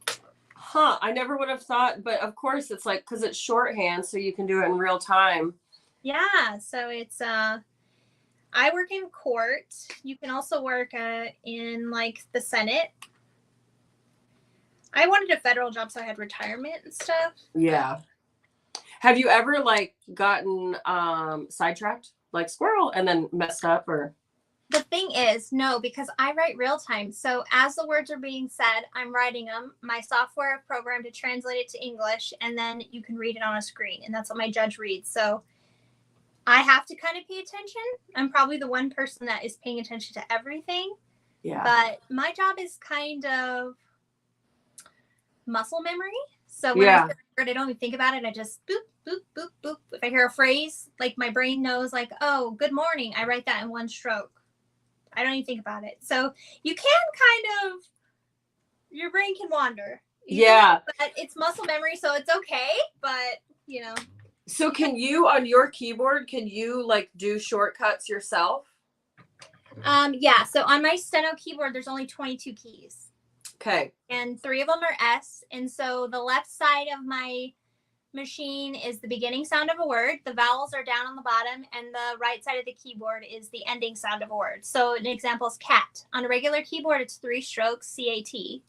Speaker 1: Huh. I never would have thought, but of course it's like, because it's shorthand, so you can do it in real time.
Speaker 2: Yeah, so it's I work in court. You can also work in like the Senate. I wanted a federal job, so I had retirement and stuff.
Speaker 1: Yeah. Have you ever like gotten sidetracked, like squirrel, and then messed up? Or
Speaker 2: the thing is, no, because I write real time. So as the words are being said, I'm writing them. My software programmed to translate it to English, and then you can read it on a screen, and that's what my judge reads. So I have to kind of pay attention. I'm probably the one person that is paying attention to everything.
Speaker 1: Yeah.
Speaker 2: But my job is kind of muscle memory. So when I hear a word, I don't even think about it. I just boop, boop, boop, boop. If I hear a phrase, like my brain knows, like, oh, good morning. I write that in one stroke. I don't even think about it. So you can kind of, your brain can wander.
Speaker 1: Yeah.
Speaker 2: But it's muscle memory, so it's okay. But,
Speaker 1: So can you, on your keyboard, can you like do shortcuts yourself?
Speaker 2: Yeah. So on my steno keyboard, there's only 22 keys.
Speaker 1: Okay.
Speaker 2: And 3 of them are S. And so the left side of my machine is the beginning sound of a word. The vowels are down on the bottom, and the right side of the keyboard is the ending sound of a word. So an example is cat. On a regular keyboard, it's 3 strokes, C-A-T.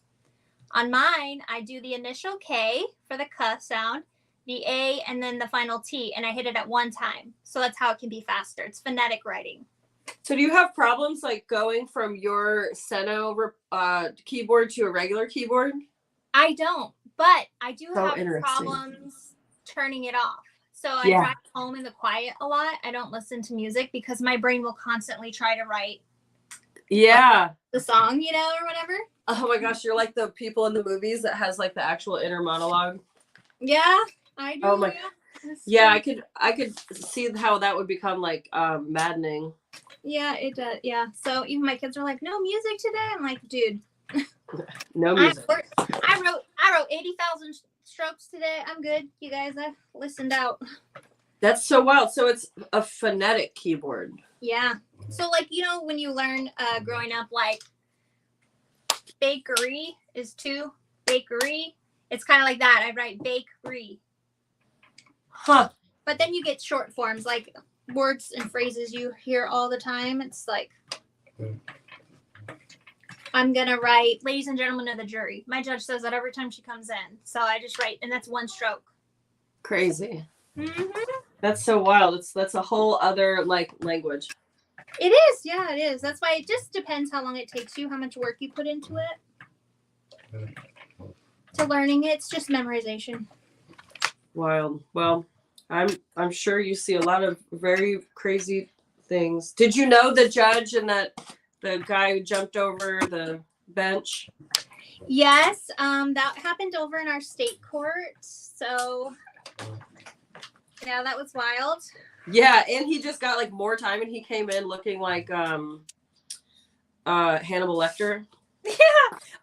Speaker 2: On mine, I do the initial K for the K sound, the A, and then the final T, and I hit it at one time. So that's how it can be faster. It's phonetic writing.
Speaker 1: So do you have problems like going from your steno keyboard to a regular keyboard?
Speaker 2: I don't, but I do have problems turning it off. So I drive home in the quiet a lot. I don't listen to music because my brain will constantly try to write the song, or whatever.
Speaker 1: Oh my gosh, you're like the people in the movies that has like the actual inner monologue.
Speaker 2: Yeah, I do.
Speaker 1: Oh my. Yeah, I could see how that would become like maddening.
Speaker 2: Yeah, it does. Yeah. So even my kids are like, no music today. I'm like, dude.
Speaker 1: No music.
Speaker 2: I wrote 80,000 strokes today. I'm good. You guys, I listened out.
Speaker 1: That's so wild. So it's a phonetic keyboard.
Speaker 2: Yeah. So like, when you learn growing up, like bakery is 2, bakery. It's kind of like that. I write bakery.
Speaker 1: Huh.
Speaker 2: But then you get short forms like words and phrases you hear all the time. It's like, I'm going to write, ladies and gentlemen of the jury. My judge says that every time she comes in. So I just write, and that's one stroke.
Speaker 1: Crazy.
Speaker 2: Mm-hmm.
Speaker 1: That's so wild. That's a whole other like language.
Speaker 2: It is. Yeah, it is. That's why it just depends how long it takes you, how much work you put into it. to learning it. It's just memorization.
Speaker 1: Wild. Well, I'm sure you see a lot of very crazy things. Did you know the judge and that the guy who jumped over the bench?
Speaker 2: Yes, that happened over in our state court. So yeah, that was wild.
Speaker 1: Yeah, and he just got like more time, and he came in looking like Hannibal Lecter.
Speaker 2: Yeah.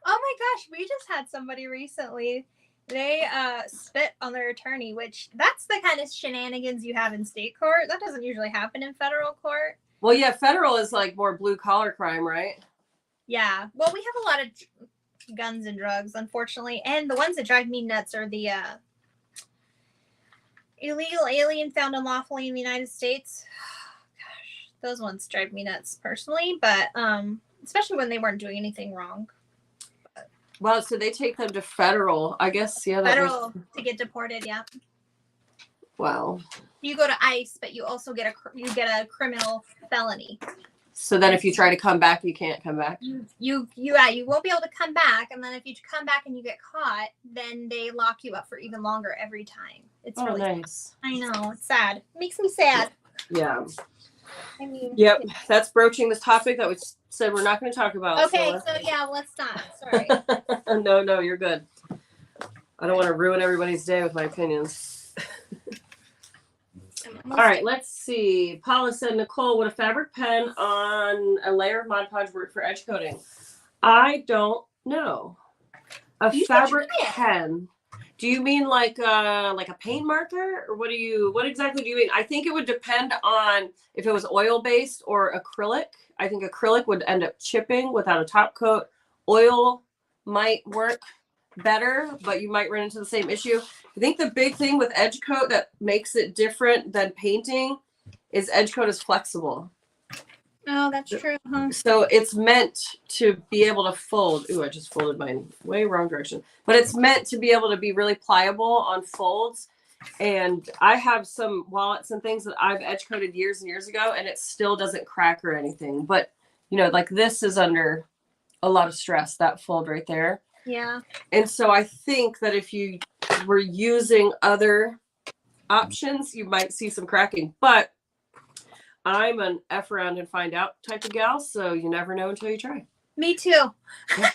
Speaker 2: Oh my gosh, we just had somebody recently. They spit on their attorney, which that's the kind of shenanigans you have in state court. That doesn't usually happen in federal court.
Speaker 1: Well, yeah, federal is like more blue collar crime, right?
Speaker 2: Yeah. Well, we have a lot of guns and drugs, unfortunately, and the ones that drive me nuts are the illegal alien found unlawfully in the United States. Gosh, those ones drive me nuts personally, but especially when they weren't doing anything wrong.
Speaker 1: Well, so they take them to federal, I guess. Yeah,
Speaker 2: federal to get deported. Yeah.
Speaker 1: Wow.
Speaker 2: You go to ICE, but you also get a criminal felony.
Speaker 1: So then, if you try to come back, you can't come back.
Speaker 2: You won't be able to come back, and then if you come back and you get caught, then they lock you up for even longer every time. It's really
Speaker 1: nice.
Speaker 2: I know, it's sad. It makes me sad.
Speaker 1: Yeah.
Speaker 2: I mean.
Speaker 1: Yep, that's broaching this topic that we said we're not going to talk about.
Speaker 2: Okay, so yeah, let's not. Sorry.
Speaker 1: No, you're good. I don't want to ruin everybody's day with my opinions. All right, let's see. Paula said, Nicole, would a fabric pen on a layer of Mod Podge work for edge coating? I don't know. A fabric pen. Do you mean like a paint marker, or what exactly do you mean? I think it would depend on if it was oil based or acrylic. I think acrylic would end up chipping without a top coat. Oil might work better, but you might run into the same issue. I think the big thing with edge coat that makes it different than painting is edge coat is flexible.
Speaker 2: Oh, that's true, huh?
Speaker 1: So it's meant to be able to fold. Ooh, I just folded mine way wrong direction. But it's meant to be able to be really pliable on folds. And I have some wallets and things that I've edge coated years and years ago, and it still doesn't crack or anything. But, you know, like this is under a lot of stress, that fold right there.
Speaker 2: Yeah.
Speaker 1: And so I think that if you were using other options, you might see some cracking. But I'm an F around and find out type of gal, so you never know until you try.
Speaker 2: Me too.
Speaker 1: Yeah.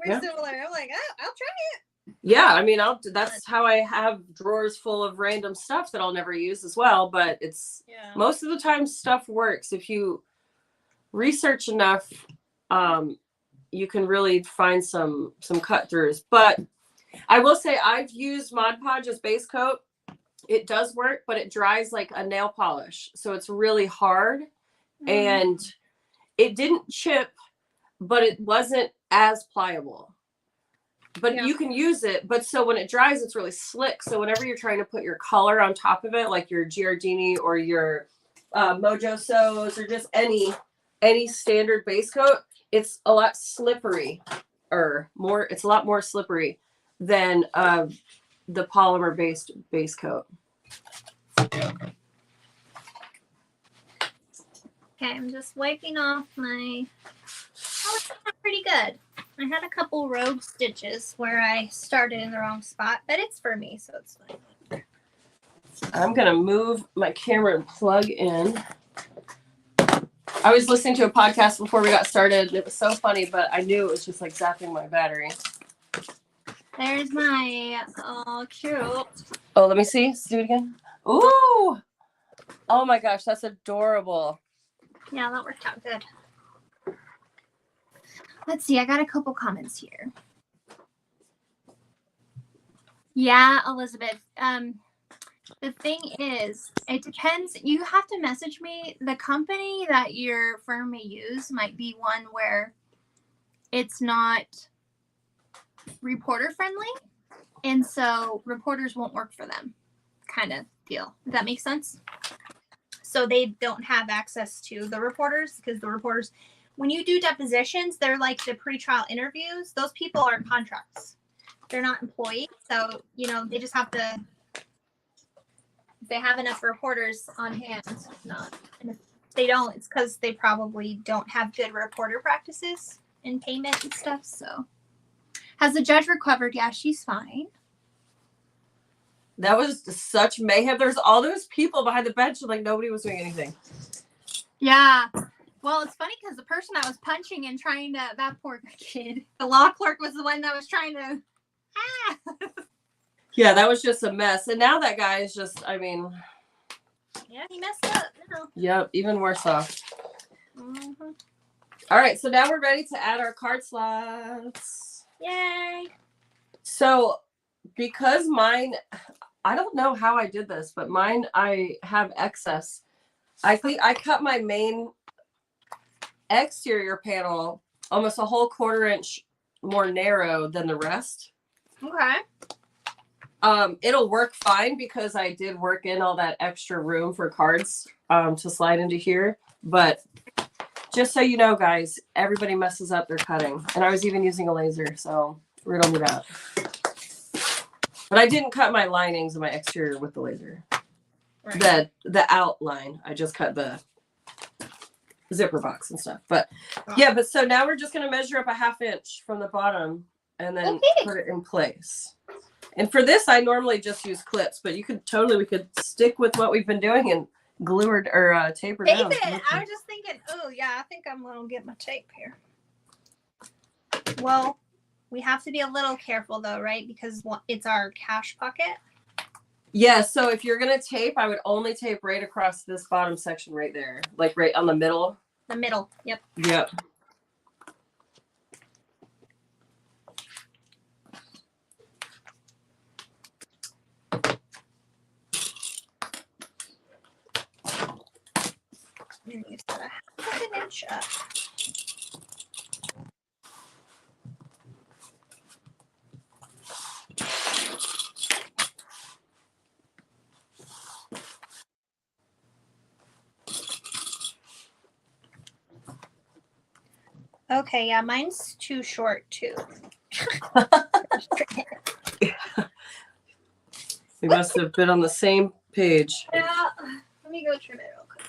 Speaker 2: We're similar. I'm like, oh, I'll try it.
Speaker 1: Yeah, I mean, that's how I have drawers full of random stuff that I'll never use as well. But it's most of the time stuff works. If you research enough, you can really find some cut throughs. But I will say I've used Mod Podge as base coat. It does work, but it dries like a nail polish. So it's really hard. And it didn't chip, but it wasn't as pliable. But you can use it. But so when it dries, it's really slick. So whenever you're trying to put your color on top of it, like your Giardini or your Mojo So's or just any standard base coat, it's a lot slippery it's a lot more slippery than the polymer based base coat.
Speaker 2: Okay, I'm just wiping off my. Oh, it's pretty good. I had a couple rogue stitches where I started in the wrong spot, but it's for me, so it's fine.
Speaker 1: I'm gonna move my camera and plug in. I was listening to a podcast before we got started, and it was so funny, but I knew it was just like zapping my battery.
Speaker 2: There's my, oh, cute.
Speaker 1: Oh, let me see. Let's do it again. Ooh. Oh my gosh, that's adorable.
Speaker 2: Yeah, that worked out good. Let's see, I got a couple comments here. Yeah, Elizabeth. The thing is, it depends. You have to message me. The company that your firm may use might be one where it's not reporter friendly, and so reporters won't work for them, kind of deal. Does that make sense? So they don't have access to the reporters, because the reporters, when you do depositions, they're like the pre-trial interviews. Those people are contracts. They're not employees. So, you know, they just have to, if they have enough reporters on hand, not. And if they don't, it's because they probably don't have good reporter practices and payment and stuff. So Has the judge recovered? Yeah, she's fine.
Speaker 1: That was such mayhem. There's all those people behind the bench and like nobody was doing anything.
Speaker 2: Yeah. Well, it's funny because the person I was punching and trying to, that poor kid, the law clerk was the one that was trying to,
Speaker 1: Yeah, that was just a mess. And now that guy is just, I mean.
Speaker 2: Yeah, he messed up now.
Speaker 1: Yep, even worse off. Mm-hmm. All right, so now we're ready to add our card slots.
Speaker 2: Yay.
Speaker 1: So because mine, I don't know how I did this, but mine, I have excess. I think I cut my main exterior panel almost a whole 1/4 inch more narrow than the rest.
Speaker 2: Okay.
Speaker 1: It'll work fine because I did work in all that extra room for cards to slide into here. But just so you know, guys, everybody messes up their cutting. And I was even using a laser, so riddle me that. But I didn't cut my linings of my exterior with the laser. Right. The outline. I just cut the zipper box and stuff. But yeah, but so now we're just going to measure up a 1/2 inch from the bottom and then put it in place. And for this, I normally just use clips, but you could we could stick with what we've been doing and glue or tape it down.
Speaker 2: I was just thinking, oh yeah, I think I'm going to get my tape here. Well, we have to be a little careful though, right? Because it's our cash pocket.
Speaker 1: Yeah, so if you're going to tape, I would only tape right across this bottom section right there. Like right on the middle.
Speaker 2: The middle, yep.
Speaker 1: Yep.
Speaker 2: And you set a 1/2 inch up. Okay, yeah, mine's too short too.
Speaker 1: We must have been on the same page.
Speaker 2: Yeah, let me go trim it real quick.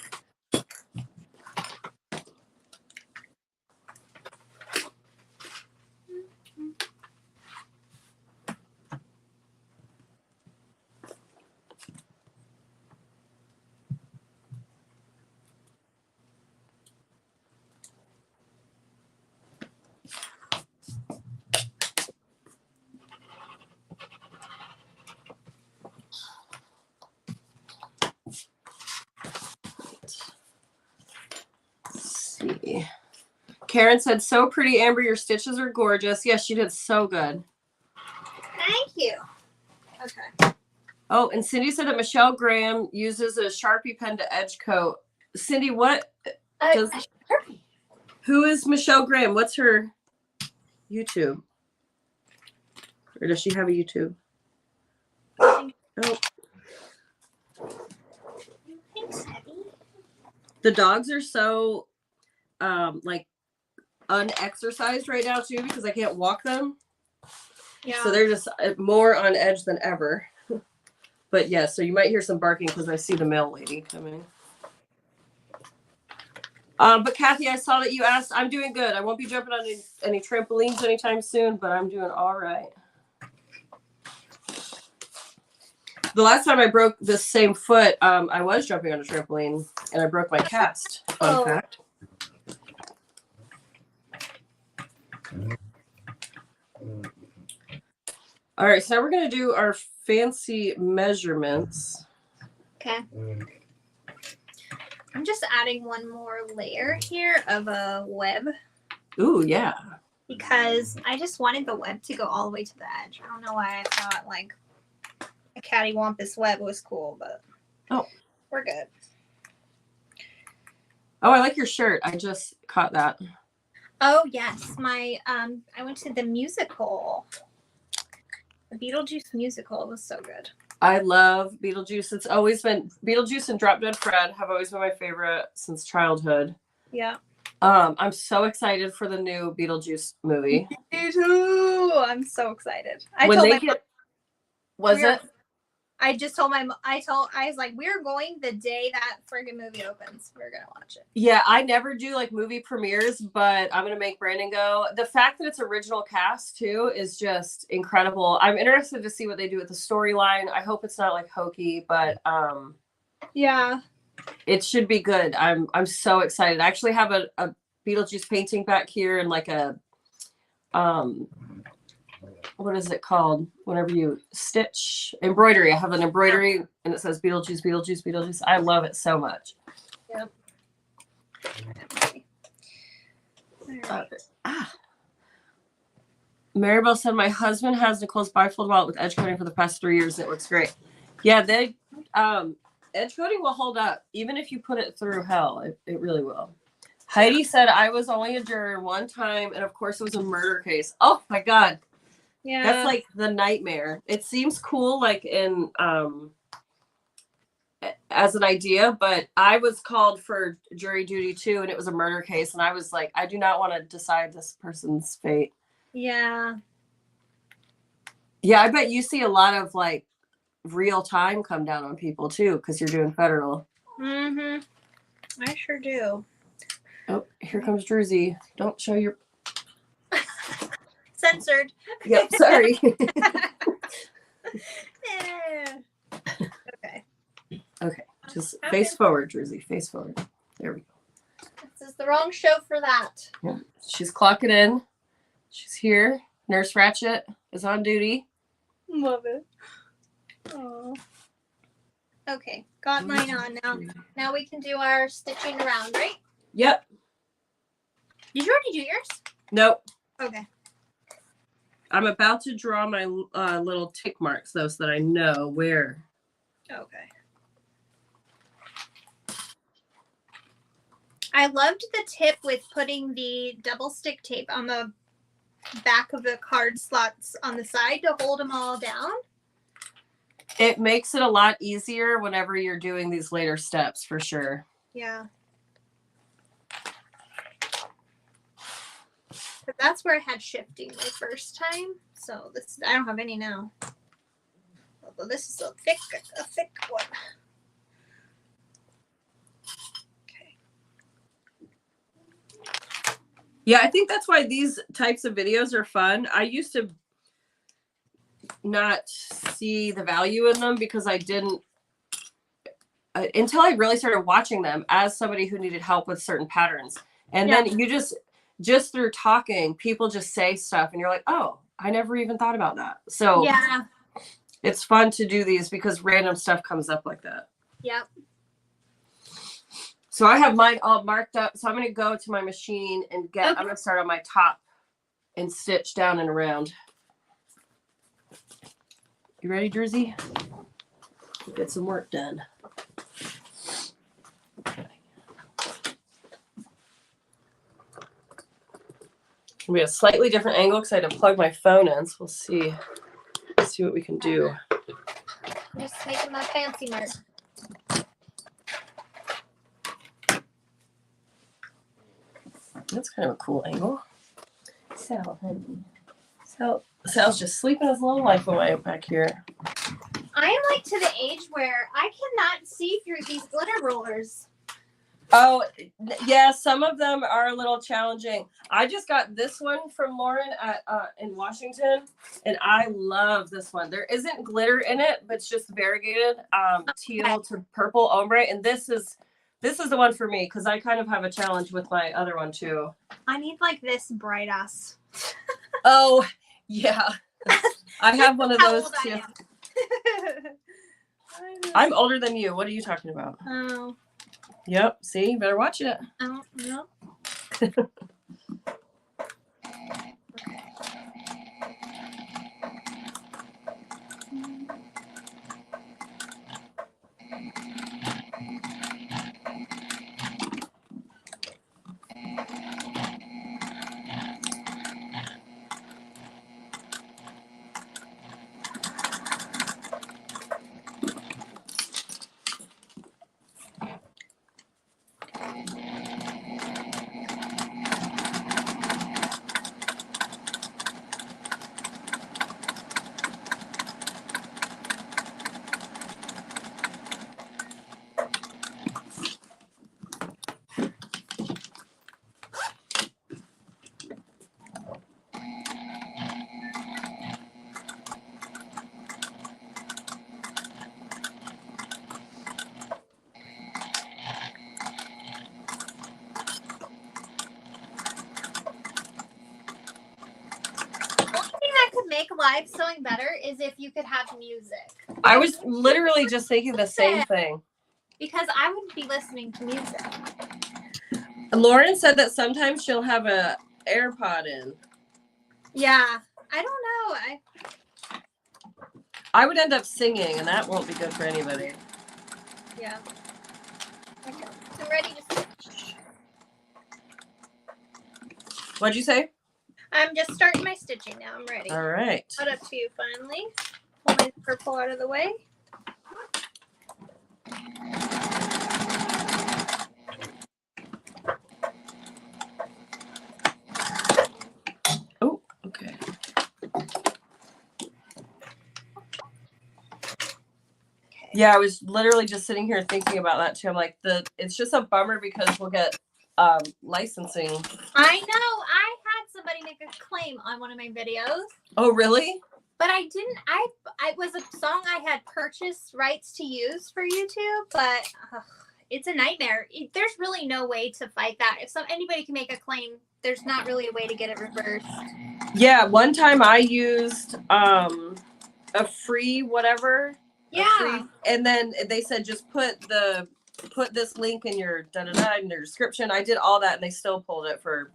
Speaker 1: Karen said, so pretty, Amber. Your stitches are gorgeous. Yes, she did so good.
Speaker 2: Thank you. Okay.
Speaker 1: Oh, and Cindy said that Michelle Graham uses a Sharpie pen to edge coat. Cindy, what does... Who is Michelle Graham? What's her YouTube? Or does she have a YouTube? Oh. The dogs are so like unexercised right now too because I can't walk them. Yeah. So they're just more on edge than ever. But yeah, so you might hear some barking because I see the mail lady coming. But Kathy, I saw that you asked. I'm doing good. I won't be jumping on any trampolines anytime soon, but I'm doing all right. The last time I broke this same foot, I was jumping on a trampoline and I broke my cast. Fun fact. All right, so now we're going to do our fancy measurements.
Speaker 2: Okay. I'm just adding one more layer here of a web.
Speaker 1: Ooh, yeah.
Speaker 2: Because I just wanted the web to go all the way to the edge. I don't know why I thought like a cattywampus web was cool, but we're good.
Speaker 1: Oh, I like your shirt. I just caught that.
Speaker 2: Oh yes, my I went to the musical. The Beetlejuice musical. It was so good.
Speaker 1: I love Beetlejuice. It's always been Beetlejuice and Drop Dead Fred have always been my favorite since childhood.
Speaker 2: Yeah.
Speaker 1: I'm so excited for the new Beetlejuice movie.
Speaker 2: Me too. I'm so excited. I I just told I was like, we're going the day that friggin' movie opens. We're gonna watch it.
Speaker 1: Yeah, I never do like movie premieres, but I'm gonna make Brandon go. The fact that it's original cast too is just incredible. I'm interested to see what they do with the storyline. I hope it's not like hokey, but
Speaker 2: yeah,
Speaker 1: it should be good. I'm so excited. I actually have a Beetlejuice painting back here and like a what is it called? Whenever you stitch embroidery. I have an embroidery and it says Beetlejuice, Beetlejuice, Beetlejuice. I love it so much.
Speaker 2: Yep.
Speaker 1: Maribel said my husband has Nicole's bifold wallet with edge coating for the past 3 years. It looks great. Yeah, they edge coating will hold up even if you put it through hell. It really will. Heidi said I was only a juror one time, and of course it was a murder case. Oh my god.
Speaker 2: Yeah.
Speaker 1: That's like the nightmare. It seems cool like in as an idea, but I was called for jury duty too, and it was a murder case, and I was like, I do not want to decide this person's fate.
Speaker 2: Yeah.
Speaker 1: Yeah, I bet you see a lot of like real time come down on people too, because you're doing federal.
Speaker 2: Mm-hmm. I sure do.
Speaker 1: Oh, here comes Druzy. Don't show your
Speaker 2: Censored.
Speaker 1: Yep, sorry.
Speaker 2: Okay.
Speaker 1: Okay. Just face forward, Druzy. Face forward. There we go.
Speaker 2: This is the wrong show for that.
Speaker 1: Yeah. She's clocking in. She's here. Nurse Ratchet is on duty.
Speaker 2: Love it. Oh. Okay, got mine on now. Now we can do our stitching around, right?
Speaker 1: Yep.
Speaker 2: Did you already do yours?
Speaker 1: Nope.
Speaker 2: Okay.
Speaker 1: I'm about to draw my little tick marks though, so that I know where.
Speaker 2: Okay. I loved the tip with putting the double stick tape on the back of the card slots on the side to hold them all down.
Speaker 1: It makes it a lot easier whenever you're doing these later steps, for sure.
Speaker 2: Yeah. But that's where I had shifting my first time. So this, I don't have any now. Although this is a thick one. Okay.
Speaker 1: Yeah, I think that's why these types of videos are fun. I used to not see the value in them because I didn't until I really started watching them as somebody who needed help with certain patterns. And then you just through talking, people just say stuff and you're like, oh, I never even thought about that. So
Speaker 2: yeah,
Speaker 1: it's fun to do these because random stuff comes up like that.
Speaker 2: Yep.
Speaker 1: So I have mine all marked up. So I'm going to go to my machine and I'm going to start on my top and stitch down and around. You ready, Druzy? We'll get some work done. Okay. It'll be a slightly different angle because I had to plug my phone in. So we'll see what we can do.
Speaker 2: I'm just making my fancy mark.
Speaker 1: That's kind of a cool angle. Sal's just sleeping his little life away back here.
Speaker 2: I am like to the age where I cannot see through these glitter rollers.
Speaker 1: Oh, yeah, some of them are a little challenging. I just got this one from Lauren at in Washington, and I love this one. There isn't glitter in it, but it's just variegated teal to purple ombre, and this is the one for me because I kind of have a challenge with my other one too.
Speaker 2: I need like this bright ass.
Speaker 1: Oh, yeah. I have one of those too. I'm older than you. What are you talking about?
Speaker 2: Oh.
Speaker 1: Yep. See, you better watch it.
Speaker 2: Oh, no. live sewing better is if you could have music.
Speaker 1: I was literally just thinking the same thing.
Speaker 2: Because I wouldn't be listening to music.
Speaker 1: Lauren said that sometimes she'll have a AirPod in.
Speaker 2: Yeah, I don't know.
Speaker 1: I would end up singing, and that won't be good for anybody.
Speaker 2: Yeah. Okay, I'm ready to stitch.
Speaker 1: What'd you say?
Speaker 2: I'm just starting my stitching now. I'm ready.
Speaker 1: All right.
Speaker 2: Put up to you finally. Pull my purple out of the way.
Speaker 1: Oh, okay. Yeah, I was literally just sitting here thinking about that too. I'm like, it's just a bummer because we'll get licensing.
Speaker 2: I know. I had somebody make a claim on one of my videos.
Speaker 1: Oh, really?
Speaker 2: But I didn't. It was a song I had purchased rights to use for YouTube, but it's a nightmare. There's really no way to fight that. If anybody can make a claim, there's not really a way to get it reversed.
Speaker 1: Yeah, one time I used a free whatever.
Speaker 2: Yeah.
Speaker 1: And then they said just put this link in your in your description. I did all that and they still pulled it for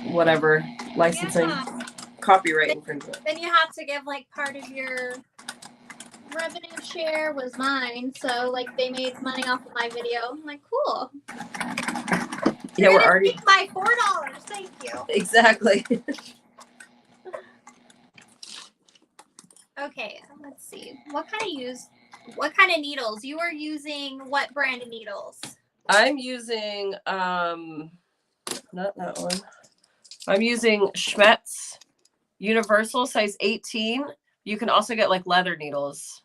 Speaker 1: whatever licensing, copyright infringement.
Speaker 2: Then you have to give like part of your revenue share was mine, so like they made money off of my video. I'm like, cool.
Speaker 1: Yeah, we're already
Speaker 2: by $4. Thank you.
Speaker 1: Exactly.
Speaker 2: Okay, let's see. What kind of needles? You were using what brand of needles?
Speaker 1: I'm using not that one. I'm using Schmetz Universal size 18. You can also get like leather needles.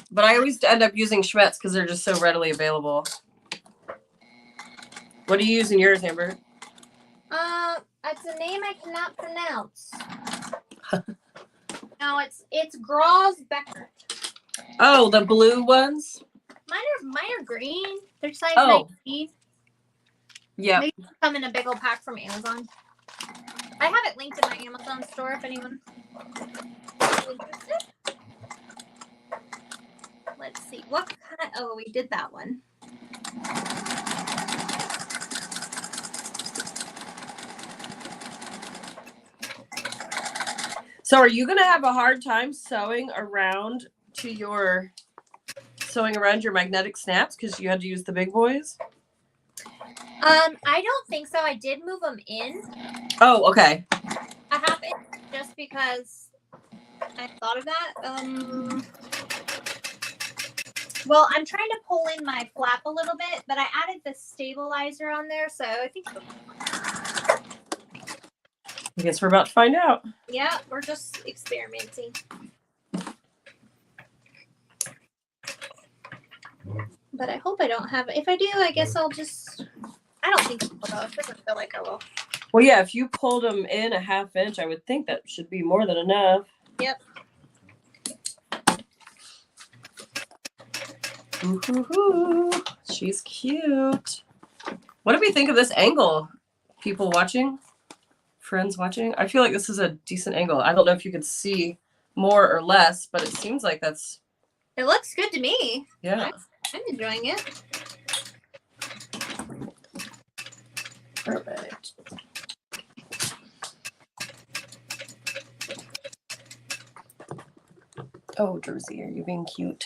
Speaker 1: But I always end up using Schmetz because they're just so readily available. What are you using yours, Amber?
Speaker 2: It's a name I cannot pronounce. No, it's Graz Becker.
Speaker 1: Oh, the blue ones?
Speaker 2: Mine are green. They're size 19.
Speaker 1: Yeah.
Speaker 2: They come in a big old pack from Amazon. I have it linked in my Amazon store if anyone is interested. Let's see. What kind of, we did that one.
Speaker 1: So are you going to have a hard time sewing around your magnetic snaps because you had to use the big boys?
Speaker 2: I don't think so. I did move them in.
Speaker 1: Oh, okay.
Speaker 2: I have it just because I thought of that. Well, I'm trying to pull in my flap a little bit, but I added the stabilizer on there, so I think.
Speaker 1: I guess we're about to find out.
Speaker 2: Yeah, we're just experimenting. But I hope I don't have it. If I do, I guess I'll just. I don't think so, though. It doesn't feel like I will.
Speaker 1: Well, yeah, if you pulled them in a 1/2 inch, I would think that should be more than enough.
Speaker 2: Yep.
Speaker 1: Ooh, she's cute. What do we think of this angle? People watching? Friends watching? I feel like this is a decent angle. I don't know if you could see more or less, but it seems like that's...
Speaker 2: It looks good to me.
Speaker 1: Yeah.
Speaker 2: I'm enjoying it.
Speaker 1: Perfect. Oh, Jersey, are you being cute?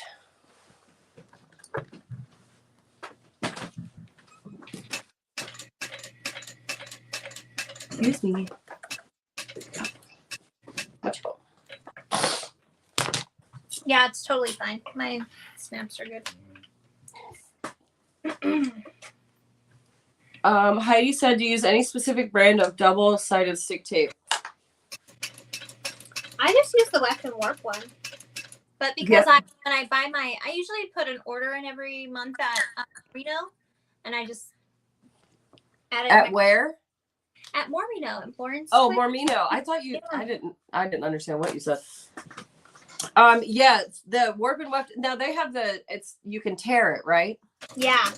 Speaker 1: Excuse me.
Speaker 2: Yeah, it's totally fine. My snaps are good.
Speaker 1: Heidi said to use any specific brand of double-sided stick tape.
Speaker 2: I just use the Weft and Warp one. But because when I buy I usually put an order in every month at Reno, and I just add it.
Speaker 1: At where?
Speaker 2: At Mormino in Florence.
Speaker 1: Oh, Mormino. I thought you. Yeah. I didn't understand what you said. Yeah, the Warp and Weft. Now they have you can tear it, right?
Speaker 2: Yeah.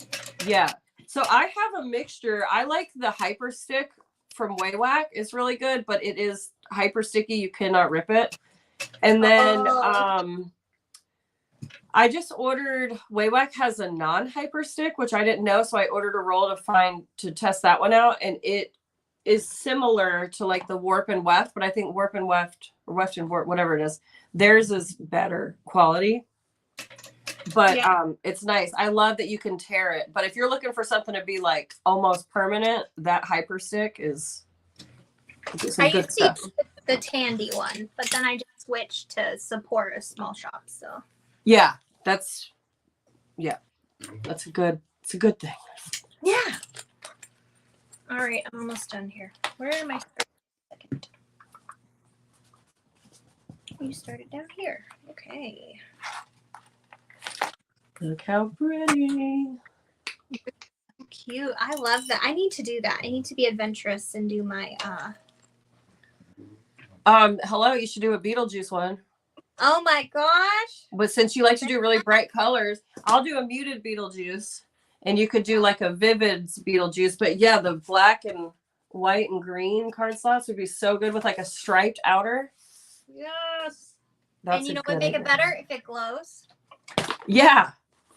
Speaker 1: Yeah. So I have a mixture. I like the Hyper Stick from Waywack is really good, but it is hyper sticky. You cannot rip it. And then I just ordered, Waywack has a non-hyper stick, which I didn't know. So I ordered a roll to test that one out. And it is similar to like the Warp and Weft, but I think Warp and Weft, or Weft and Warp, whatever it is, theirs is better quality. But it's nice. I love that you can tear it. But if you're looking for something to be like almost permanent, that hyper stick is some good stuff.
Speaker 2: The Tandy one, but then I just switched to support a small shop. So
Speaker 1: yeah, that's a good thing.
Speaker 2: Yeah. All right, I'm almost done here. Where am I? Second. You started down here. Okay.
Speaker 1: Look how pretty.
Speaker 2: Cute. I love that. I need to do that. I need to be adventurous and do my
Speaker 1: hello, you should do a Beetlejuice one.
Speaker 2: Oh my gosh.
Speaker 1: But since you like to do really bright colors, I'll do a muted Beetlejuice. And you could do like a vivid Beetlejuice. But yeah, the black and white and green card slots would be so good with like a striped outer.
Speaker 2: Yes.
Speaker 1: That's
Speaker 2: and you know what would make it better? If it glows.
Speaker 1: Yeah.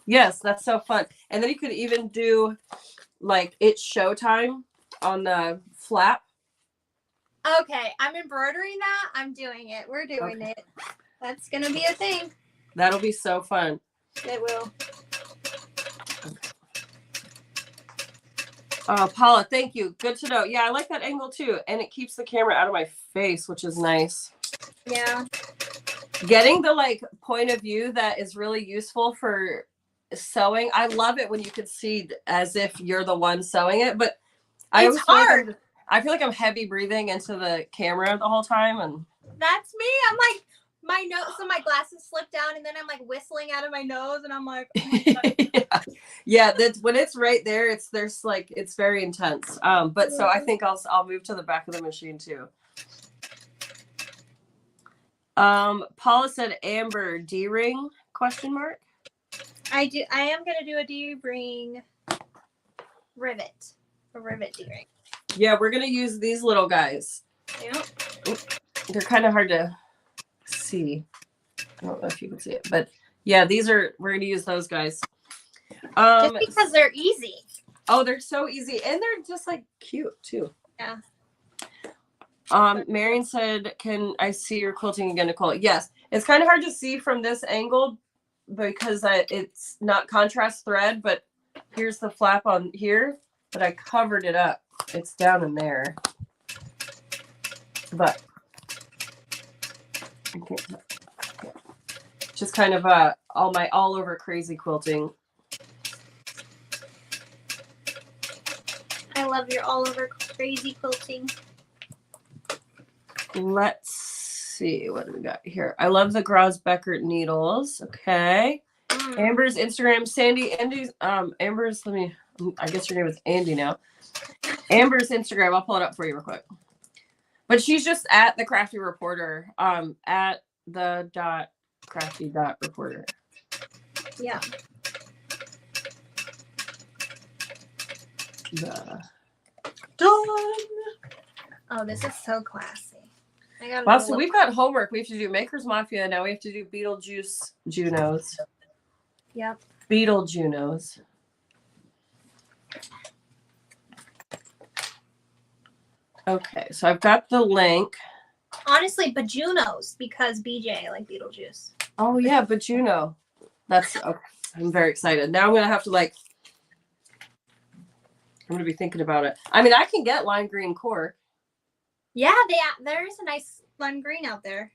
Speaker 1: Yes, that's so fun. And then you could even do like it's showtime on the flap.
Speaker 2: Okay, I'm embroidering that. I'm doing it. We're doing it. That's going to be a thing.
Speaker 1: That'll be so fun.
Speaker 2: It will.
Speaker 1: Oh, Paula, thank you. Good to know. Yeah, I like that angle too. And it keeps the camera out of my face, which is nice.
Speaker 2: Yeah.
Speaker 1: Getting the like point of view that is really useful for sewing. I love it when you can see as if you're the one sewing it, but
Speaker 2: it's hard.
Speaker 1: I feel like I'm heavy breathing into the camera the whole time, and
Speaker 2: that's me. I'm like my nose, so my glasses slip down, and then I'm like whistling out of my nose, and I'm like, oh my God.
Speaker 1: yeah. That's when it's right there. It's very intense. But so I think I'll move to the back of the machine too. Paula said Amber D-ring ?
Speaker 2: I am gonna do a D-ring rivet, a rivet D-ring.
Speaker 1: Yeah, we're gonna use these little guys.
Speaker 2: Yeah.
Speaker 1: They're kind of hard to see. I don't know if you can see it, but yeah, we're gonna use those guys.
Speaker 2: Just because they're easy.
Speaker 1: Oh, they're so easy, and they're just like cute too.
Speaker 2: Yeah.
Speaker 1: Marion said, "Can I see your quilting again, Nicole?" Yes, it's kind of hard to see from this angle because it's not contrast thread, but here's the flap on here, but I covered it up. It's down in there, but just kind of all over crazy quilting.
Speaker 2: I love your all over crazy quilting.
Speaker 1: Let's see what do we got here. I love the Grosbecker needles. Okay. Amber's Instagram, Andy's Amber's, I guess your name is Andy now. Amber's Instagram, I'll pull it up for you real quick. But she's just at the Crafty Reporter, at the .crafty.reporter.
Speaker 2: Yeah.
Speaker 1: Done.
Speaker 2: Oh, this is so classy.
Speaker 1: Wow, so we've got homework. We have to do Maker's Mafia. Now we have to do Beetlejuice Junos.
Speaker 2: Yep.
Speaker 1: Beetle Junos. Okay, so I've got the link.
Speaker 2: Honestly, but Junos, because BJ like Beetlejuice.
Speaker 1: Oh yeah, but Juno. That's okay. I'm very excited. Now I'm gonna have to I'm gonna be thinking about it. I mean, I can get lime green cork.
Speaker 2: Yeah, there is a nice lime green out there.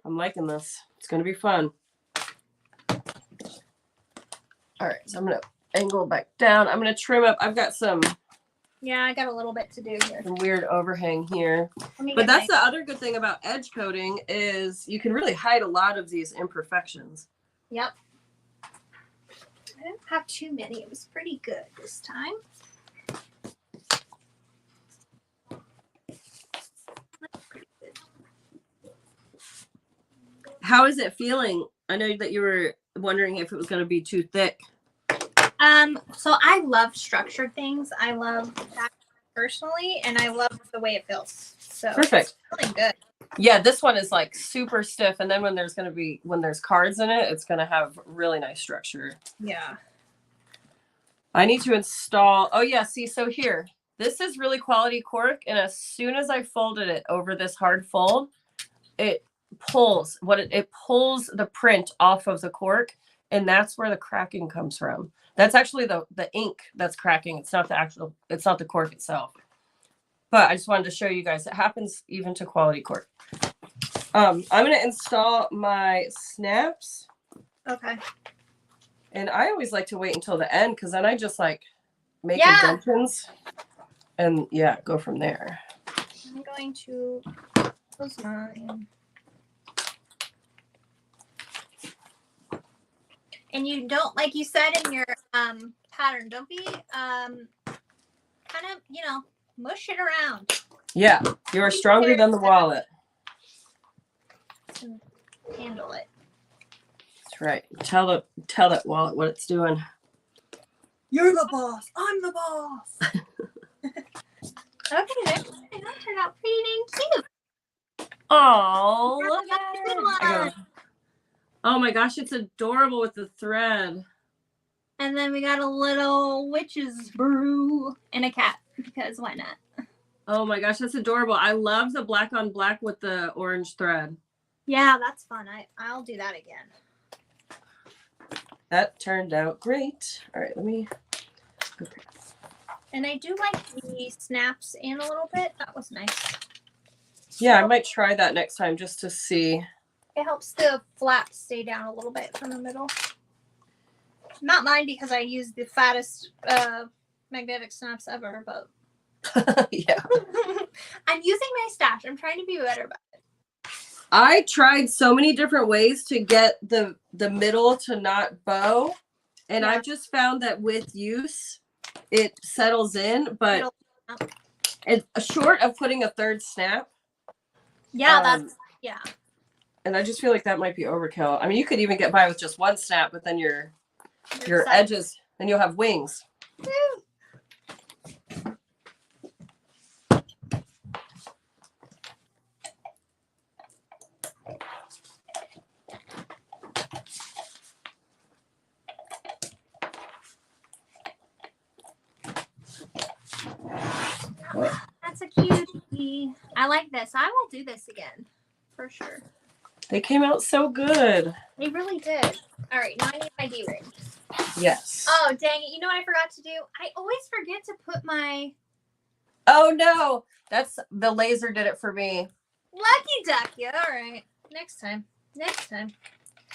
Speaker 1: I'm liking this. It's gonna be fun. All right, so I'm gonna angle back down. I'm gonna trim up. I've got some.
Speaker 2: Yeah, I got a little bit to do here.
Speaker 1: Some weird overhang here. But that's the other good thing about edge coating is you can really hide a lot of these imperfections.
Speaker 2: Yep. I didn't have too many. It was pretty good this time.
Speaker 1: How is it feeling? I know that you were wondering if it was going to be too thick.
Speaker 2: So I love structured things. I love that personally, and I love the way it feels. So
Speaker 1: perfect.
Speaker 2: It's really good.
Speaker 1: Yeah, this one is like super stiff, and then when there's cards in it, it's gonna have really nice structure.
Speaker 2: Yeah.
Speaker 1: I need to install. Oh yeah, see, so here, this is really quality cork, and as soon as I folded it over this hard fold, it pulls it pulls the print off of the cork, and that's where the cracking comes from. That's actually the ink that's cracking. It's not the cork itself. But I just wanted to show you guys it happens even to quality cork. I'm gonna install my snaps.
Speaker 2: Okay.
Speaker 1: And I always like to wait until the end because then I just like make indentions and go from there.
Speaker 2: I'm going to close mine. And you don't, like you said in your pattern, don't be kind of, mush it around.
Speaker 1: Yeah, you are stronger than the wallet.
Speaker 2: Handle it.
Speaker 1: That's right. Tell that wallet what it's doing. You're the boss. I'm the boss.
Speaker 2: Okay, that turned out pretty dang cute.
Speaker 1: Oh, look at it. Oh my gosh, it's adorable with the thread.
Speaker 2: And then we got a little witch's brew and a cat, because why not?
Speaker 1: Oh my gosh, that's adorable. I love the black on black with the orange thread.
Speaker 2: Yeah, that's fun. I'll do that again.
Speaker 1: That turned out great. All right, let me. Okay.
Speaker 2: And I do like the snaps in a little bit. That was nice.
Speaker 1: Yeah, I might try that next time just to see.
Speaker 2: It helps the flap stay down a little bit from the middle. Not mine because I use the fattest magnetic snaps ever, but
Speaker 1: yeah.
Speaker 2: I'm using my stash. I'm trying to be better about it.
Speaker 1: I tried so many different ways to get the middle to not bow, and I've just found that with use it settles in, but it's short of putting a third snap.
Speaker 2: Yeah,
Speaker 1: and I just feel like that might be overkill. I mean, you could even get by with just one snap, but then your edges, then you'll have wings.
Speaker 2: That's a cutie. I like this. I will do this again for sure.
Speaker 1: They came out so good.
Speaker 2: They really did. All right, now I need my D-ring.
Speaker 1: Yes.
Speaker 2: Oh, dang it. You know what I forgot to do? I always forget to put my...
Speaker 1: Oh, no. That's the laser did it for me.
Speaker 2: Lucky ducky. All right. Next time.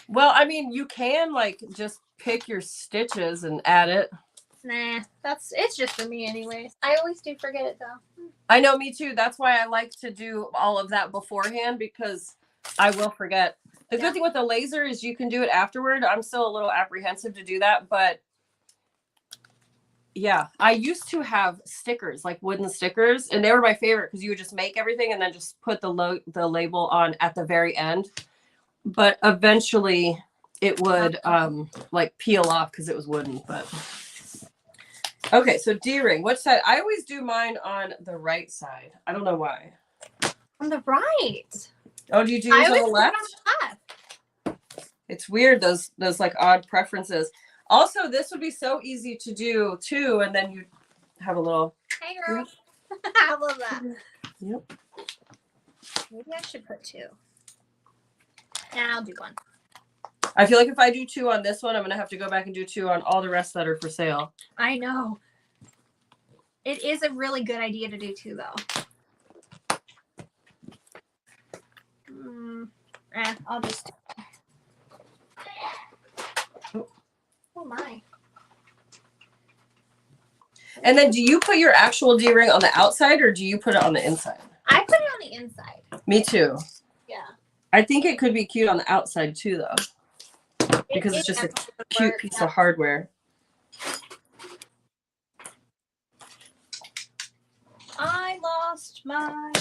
Speaker 1: Well, I mean, you can like just pick your stitches and add it.
Speaker 2: Nah, it's just for me anyways. I always do forget it though.
Speaker 1: I know, me too. That's why I like to do all of that beforehand because I will forget. The good thing with the laser is you can do it afterward. I'm still a little apprehensive to do that, but yeah, I used to have stickers, like wooden stickers, and they were my favorite because you would just make everything and then just put the label on at the very end. But eventually it would like peel off because it was wooden, but okay, so D-ring, what side? I always do mine on the right side. I don't know why.
Speaker 2: On the right.
Speaker 1: Oh, do you do yours on the left?
Speaker 2: On the left. It's
Speaker 1: weird, those like odd preferences. Also, this would be so easy to do too, and then you have a little.
Speaker 2: Hey, girl. I love that.
Speaker 1: Yep.
Speaker 2: Maybe I should put two. And I'll do one.
Speaker 1: I feel like if I do two on this one, I'm going to have to go back and do two on all the rest that are for sale.
Speaker 2: I know. It is a really good idea to do two, though. I'll just... Oh, my.
Speaker 1: And then do you put your actual D-ring on the outside or do you put it on the inside?
Speaker 2: I put it on the inside.
Speaker 1: Me too.
Speaker 2: Yeah.
Speaker 1: I think it could be cute on the outside too, though. Because it's just a cute piece of hardware.
Speaker 2: I lost my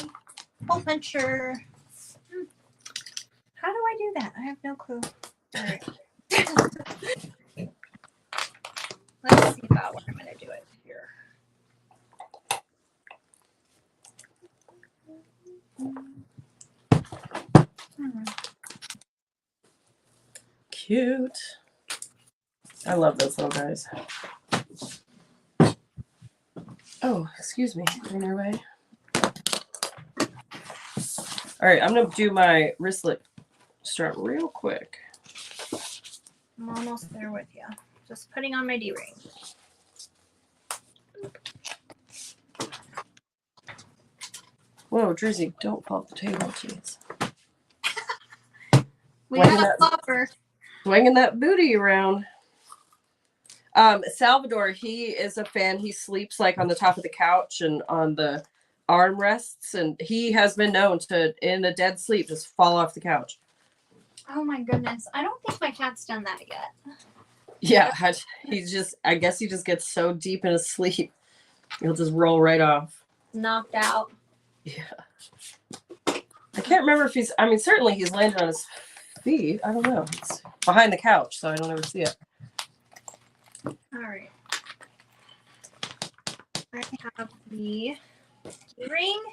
Speaker 2: hole puncher. How do I do that? I have no clue. All right. Let's
Speaker 1: Cute. I love those little guys. Oh, excuse me. In your way. All right, I'm going to do my wristlet strap real quick.
Speaker 2: I'm almost there with you. Just putting on my D-ring.
Speaker 1: Whoa, Drizzy, don't fall off the table, jeez.
Speaker 2: We have a offer.
Speaker 1: Swinging that booty around. Salvador, he is a fan. He sleeps like on the top of the couch and on the armrests, and he has been known to, in a dead sleep, just fall off the couch.
Speaker 2: Oh my goodness. I don't think my cat's done that yet.
Speaker 1: Yeah, I guess he just gets so deep in his sleep, he'll just roll right off.
Speaker 2: Knocked out.
Speaker 1: Yeah. I can't remember if certainly he's landed on his feet. I don't know. It's behind the couch, so I don't ever see it.
Speaker 2: All right. I have the ring.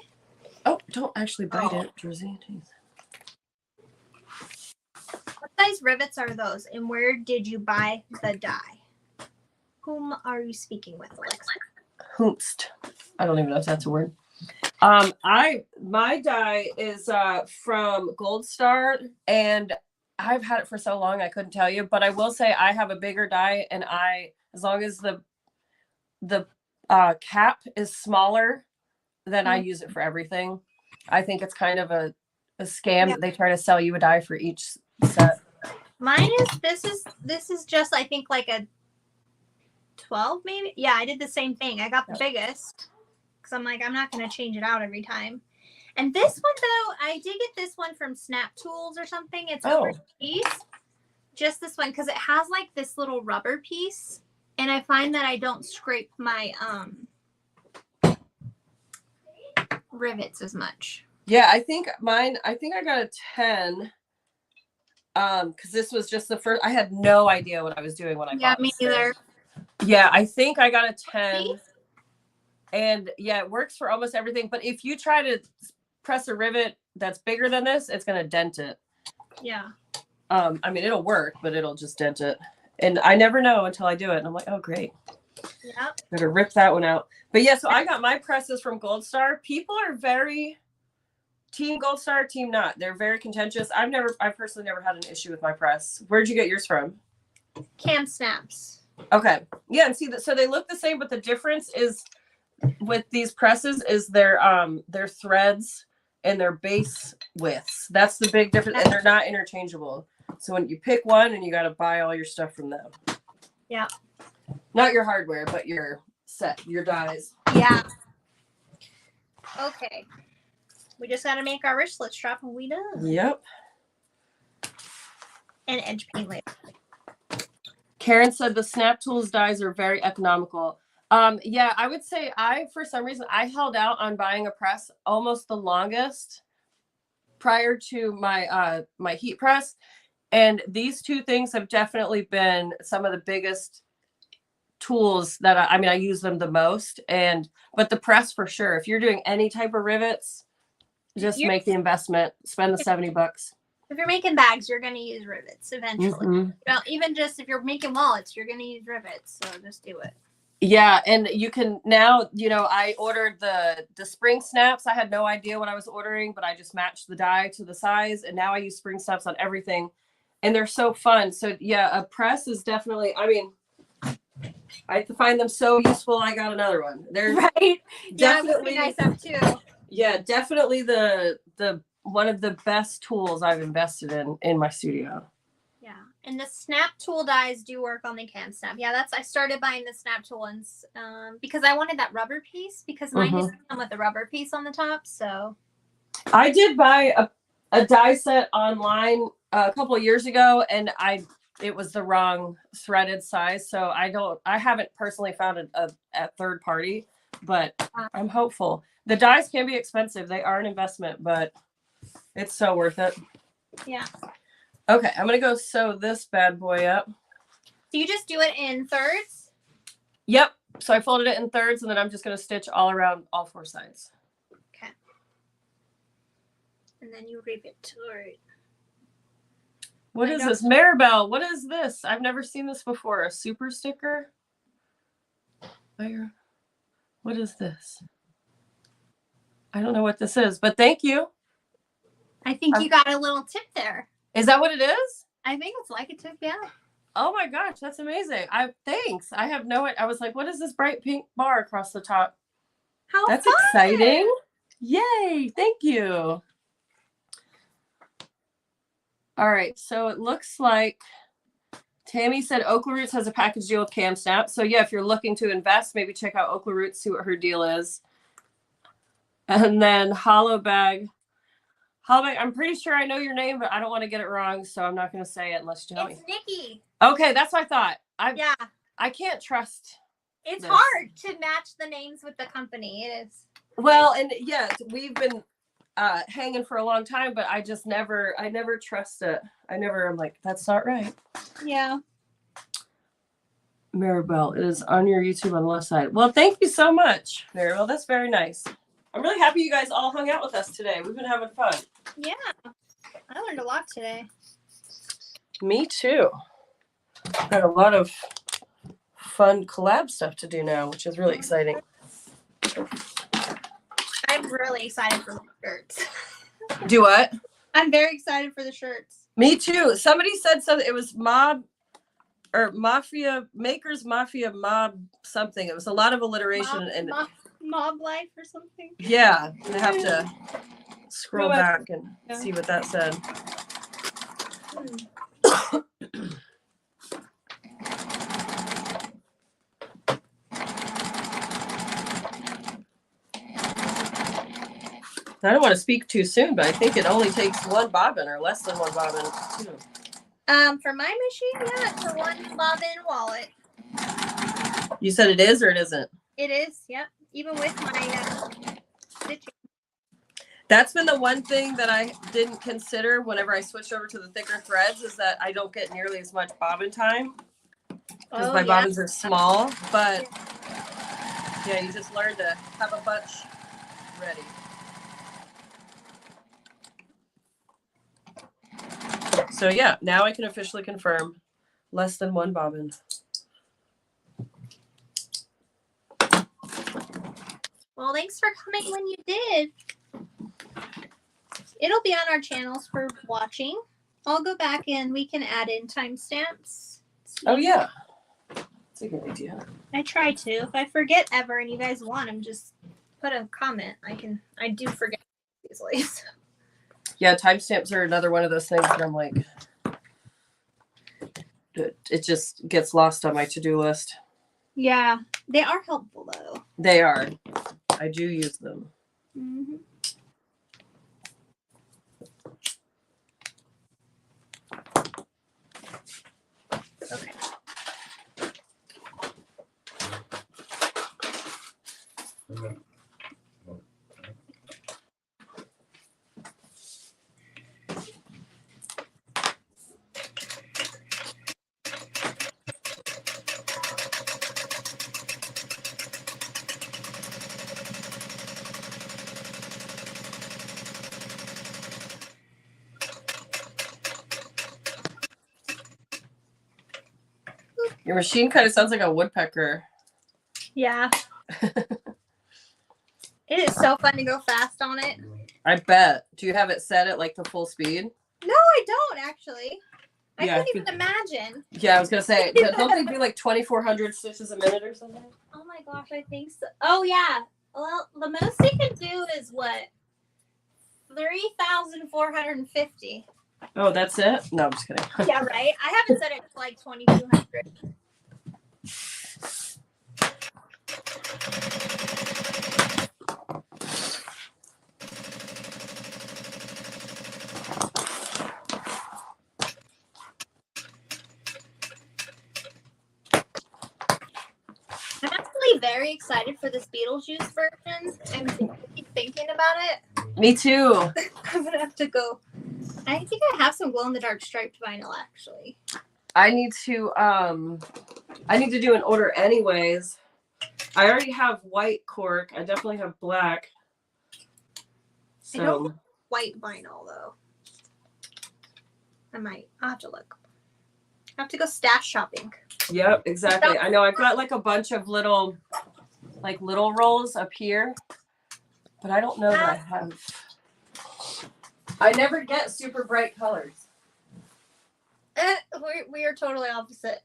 Speaker 1: Oh, don't actually bite it, Drizzy. Jeez.
Speaker 2: What size rivets are those, and where did you buy the dye? Whom are you speaking with, Alexa?
Speaker 1: Hoomst. I don't even know if that's a word. My dye is from Gold Star, and I've had it for so long I couldn't tell you, but I will say I have a bigger dye, and as long as the cap is smaller, then I use it for everything. I think it's kind of a scam that they try to sell you a dye for each set.
Speaker 2: Mine is this is just, I think, like a 12 maybe. Yeah, I did the same thing. I got the biggest because I'm like, I'm not going to change it out every time. And this one, though, I did get this one from Snap Tools or something. It's overseas. Just this one, because it has like this little rubber piece, and I find that I don't scrape my rivets as much.
Speaker 1: Yeah, I think I got a 10. Because this was just the first. I had no idea what I was doing when I bought
Speaker 2: me neither.
Speaker 1: Yeah, I think I got a 10. And yeah, it works for almost everything. But if you try to press a rivet that's bigger than this, it's going to dent it.
Speaker 2: Yeah.
Speaker 1: It'll work, but it'll just dent it. And I never know until I do it. And I'm like, oh, great.
Speaker 2: Yeah.
Speaker 1: Better rip that one out. But yeah, so I got my presses from Gold Star. People are very team Gold Star, team not. They're very contentious. I've personally never had an issue with my press. Where'd you get yours from?
Speaker 2: Cam Snaps.
Speaker 1: Okay. Yeah, and see that, so they look the same, but the difference is with these presses is their threads and their base widths. That's the big difference, and they're not interchangeable. So when you pick one, and you got to buy all your stuff from them.
Speaker 2: Yeah.
Speaker 1: Not your hardware, but your set, your dies.
Speaker 2: Yeah. Okay. We just got to make our wristlet strap, and we done.
Speaker 1: Yep.
Speaker 2: And edge paint later.
Speaker 1: Karen said the Snap Tools dies are very economical. Yeah, I would say for some reason, I held out on buying a press almost the longest prior to my my heat press. And these two things have definitely been some of the biggest tools that I use them the most. But the press for sure, if you're doing any type of rivets, just make the investment, spend the $70.
Speaker 2: If you're making bags, you're going to use rivets eventually. Mm-hmm. Well, even just if you're making wallets, you're going to use rivets. So just do it.
Speaker 1: Yeah. And you can now, I ordered the spring snaps. I had no idea what I was ordering, but I just matched the die to the size. And now I use spring snaps on everything. And they're so fun. So yeah, a press is definitely, I find them so useful. I got another one. They're
Speaker 2: right. Definitely yeah, nice up too.
Speaker 1: Yeah, definitely the one of the best tools I've invested in my studio.
Speaker 2: Yeah, and the Snap Tool dies do work on the Cam Snap. Yeah, I started buying the Snap Tool ones because I wanted that rubber piece because mine doesn't come with the rubber piece on the top. So
Speaker 1: I did buy a die set online a couple of years ago, and it was the wrong threaded size. So I haven't personally found a third party, but I'm hopeful. The dies can be expensive. They are an investment, but it's so worth it.
Speaker 2: Yeah.
Speaker 1: Okay, I'm going to go sew this bad boy up.
Speaker 2: Do you just do it in thirds?
Speaker 1: Yep. So I folded it in thirds, and then I'm just going to stitch all around all four sides.
Speaker 2: Okay. And then you reap it. All right.
Speaker 1: What is this? Maribel, what is this? I've never seen this before. A super sticker? What is this? I don't know what this is, but thank you.
Speaker 2: I think you got a little tip there.
Speaker 1: Is that what it is?
Speaker 2: I think it's like a tip, yeah.
Speaker 1: Oh my gosh, that's amazing. Thanks. I have no idea. I was like, what is this bright pink bar across the top? That's
Speaker 2: fun.
Speaker 1: exciting. Yay, thank you. All right, so it looks like Tammy said Oakland Roots has a package deal with Cam Snap. So yeah, if you're looking to invest, maybe check out Oakland Roots, see what her deal is. And then Hollow Bag, I'm pretty sure I know your name, but I don't want to get it wrong, so I'm not going to say it unless you tell me.
Speaker 2: It's Nikki.
Speaker 1: Okay, that's what I thought. I can't trust.
Speaker 2: It's hard to match the names with the company. It is.
Speaker 1: Well, and yeah, we've been hanging for a long time, but I never trust it. I'm like, that's not right.
Speaker 2: Yeah.
Speaker 1: Maribel, it is on your YouTube on the left side. Well, thank you so much, Maribel. That's very nice. I'm really happy you guys all hung out with us today. We've been having fun.
Speaker 2: Yeah. I learned a lot today.
Speaker 1: Me too. Got a lot of fun collab stuff to do now, which is really exciting.
Speaker 2: I'm really excited for the shirts.
Speaker 1: Do what?
Speaker 2: I'm very excited for the shirts.
Speaker 1: Me too. Somebody said something. It was Mob something. It was a lot of alliteration
Speaker 2: Mob life or something.
Speaker 1: Yeah, I have to scroll back and see what that said. I don't want to speak too soon, but I think it only takes one bobbin or less than one bobbin.
Speaker 2: For my machine, yeah, it's a one bobbin wallet.
Speaker 1: You said it is or it isn't?
Speaker 2: It is, yep. Even with my stitching.
Speaker 1: That's been the one thing that I didn't consider whenever I switched over to the thicker threads is that I don't get nearly as much bobbin time because my bobbins are small. But yeah, you just learn to have a bunch ready. So yeah, now I can officially confirm less than one bobbin.
Speaker 2: Well, thanks for coming when you did. It'll be on our channels for watching. I'll go back and we can add in timestamps.
Speaker 1: Oh yeah, that's a good idea.
Speaker 2: I try to. If I forget ever and you guys want them, just put a comment. I do forget easily. So. Yeah,
Speaker 1: timestamps are another one of those things that I'm like, it just gets lost on my to-do list.
Speaker 2: Yeah, they are helpful though.
Speaker 1: They are. I do use them.
Speaker 2: Mm-hmm. Okay.
Speaker 1: Your machine kind of sounds like a woodpecker.
Speaker 2: Yeah. It is so fun to go fast on it.
Speaker 1: I bet. Do you have it set at like the full speed?
Speaker 2: No, I don't actually. I couldn't even imagine.
Speaker 1: Yeah, I was going to say, don't they do like 2,400 stitches a minute or something?
Speaker 2: Oh my gosh, I think so. Oh yeah. Well, the most they can do is what? 3,450.
Speaker 1: Oh, that's it? No, I'm just kidding.
Speaker 2: Yeah, right? I haven't set it to like 2,200. I'm actually very excited for this Beetlejuice version. I'm keep thinking about it.
Speaker 1: Me too.
Speaker 2: I'm gonna have to go. I think I have some glow-in-the-dark striped vinyl actually.
Speaker 1: I need to do an order anyways. I already have white cork. I definitely have black. So
Speaker 2: I don't have white vinyl though. I might. I'll have to look. I have to go stash shopping.
Speaker 1: Yep, exactly. I know I've got like a bunch of little rolls up here, but I don't know that I have. I never get super bright colors.
Speaker 2: We are totally opposite.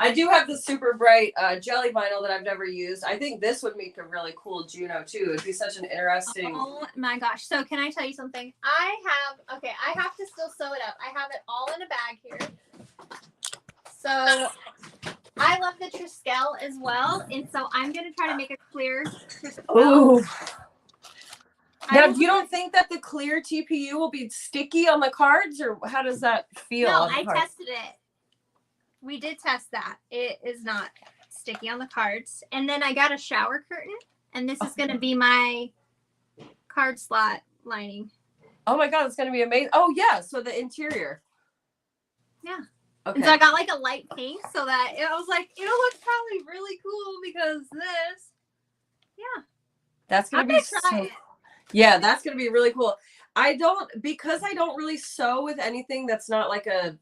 Speaker 1: I do have the super bright jelly vinyl that I've never used. I think this would make a really cool Juno too. It'd be such an interesting.
Speaker 2: Oh my gosh. So can I tell you something? I have to still sew it up. I have it all in a bag here. So I love the Triskel as well. And so I'm going to try to make a clear Triskel.
Speaker 1: Oh. Now, you don't think that the clear TPU will be sticky on the cards, or how does that feel?
Speaker 2: No, I tested it. We did test that. It is not sticky on the cards. And then I got a shower curtain, and this is going to be my card slot lining.
Speaker 1: Oh my God, it's going to be amazing. Oh yeah, so the interior.
Speaker 2: Yeah.
Speaker 1: Okay.
Speaker 2: And so I got like a light pink, so that I was like, it'll look probably really cool because this. Yeah.
Speaker 1: That's going to be so. Yeah, that's going to be really cool. Because I don't really sew with anything that's not like a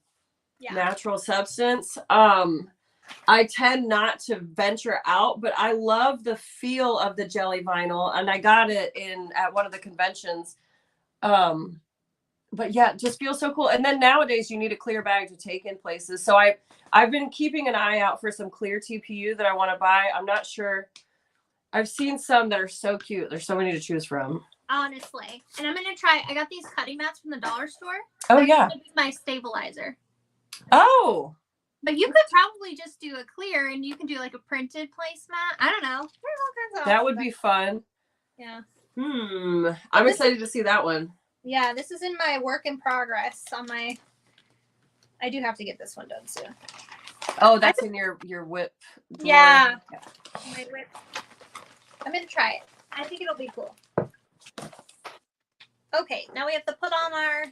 Speaker 1: natural substance. I tend not to venture out, but I love the feel of the jelly vinyl, and I got it at one of the conventions. But yeah, it just feels so cool. And then nowadays you need a clear bag to take in places. So I've been keeping an eye out for some clear TPU that I want to buy. I'm not sure. I've seen some that are so cute. There's so many to choose from.
Speaker 2: Honestly. And I'm going to try. I got these cutting mats from the dollar store.
Speaker 1: Oh, yeah.
Speaker 2: My stabilizer.
Speaker 1: Oh.
Speaker 2: But you could probably just do a clear, and you can do like a printed placemat. I don't know. There's all kinds of
Speaker 1: that would be fun.
Speaker 2: Yeah.
Speaker 1: I'm excited to see that one.
Speaker 2: Yeah, this is in my work in progress I do have to get this one done soon.
Speaker 1: Oh, that's in your whip.
Speaker 2: Yeah. My whip. I'm going to try it. I think it'll be cool. Okay, now we have to put on our...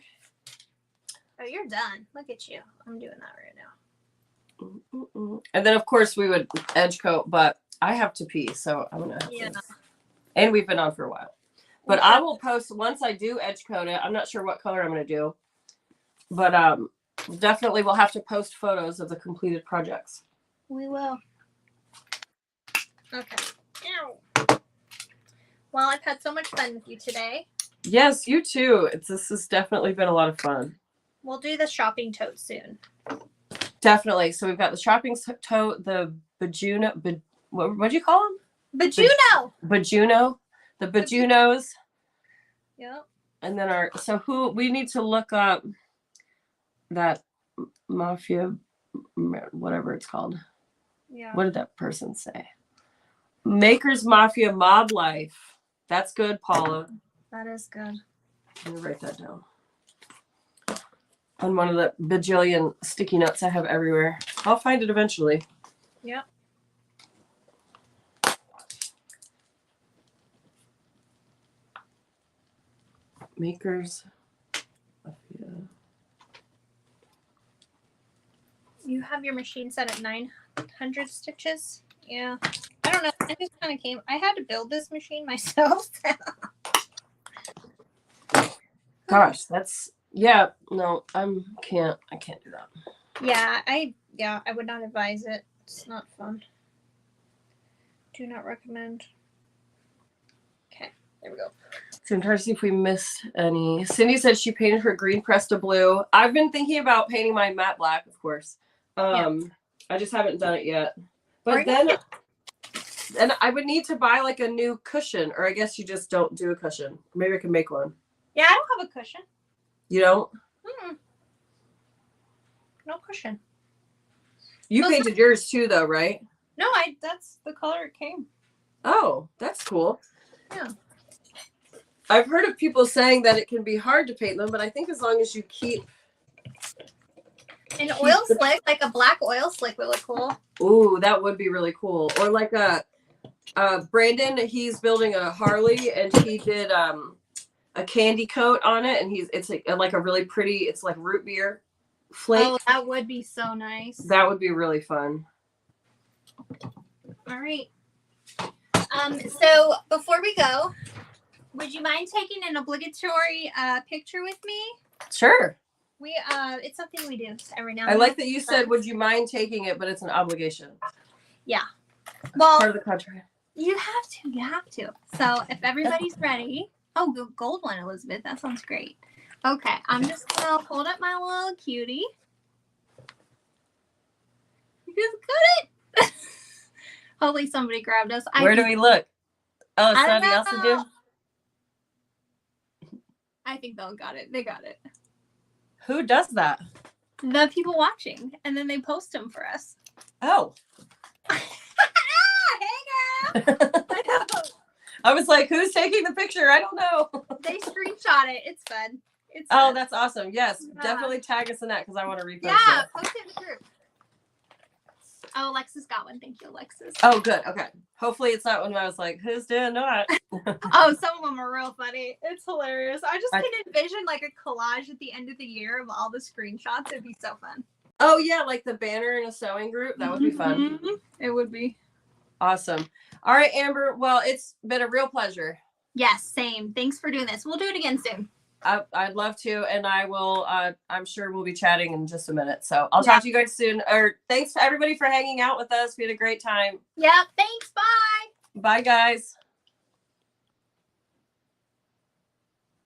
Speaker 2: Oh, you're done. Look at you. I'm doing that right now.
Speaker 1: And then, of course, we would edge coat, but I have to pee, so I'm going to have to. And we've been on for a while. But I will post, once I do edge coat it, I'm not sure what color I'm going to do. But definitely we'll have to post photos of the completed projects.
Speaker 2: We will. Okay. Ow. Well, I've had so much fun with you today. Yes,
Speaker 1: you too. This has definitely been a lot of fun.
Speaker 2: We'll do the shopping tote soon.
Speaker 1: Definitely. So we've got the shopping tote, the Bajuno, what'd you call them?
Speaker 2: Bajuno.
Speaker 1: The Bajunos.
Speaker 2: Yep.
Speaker 1: And then we need to look up that mafia, whatever it's called.
Speaker 2: Yeah.
Speaker 1: What did that person say? Maker's Mafia Mob Life. That's good, Paula.
Speaker 2: That is good.
Speaker 1: I'm going to write that down. On one of the bajillion sticky notes I have everywhere. I'll find it eventually.
Speaker 2: Yep.
Speaker 1: Maker's Mafia.
Speaker 2: You have your machine set at 900 stitches? Yeah. I don't know. I just kind of came. I had to build this machine myself.
Speaker 1: Gosh, that's no, I can't do that.
Speaker 2: Yeah, I would not advise it. It's not fun. Do not recommend. Okay, there we go.
Speaker 1: So I'm trying to see if we missed any. Cindy said she painted her green pressed to blue. I've been thinking about painting mine matte black, of course. I just haven't done it yet. But then I would need to buy like a new cushion, or I guess you just don't do a cushion. Maybe I can make one.
Speaker 2: Yeah, I don't have a cushion.
Speaker 1: You don't?
Speaker 2: No cushion.
Speaker 1: You painted yours too, though, right?
Speaker 2: No, that's the color it came.
Speaker 1: Oh, that's cool.
Speaker 2: Yeah.
Speaker 1: I've heard of people saying that it can be hard to paint them, but I think as long as you keep
Speaker 2: an oil slick, like a black oil slick would look cool.
Speaker 1: Ooh, that would be really cool. Or like Brandon, he's building a Harley, and he did a candy coat on it, and it's like a really pretty, it's like root beer flake.
Speaker 2: Oh, that would be so nice.
Speaker 1: That would be really fun.
Speaker 2: All right. So before we go, would you mind taking an obligatory picture with me?
Speaker 1: Sure.
Speaker 2: It's something we do every now and
Speaker 1: I
Speaker 2: then.
Speaker 1: like that you said, would you mind taking it, but it's an obligation.
Speaker 2: Yeah. Well,
Speaker 1: part of the contract.
Speaker 2: You have to. So if everybody's ready. Oh, gold one, Elizabeth. That sounds great. Okay, I'm just gonna hold up my little cutie. You got it. Hopefully somebody grabbed us.
Speaker 1: Where do we look? Oh, somebody else to do?
Speaker 2: I think they got it. They got it.
Speaker 1: Who does that?
Speaker 2: The people watching, and then they post them for us.
Speaker 1: Oh.
Speaker 2: Hey, girl. I know.
Speaker 1: I was like, who's taking the picture? I don't know.
Speaker 2: They screenshot it. It's fun. It's
Speaker 1: oh,
Speaker 2: fun.
Speaker 1: That's awesome. Yes, definitely tag us in that because I want to repost
Speaker 2: it.
Speaker 1: Post
Speaker 2: it in the group. Oh, Alexis got one. Thank you, Alexis.
Speaker 1: Oh, good. Okay. Hopefully it's not when I was like, who's doing that?
Speaker 2: Oh, some of them are real funny. It's hilarious. I just can envision like a collage at the end of the year of all the screenshots. It'd be so fun.
Speaker 1: Oh, yeah. Like the banner in a sewing group. That would be fun.
Speaker 2: It would be.
Speaker 1: Awesome. All right, Amber. Well, it's been a real pleasure.
Speaker 2: Yes, same. Thanks for doing this. We'll do it again soon.
Speaker 1: I'd love to, and I will. I'm sure we'll be chatting in just a minute. So I'll talk to you guys soon. Or thanks to everybody for hanging out with us. We had a great time.
Speaker 2: Yeah. Thanks. Bye.
Speaker 1: Bye, guys.